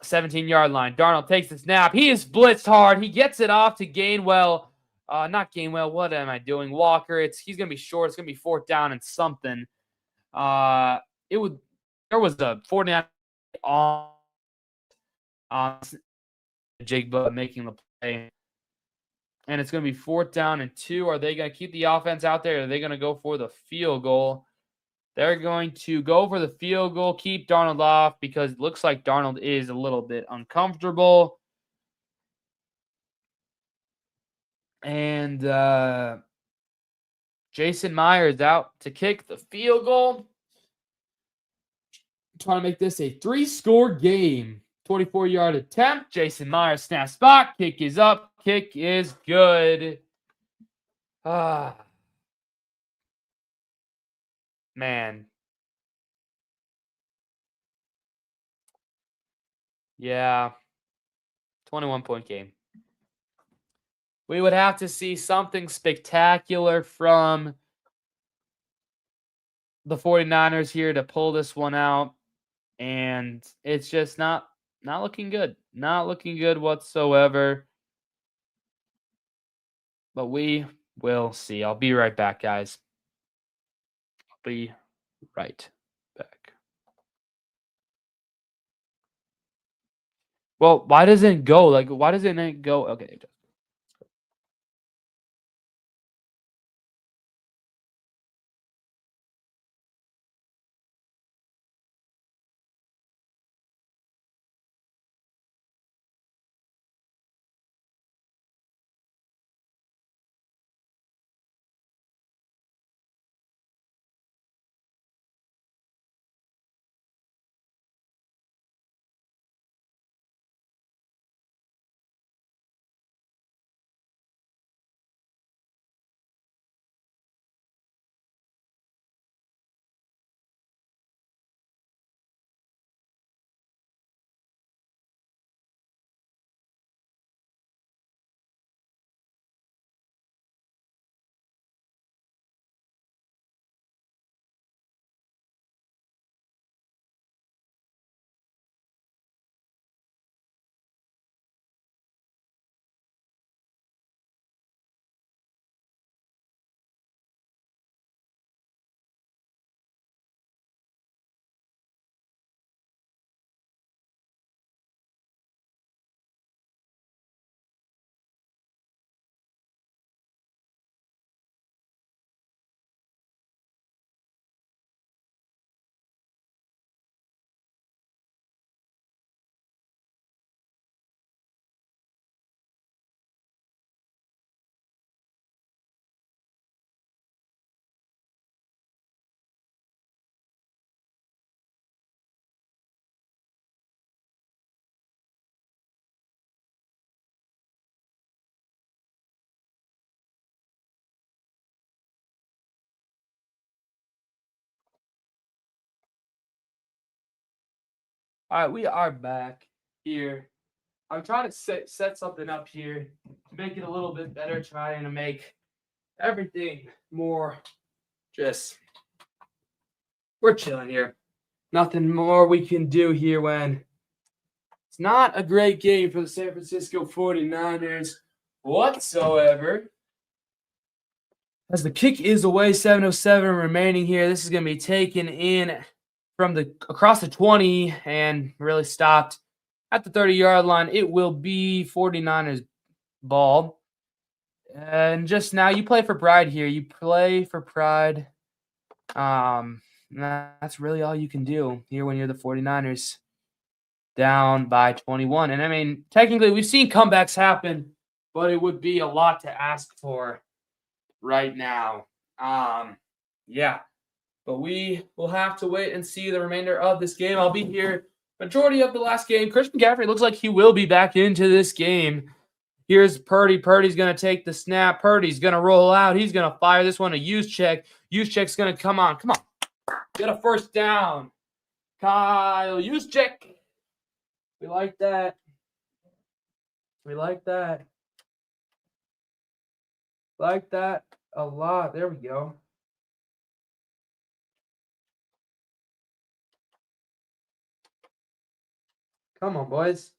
17-yard line. Darnold takes the snap. He is blitzed hard. He gets it off to Gainwell. Not Gainwell. What am I doing? Walker. He's gonna be short. It's gonna be 4th down and something. There was a 49 on Jigba making the play. And it's going to be 4th down and 2. Are they going to keep the offense out there? Or are they going to go for the field goal? They're going to go for the field goal, keep Darnold off because it looks like Darnold is a little bit uncomfortable. And Jason Myers out to kick the field goal. Trying to make this a 3-score game. 24-yard attempt. Jason Myers snaps back. Kick is up. Kick is good. Man. Yeah. 21-point game. We would have to see something spectacular from the 49ers here to pull this one out. And it's just not looking good. Not looking good whatsoever. But we will see. I'll be right back, guys. I'll be right back. Well, why doesn't it go? Like, why doesn't it go? Okay. All right, we are back here. I'm trying to set something up here to make it a little bit better, trying to make everything more just we're chilling here. Nothing more we can do here when it's not a great game for the San Francisco 49ers whatsoever. As the kick is away, 7:07 remaining here. This is going to be taken in from the across the 20 and really stopped at the 30-yard line. It will be 49ers ball. And just now, you play for pride here. You play for pride. That's really all you can do here when you're the 49ers down by 21. And I mean, technically, we've seen comebacks happen, but it would be a lot to ask for right now. Yeah, but we will have to wait and see the remainder of this game. I'll be here majority of the last game. Christian McCaffrey looks like he will be back into this game. Here's Purdy. Purdy's going to take the snap. Purdy's going to roll out. He's going to fire this one a Juszczyk. Juszczyk's going to come on. Come on. Get a first down. Kyle Juszczyk. We like that. We like that. Like that a lot. There we go. Come on, boys.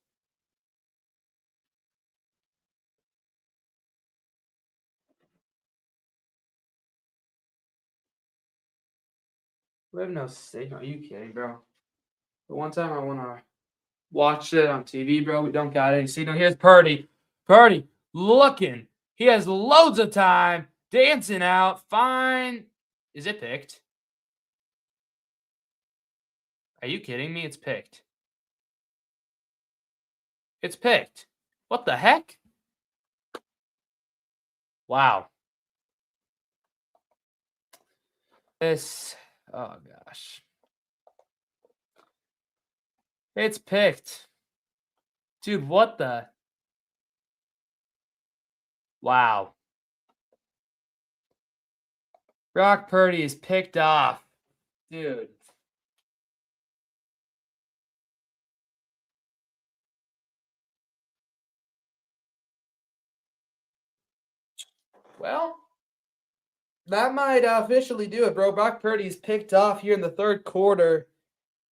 We have no signal. Are you kidding, bro? The one time I want to watch it on TV, bro, we don't got any signal. Here's Purdy. Purdy looking. He has loads of time. Dancing out. Fine. Is it picked? Are you kidding me? It's picked. It's picked. What the heck? Wow. This, oh gosh. It's picked. Dude, what the? Wow. Brock Purdy is picked off. Dude. Well, that might officially do it, bro. Brock Purdy's picked off here in the third quarter.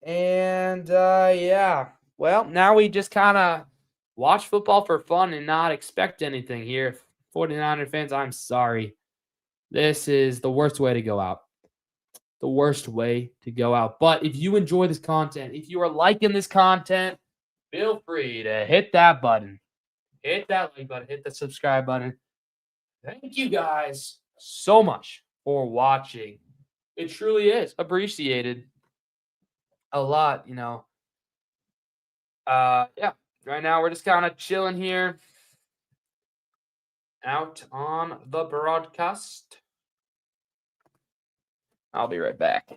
And, yeah. Well, now we just kind of watch football for fun and not expect anything here. 49er fans, I'm sorry. This is the worst way to go out. The worst way to go out. But if you enjoy this content, if you are liking this content, feel free to hit that button. Hit that like button. Hit the subscribe button. Thank you guys so much for watching. It truly is appreciated a lot, you know. Yeah, right now we're just kind of chilling here out on the broadcast. I'll be right back.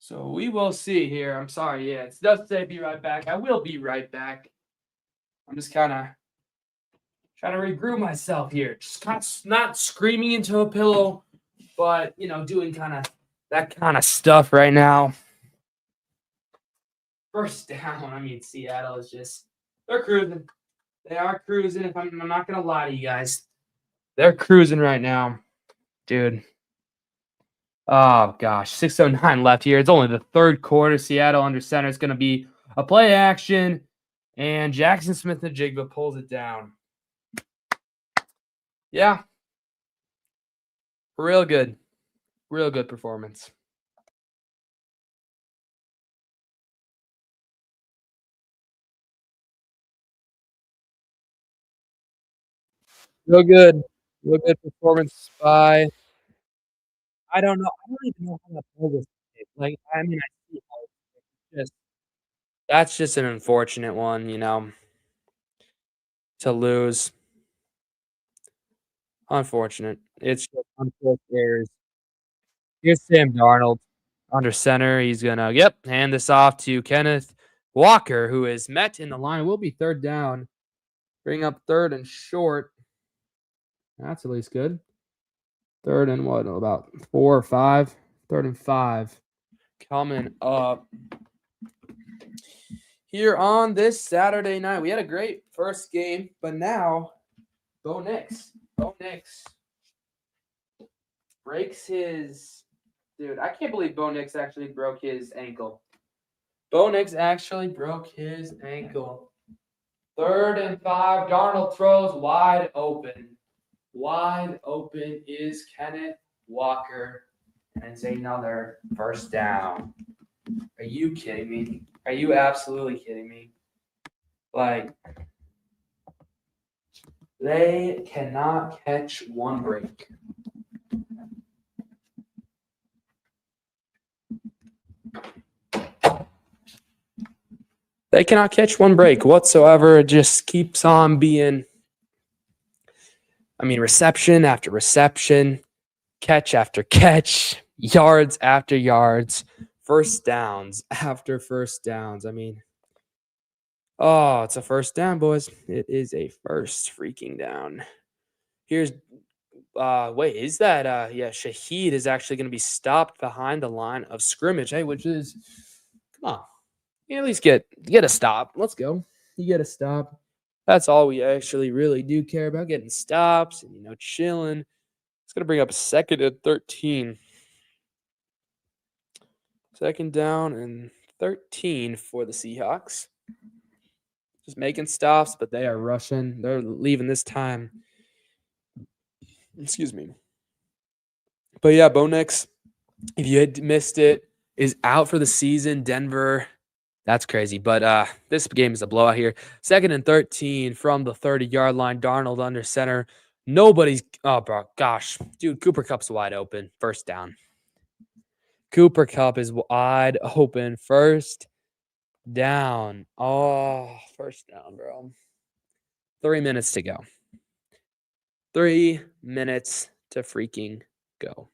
So we will see here. I'm sorry. Yeah, it does say be right back. I will be right back. I'm just kind of trying to regroup myself here. Just kind of not screaming into a pillow, but, you know, doing kind of that kind of stuff right now. First down. I mean, Seattle is just They're cruising. They are cruising. If I'm not gonna lie to you guys, they're cruising right now, dude. Oh gosh, 6:09 left here. It's only the third quarter. Seattle under center is going to be a play action, and Jackson Smith-Njigba pulls it down. Yeah, real good performance. Real good performance by. I don't know. I don't even know how to play this game. Like, I mean, I see how it's just that's just an unfortunate one, to lose. Unfortunate. It's just unfortunate errors. Here's Sam Darnold under center. He's gonna, hand this off to Kenneth Walker, who is met in the line. Will be third down. Bring up third and short. That's at least good. Third and what? About 4 or 5. Third and 5. Coming up here on this Saturday night. We had a great first game, but now Bo Nix breaks his. Dude, I can't believe Bo Nix actually broke his ankle. Bo Nix actually broke his ankle. Third and 5. Darnold throws wide open. Wide open is Kenneth Walker. And it's another first down. Are you kidding me? Are you absolutely kidding me? Like, they cannot catch one break. They cannot catch one break whatsoever. It just keeps on being, reception after reception, catch after catch, yards after yards, first downs after first downs. It's a first down, boys. It is a first freaking down. Here's is that Shaheed is actually going to be stopped behind the line of scrimmage, which is, come on, you at least get a stop. Let's go. You get a stop. That's all we actually really do care about, getting stops and chilling. It's going to bring up 2nd and 13. 2nd down and 13 for the Seahawks. Just making stops, but they are rushing. They're leaving this time. Excuse me. But yeah, Bo Nix, if you had missed it, is out for the season. Denver, that's crazy. But this game is a blowout here. 2nd and 13 from the 30-yard line. Darnold under center. Nobody's – oh, bro, gosh. Dude, Cooper Kupp's wide open. First down. Cooper Kupp is wide open. First down. Oh, first down, bro. 3 minutes to go. 3 minutes to freaking go.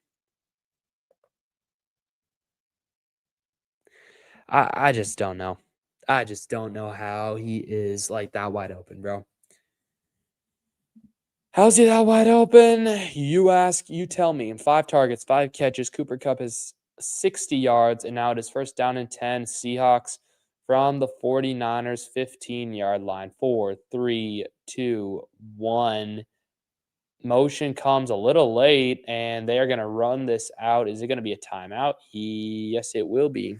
I just don't know. I just don't know how he is like that wide open, bro. How's he that wide open? You ask, you tell me. In 5 targets, 5 catches, Cooper Kupp has 60 yards, and now it is first down and 10. Seahawks from the 49ers 15-yard line. 4, 3, 2, 1. Motion comes a little late, and they are going to run this out. Is it going to be a timeout? Yes, it will be.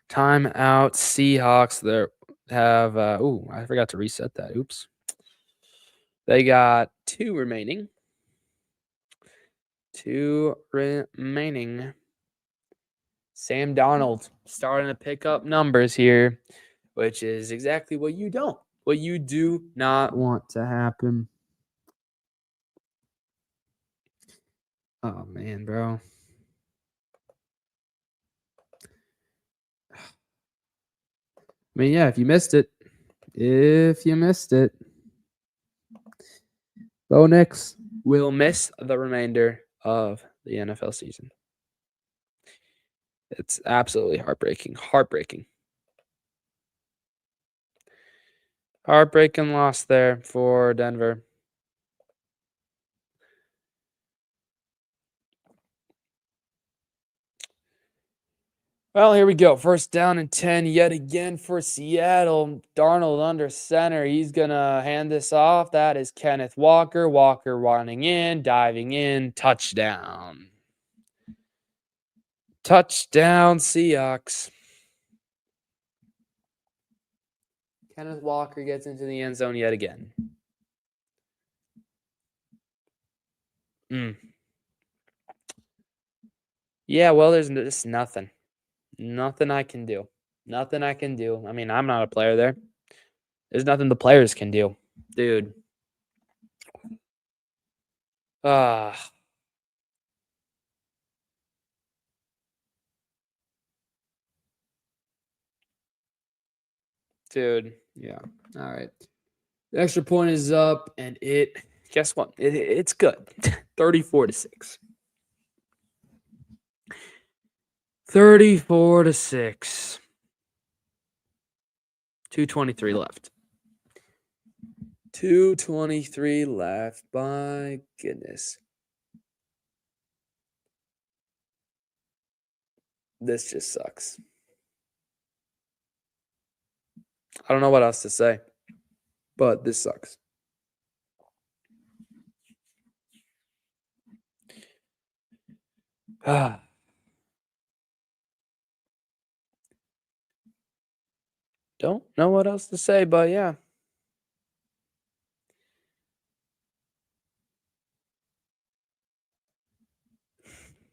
Timeout. Seahawks. They have. I forgot to reset that. Oops. They got 2 remaining. 2 remaining. Sam Darnold starting to pick up numbers here, which is exactly what you do not want to happen. Oh, man, bro. Yeah, if you missed it, Bo Nix will miss the remainder of the NFL season. It's absolutely heartbreaking. Heartbreaking loss there for Denver. Well, here we go. First down and 10 yet again for Seattle. Darnold under center. He's going to hand this off. That is Kenneth Walker. Walker running in, diving in. Touchdown. Touchdown, Seahawks. Kenneth Walker gets into the end zone yet again. Yeah, well, there's just nothing. Nothing I can do. Nothing I can do. I mean, I'm not a player there. There's nothing the players can do. Dude. Ah. Dude. Yeah. All right. The extra point is up, and guess what? It's good. 34-6. 34-6. 2:23 left. 2:23 left. My goodness. This just sucks. I don't know what else to say, but this sucks. Don't know what else to say, but yeah.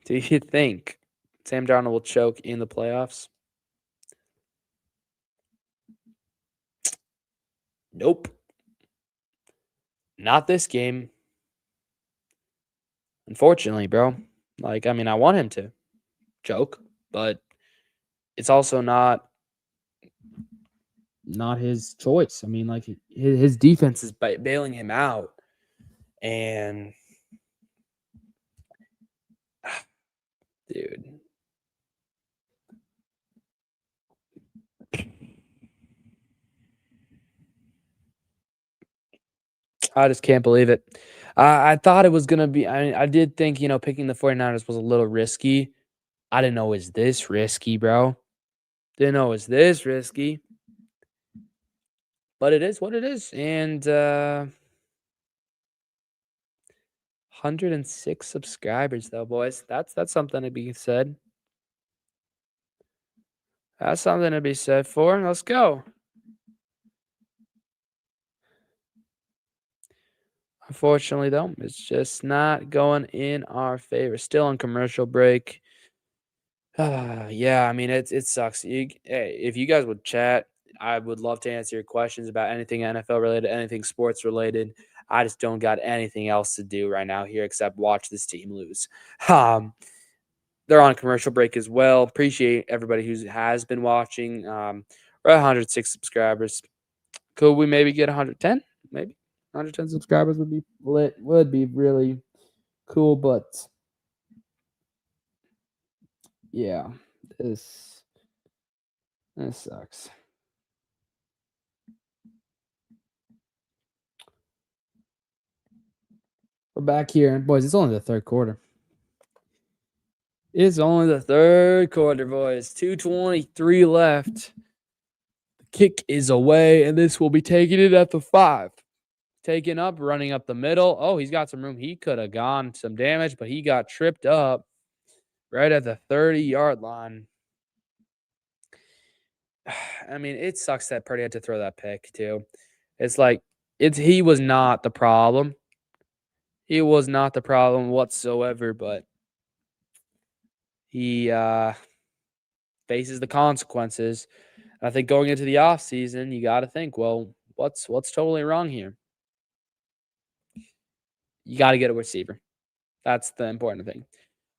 Do you think Sam Darnold will choke in the playoffs? Nope. Not this game. Unfortunately, bro. Like, I mean, I want him to choke, but it's also not his choice. I mean, like, his defense is bailing him out, and dude, I just can't believe it. I thought it was gonna be. I did think, picking the 49ers was a little risky. I didn't know it was this risky, bro. Didn't know it was this risky. But it is what it is. And 106 subscribers though, boys. That's something to be said. That's something to be said for. Let's go. Unfortunately, though, it's just not going in our favor. Still on commercial break. Yeah, I mean it sucks. Hey, if you guys would chat, I would love to answer your questions about anything NFL related, anything sports related. I just don't got anything else to do right now here except watch this team lose. They're on commercial break as well. Appreciate everybody who has been watching. We're at 106 subscribers. Could we maybe get 110? Maybe 110 subscribers would be lit. Would be really cool, but yeah, this sucks. We're back here, boys. It's only the third quarter. It's only the third quarter, boys. 2:23 left. The kick is away, and this will be taking it at the 5. Taking up, running up the middle. Oh, he's got some room. He could have gone some damage, but he got tripped up right at the 30-yard line. I mean, it sucks that Purdy had to throw that pick too. It's like he was not the problem. He was not the problem whatsoever, but he faces the consequences. I think going into the offseason, you got to think, well, what's totally wrong here? You got to get a receiver. That's the important thing.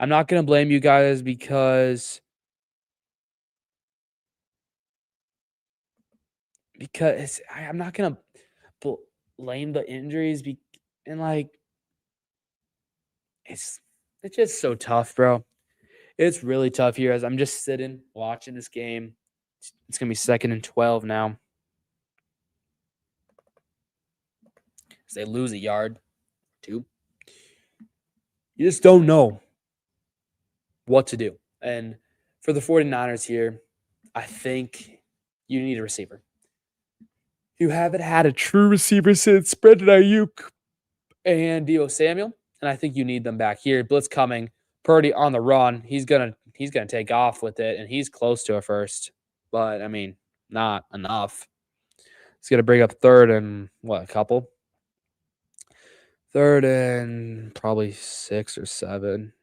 I'm not going to blame you guys because I'm not going to blame the injuries and like it's just so tough, bro. It's really tough here as I'm just sitting watching this game. It's going to be 2nd and 12 now. As they lose a yard, 2. You just don't know what to do. And for the 49ers here, I think you need a receiver. You haven't had a true receiver since Brandon Ayuk and Deebo Samuel, and I think you need them back here. Blitz coming, Purdy on the run. He's gonna take off with it, and he's close to a first, but I mean, not enough. He's gonna bring up third and a couple. Third and probably 6 or 7.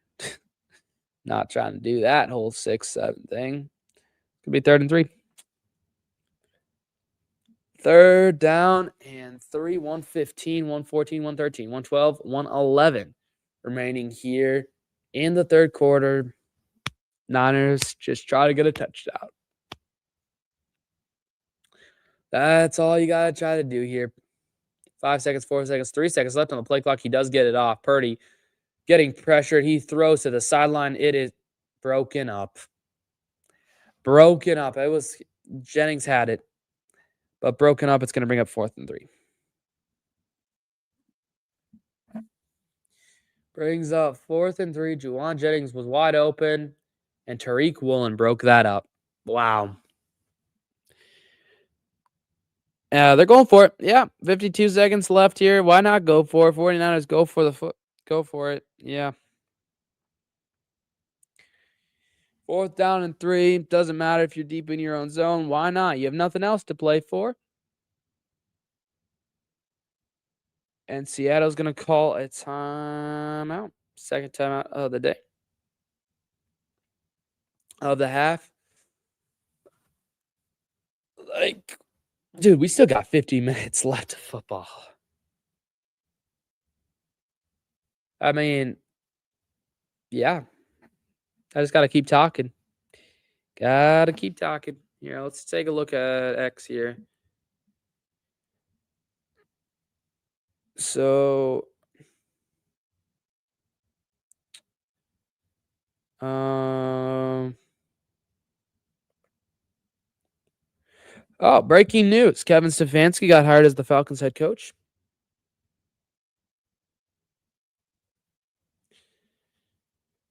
Not trying to do that whole 6, 7 thing. Could be 3rd and 3. 3rd down and 3, 115, 114, 113, 112, 111 remaining here in the third quarter. Niners just try to get a touchdown. That's all you got to try to do here. 5 seconds, 4 seconds, 3 seconds left on the play clock. He does get it off. Purdy getting pressured. He throws to the sideline. It is broken up. Broken up. It was Jennings had it, but broken up. It's going to bring up 4th and 3. Brings up 4th and 3. Juwan Jennings was wide open, and Tariq Woolen broke that up. Wow. They're going for it. Yeah, 52 seconds left here. Why not go for it? 49ers go for the foot. Go for it. Yeah. 4th down and 3. Doesn't matter if you're deep in your own zone. Why not? You have nothing else to play for. And Seattle's going to call a timeout. Second timeout of the day. Of the half. Dude, we still got 50 minutes left of football. I mean, yeah. I just got to keep talking. Got to keep talking. Here, let's take a look at X here. So, breaking news. Kevin Stefanski got hired as the Falcons head coach.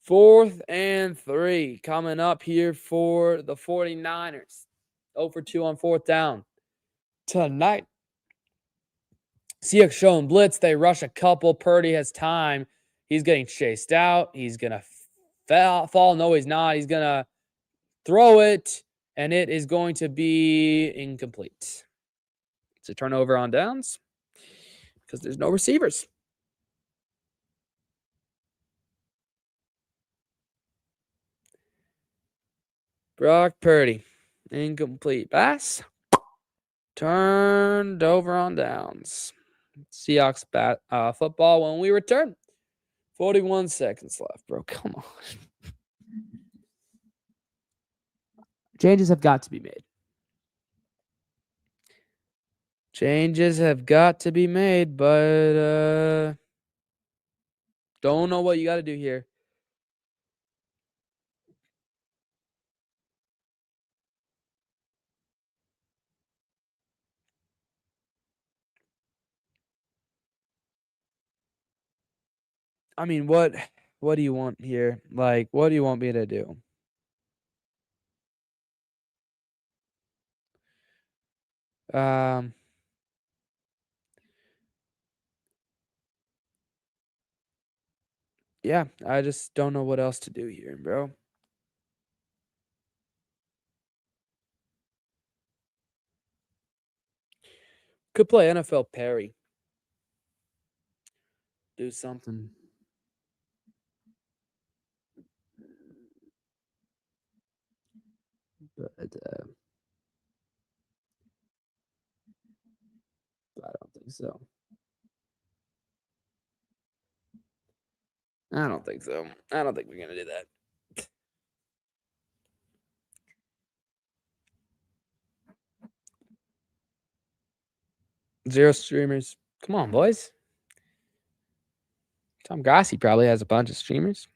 Fourth and 3 coming up here for the 49ers. 0 for 2 on 4th down. Tonight, Seahawks showing blitz. They rush a couple. Purdy has time. He's getting chased out. He's going to fall. No, he's not. He's going to throw it, and it is going to be incomplete. It's a turnover on downs because there's no receivers. Brock Purdy, incomplete pass. Turned over on downs. Seahawks football when we return. 41 seconds left, bro. Come on. Changes have got to be made. Changes have got to be made, but don't know what you got to do here. I mean, what do you want here? Like, what do you want me to do? Yeah, I just don't know what else to do here, bro. Could play NFL Perry. Do something. But I don't think so. I don't think so. I don't think we're going to do that. Zero streamers. Come on, boys. Tom Grassi probably has a bunch of streamers.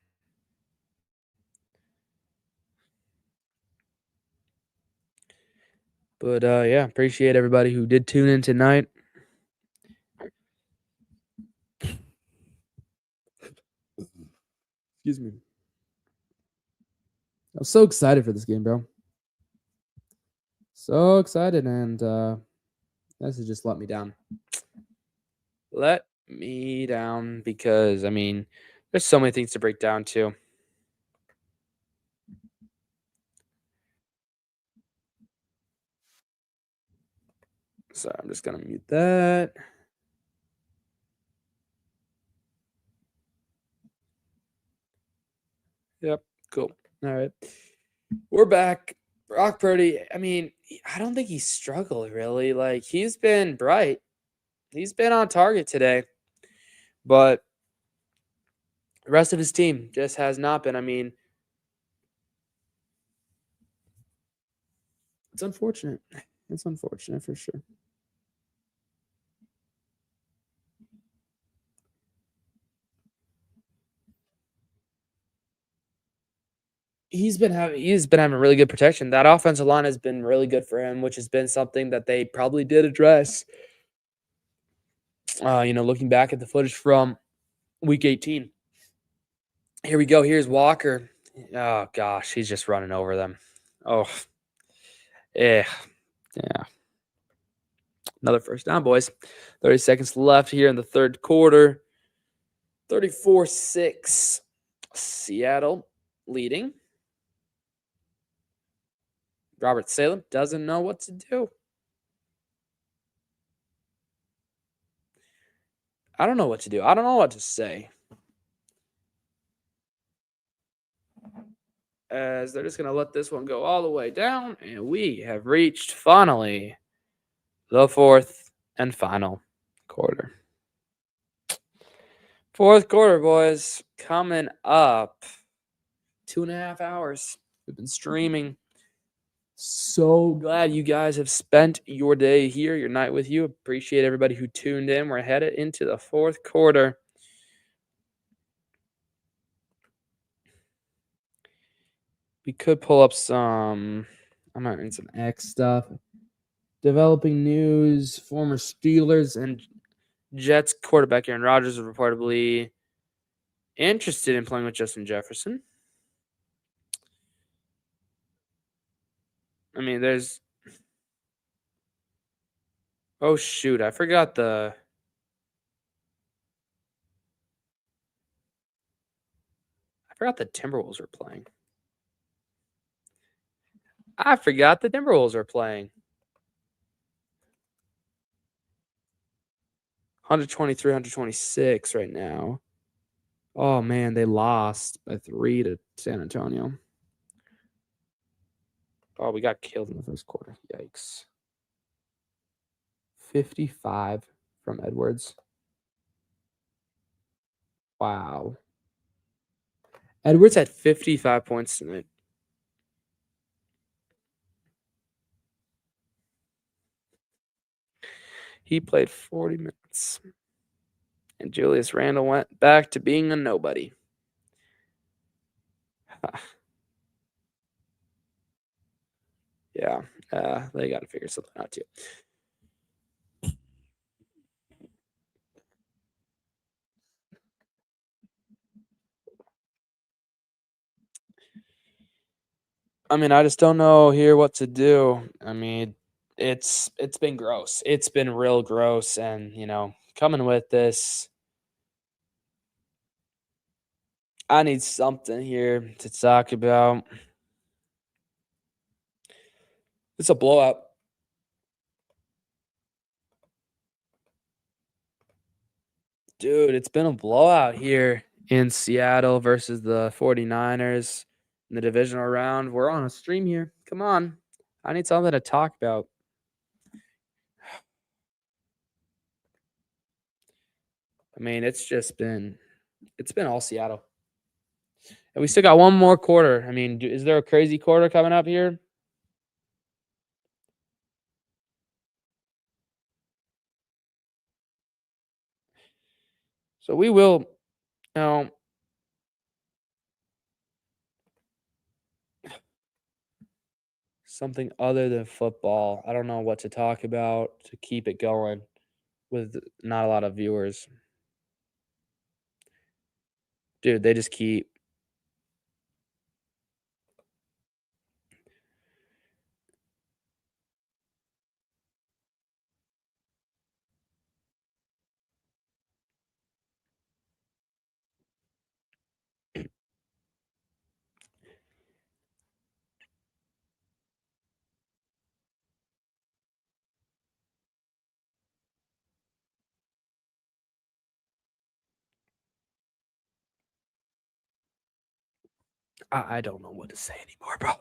But yeah, appreciate everybody who did tune in tonight. Excuse me. I'm so excited for this game, bro. So excited, and this has just let me down. Let me down because, I mean, there's so many things to break down, too. So I'm just going to mute that. Yep, cool. All right. We're back. Brock Purdy, I mean, I don't think he's struggled, really. Like, he's been bright. He's been on target today. But the rest of his team just has not been. I mean, it's unfortunate. It's unfortunate for sure. He's been having really good protection. That offensive line has been really good for him, which has been something that they probably did address. Looking back at the footage from Week 18. Here we go. Here's Walker. Oh gosh, he's just running over them. Oh, yeah. Another first down, boys. 30 seconds left here in the third quarter. 34-6. Seattle leading. Robert Salem doesn't know what to do. I don't know what to do. I don't know what to say. As they're just going to let this one go all the way down. And we have reached, finally, the fourth and final quarter. Fourth quarter, boys, coming up. 2.5 hours. We've been streaming. So glad you guys have spent your day here, your night with you. Appreciate everybody who tuned in. We're headed into the fourth quarter. We could pull up some, I might need some X stuff. Developing news, former Steelers and Jets quarterback Aaron Rodgers is reportedly interested in playing with Justin Jefferson. I mean, there's... Oh, shoot. I forgot the Timberwolves were playing. I forgot the Timberwolves are playing. 123, 126 right now. Oh, man, they lost by 3 to San Antonio. Oh, we got killed in the first quarter. Yikes. 55 from Edwards. Wow. Edwards had 55 points tonight. He played 40 minutes. And Julius Randle went back to being a nobody. Yeah, they got to figure something out too. I mean, I just don't know here what to do. I mean, it's been gross. It's been real gross, and coming with this, I need something here to talk about. It's a blowout. Dude, it's been a blowout here in Seattle versus the 49ers in the divisional round. We're on a stream here. Come on. I need something to talk about. I mean, it's been all Seattle. And we still got one more quarter. I mean, is there a crazy quarter coming up here? So we will, something other than football. I don't know what to talk about to keep it going with not a lot of viewers. Dude, they just keep I don't know what to say anymore, bro.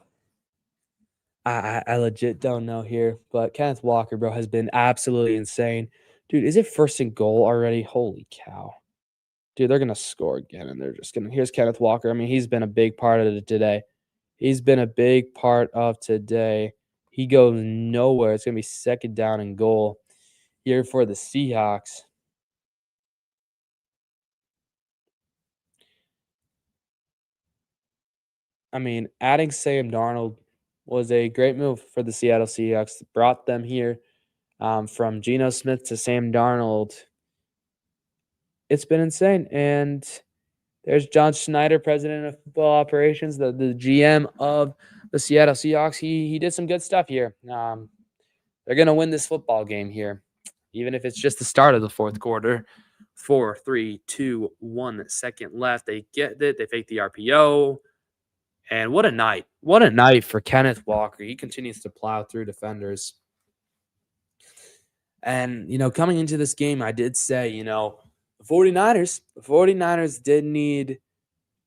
I legit don't know here, but Kenneth Walker, bro, has been absolutely insane. Dude, is it first and goal already? Holy cow. Dude, they're gonna score again, and they're just gonna here's Kenneth Walker. I mean, he's been a big part of it today. He's been a big part of today. He goes nowhere. It's gonna be second down and goal here for the Seahawks. I mean, adding Sam Darnold was a great move for the Seattle Seahawks. Brought them here from Geno Smith to Sam Darnold. It's been insane. And there's John Schneider, president of football operations, the GM of the Seattle Seahawks. He did some good stuff here. They're going to win this football game here, even if it's just the start of the fourth quarter. 4, 3, 2, 1 second left. They get it. They fake the RPO. And what a night. What a night for Kenneth Walker. He continues to plow through defenders. And, coming into this game, I did say, the 49ers did need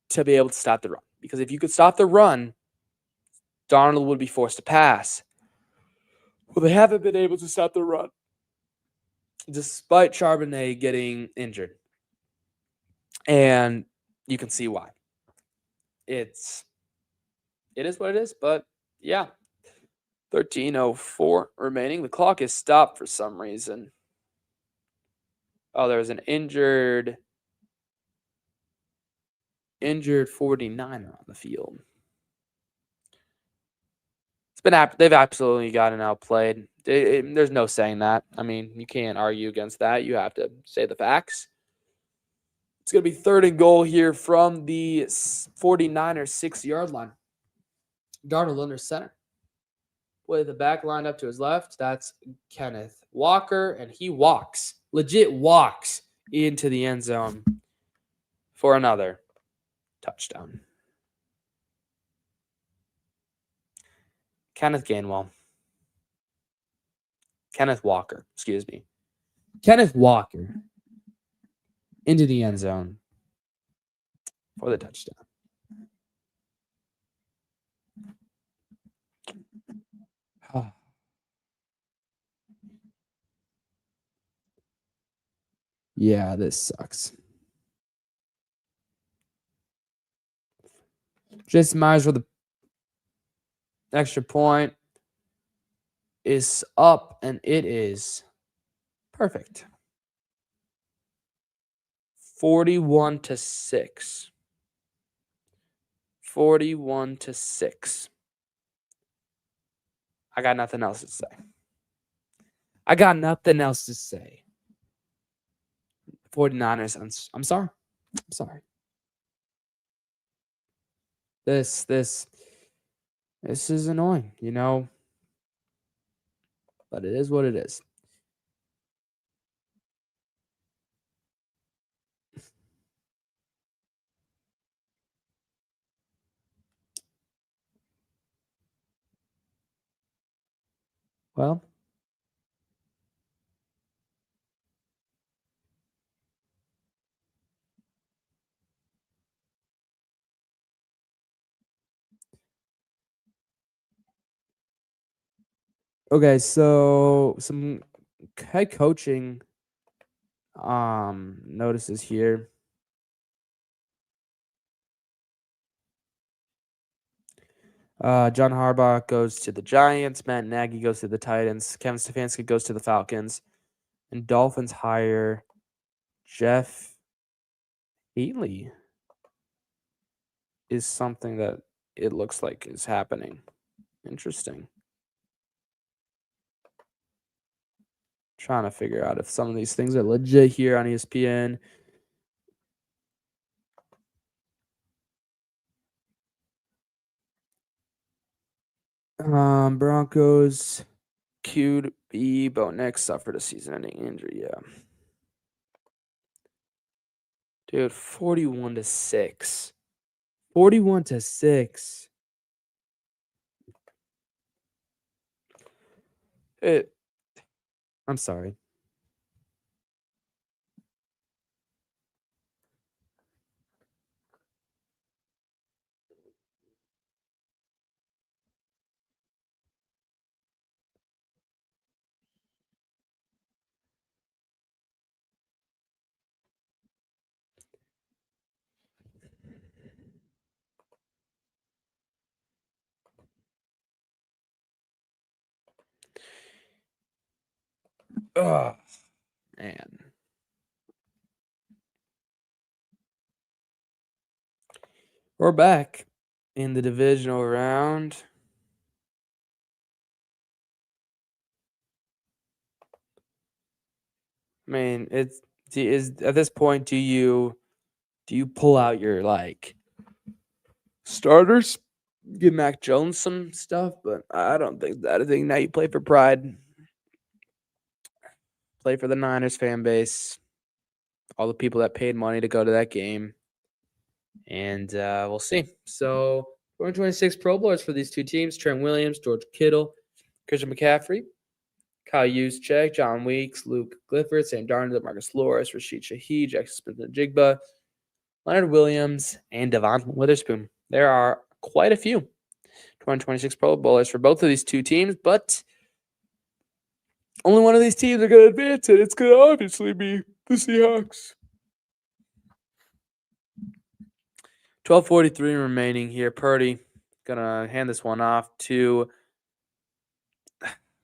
to be able to stop the run. Because if you could stop the run, Darnold would be forced to pass. Well, they haven't been able to stop the run, despite Charbonnet getting injured. And you can see why. It is what it is, but yeah. 13:04 remaining. The clock is stopped for some reason. Oh, there's an injured 49er on the field. They've absolutely gotten outplayed. There's no saying that. I mean, you can't argue against that. You have to say the facts. It's going to be third and goal here from the 49ers 6-yard line. Darnold under center. With the back lined up to his left, that's Kenneth Walker, and he legit walks into the end zone for another touchdown. Kenneth Walker into the end zone for the touchdown. Yeah, this sucks. Jason Myers with the extra point is up, and it is perfect. 41-6. 41-6. I got nothing else to say. 49ers, I'm sorry. This is annoying, but it is what it is. Well, okay, so some head coaching notices here. John Harbaugh goes to the Giants. Matt Nagy goes to the Titans. Kevin Stefanski goes to the Falcons. And Dolphins hire Jeff Healy is something that it looks like is happening. Interesting. Trying to figure out if some of these things are legit here on ESPN. Broncos QB Bo Nix suffered a season-ending injury. Yeah, dude, 41-6. 41-6. I'm sorry. Ugh, man. We're back in the divisional round. I mean, is at this point, do you pull out your starters, give Mac Jones some stuff? But I don't think that. I think now you play for pride, play for the Niners fan base, all the people that paid money to go to that game, and we'll see. So 2026 Pro Bowlers for these two teams: Trent Williams, George Kittle, Christian McCaffrey, Kyle Juszczyk, John Weeks, Luke Clifford, Sam Darnold, Marcus Lawrence, Rashid Shaheed, Jackson Smith-Njigba, Leonard Williams, and Devon Witherspoon. There are quite a few 2026 Pro Bowlers for both of these two teams, but only one of these teams are going to advance, and it's going to obviously be the Seahawks. 12:43 remaining here. Purdy going to hand this one off to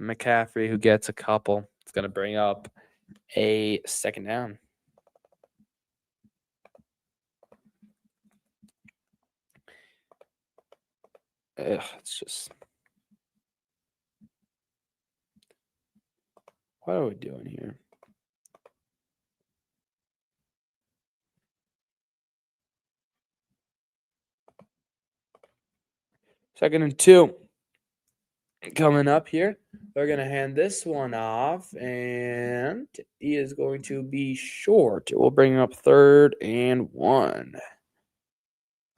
McCaffrey, who gets a couple. It's going to bring up a second down. It's just, what are we doing here? Second and 2 coming up here. They're going to hand this one off, and he is going to be short. It will bring up 3rd and 1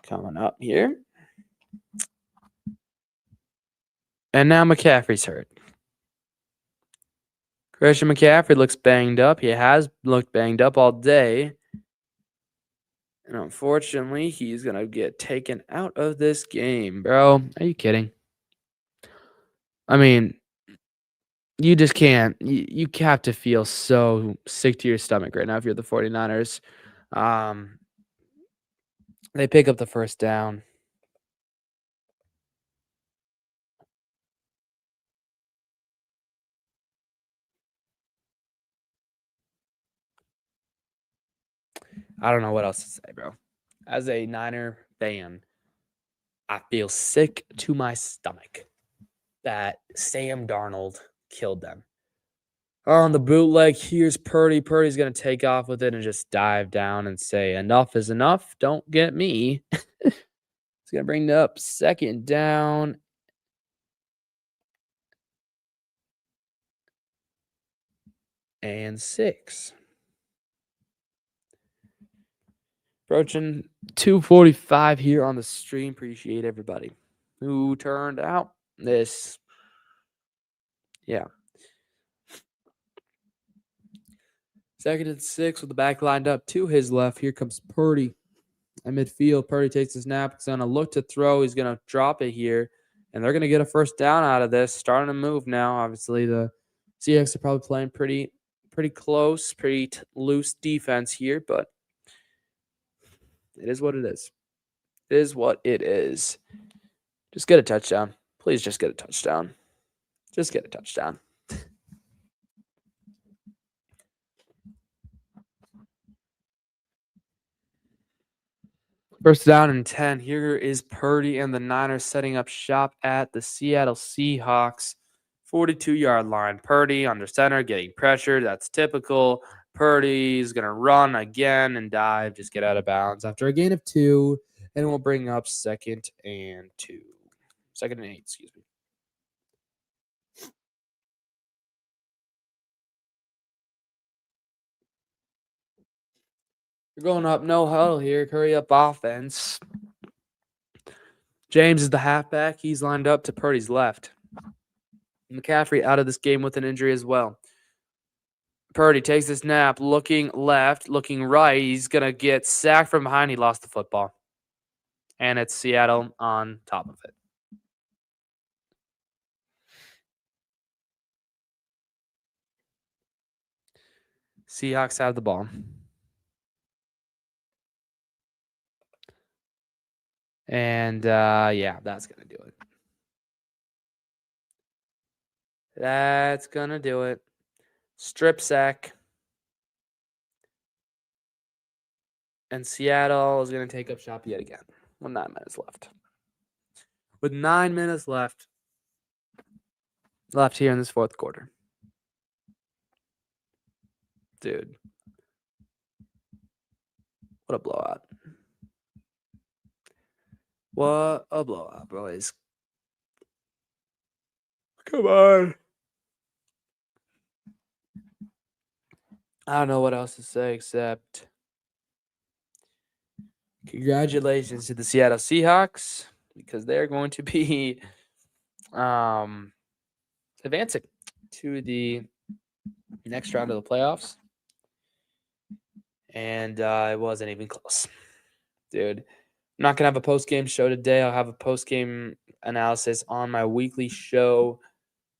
coming up here. And now McCaffrey's hurt. Christian McCaffrey looks banged up. He has looked banged up all day. And unfortunately, he's going to get taken out of this game. Bro, are you kidding? I mean, you just can't. You have to feel so sick to your stomach right now if you're the 49ers. They pick up the first down. I don't know what else to say, bro. As a Niner fan, I feel sick to my stomach that Sam Darnold killed them. On the bootleg, here's Purdy. Purdy's going to take off with it and just dive down and say, enough is enough. Don't get me. It's going to bring up 2nd down. And 6. Approaching 2:45 here on the stream. Appreciate everybody who turned out this. Yeah. 2nd and 6 with the back lined up to his left. Here comes Purdy at midfield. Purdy takes his snap. He's going to look to throw. He's going to drop it here. And they're going to get a first down out of this. Starting to move now. Obviously, the Seahawks are probably playing pretty close, pretty loose defense here. But it is what it is. It is what it is. Just get a touchdown. Please just get a touchdown. Just get a touchdown. First down and 10. Here is Purdy and the Niners setting up shop at the Seattle Seahawks 42-yard line. Purdy under center getting pressured. That's typical. Purdy's going to run again and dive. Just get out of bounds after a gain of 2. And we'll bring up 2nd and 2. 2nd and 8, excuse me. You're going up no huddle here. Hurry up offense. James is the halfback. He's lined up to Purdy's left. McCaffrey out of this game with an injury as well. Purdy takes the snap, looking left, looking right. He's going to get sacked from behind. He lost the football. And it's Seattle on top of it. Seahawks have the ball. And, yeah, that's going to do it. That's going to do it. strip sack. And Seattle is going to take up shop yet again with 9 minutes left. With 9 minutes left here in this fourth quarter. Dude. What a blowout. What a blowout, boys. Come on. I don't know what else to say except congratulations to the Seattle Seahawks because they're going to be advancing to the next round of the playoffs. And it wasn't even close. Dude, I'm not going to have a post-game show today. I'll have a post-game analysis on my weekly show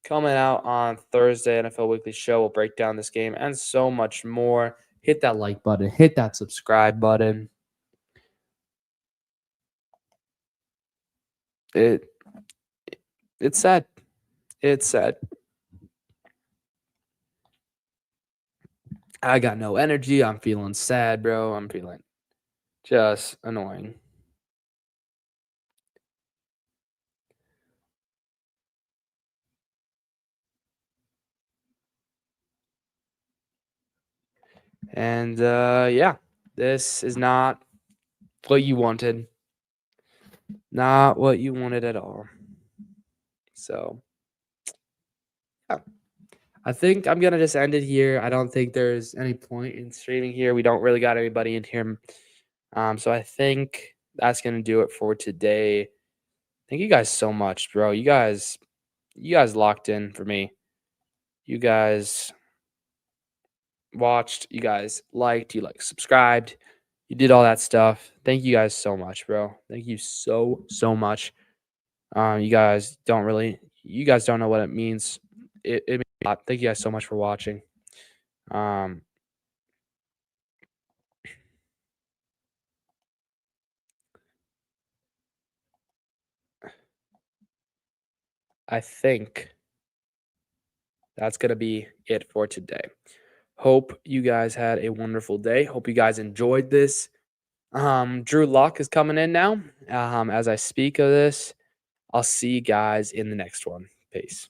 coming out on Thursday. NFL Weekly Show will break down this game and so much more. Hit that like button. Hit that subscribe button. It's sad. It's sad. I got no energy. I'm feeling sad, bro. I'm feeling just annoying. And yeah, this is not what you wanted. Not what you wanted at all. So, yeah. I think I'm going to just end it here. I don't think there's any point in streaming here. We don't really got anybody in here. So I think that's going to do it for today. Thank you guys so much, bro. You guys locked in for me. You guys watched, you guys liked, you subscribed, you did all that stuff. Thank you guys so much, bro. Thank you so much. You guys don't know what it means. It means a lot. Thank you guys so much for watching. I think that's going to be it for today. Hope you guys had a wonderful day. Hope you guys enjoyed this. Drew Lock is coming in now. As I speak of this, I'll see you guys in the next one. Peace.